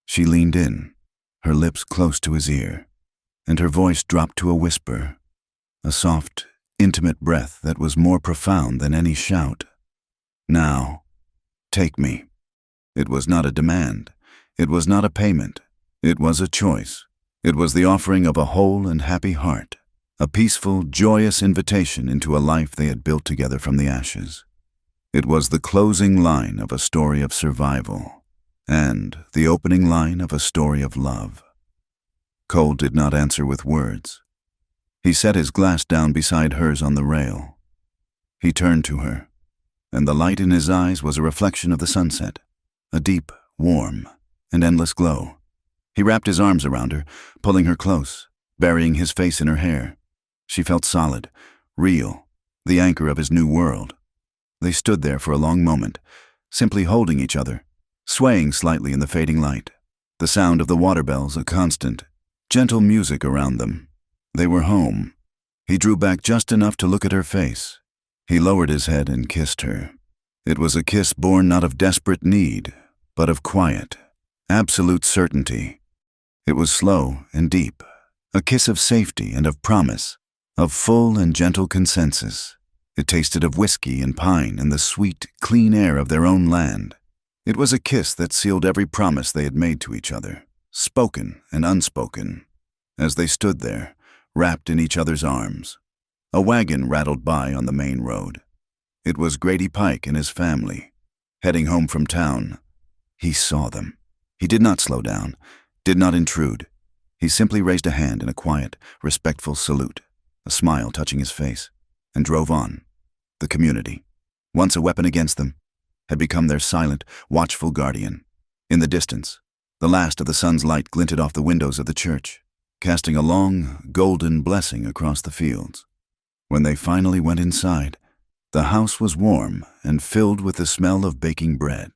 She leaned in, her lips close to his ear, and her voice dropped to a whisper, a soft, intimate breath that was more profound than any shout. "Now, take me." It was not a demand. It was not a payment. It was a choice. It was the offering of a whole and happy heart, a peaceful, joyous invitation into a life they had built together from the ashes. It was the closing line of a story of survival, and the opening line of a story of love. Cole did not answer with words. He set his glass down beside hers on the rail. He turned to her, and the light in his eyes was a reflection of the sunset, a deep, warm, and endless glow. He wrapped his arms around her, pulling her close, burying his face in her hair. She felt solid, real, the anchor of his new world. They stood there for a long moment, simply holding each other, swaying slightly in the fading light. The sound of the water bells a constant, gentle music around them. They were home. He drew back just enough to look at her face. He lowered his head and kissed her. It was a kiss born not of desperate need, but of quiet, absolute certainty. It was slow and deep, a kiss of safety and of promise, of full and gentle consensus. It tasted of whiskey and pine and the sweet, clean air of their own land. It was a kiss that sealed every promise they had made to each other, spoken and unspoken. As they stood there, wrapped in each other's arms, a wagon rattled by on the main road. It was Grady Pike and his family, heading home from town. He saw them. He did not slow down, did not intrude. He simply raised a hand in a quiet, respectful salute, a smile touching his face, and drove on. The community, once a weapon against them, had become their silent, watchful guardian. In the distance, the last of the sun's light glinted off the windows of the church, casting a long, golden blessing across the fields. When they finally went inside, the house was warm and filled with the smell of baking bread.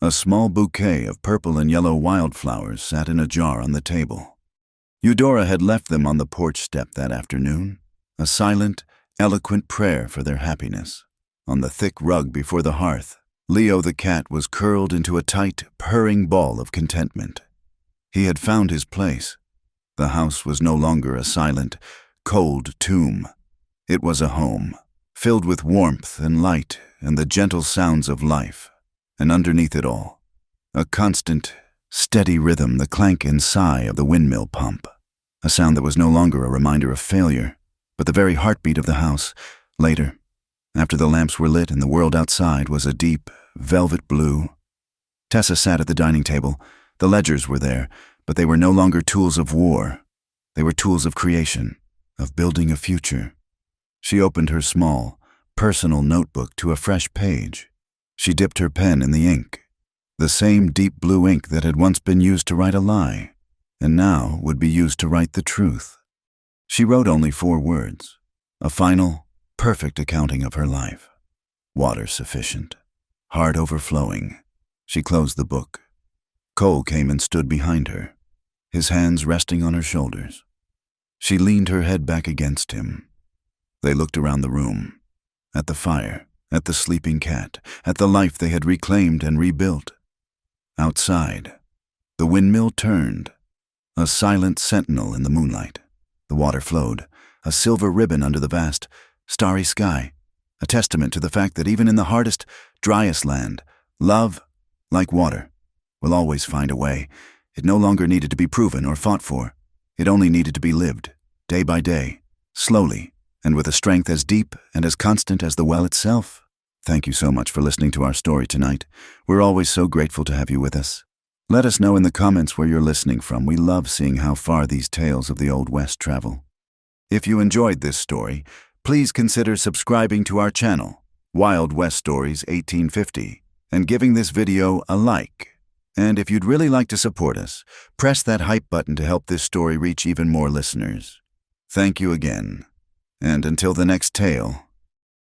A small bouquet of purple and yellow wildflowers sat in a jar on the table. Eudora had left them on the porch step that afternoon, a silent, eloquent prayer for their happiness. On the thick rug before the hearth, Leo the cat was curled into a tight, purring ball of contentment. He had found his place. The house was no longer a silent, cold tomb. It was a home, filled with warmth and light and the gentle sounds of life. And underneath it all, a constant, steady rhythm, the clank and sigh of the windmill pump. A sound that was no longer a reminder of failure, but the very heartbeat of the house. Later, after the lamps were lit and the world outside was a deep, velvet blue. Tessa sat at the dining table. The ledgers were there, but they were no longer tools of war. They were tools of creation, of building a future. She opened her small, personal notebook to a fresh page. She dipped her pen in the ink, the same deep blue ink that had once been used to write a lie, and now would be used to write the truth. She wrote only 4 words, a final, perfect accounting of her life. Water sufficient, heart overflowing. She closed the book. Cole came and stood behind her, his hands resting on her shoulders. She leaned her head back against him. They looked around the room, at the fire, at the sleeping cat, at the life they had reclaimed and rebuilt. Outside, the windmill turned, a silent sentinel in the moonlight. The water flowed, a silver ribbon under the vast, starry sky, a testament to the fact that even in the hardest, driest land, love, like water, will always find a way. It no longer needed to be proven or fought for. It only needed to be lived, day by day, slowly, and with a strength as deep and as constant as the well itself. Thank you so much for listening to our story tonight. We're always so grateful to have you with us. Let us know in the comments where you're listening from. We love seeing how far these tales of the Old West travel. If you enjoyed this story, please consider subscribing to our channel, Wild West Stories 1850, and giving this video a like. And if you'd really like to support us, press that hype button to help this story reach even more listeners. Thank you again. And until the next tale,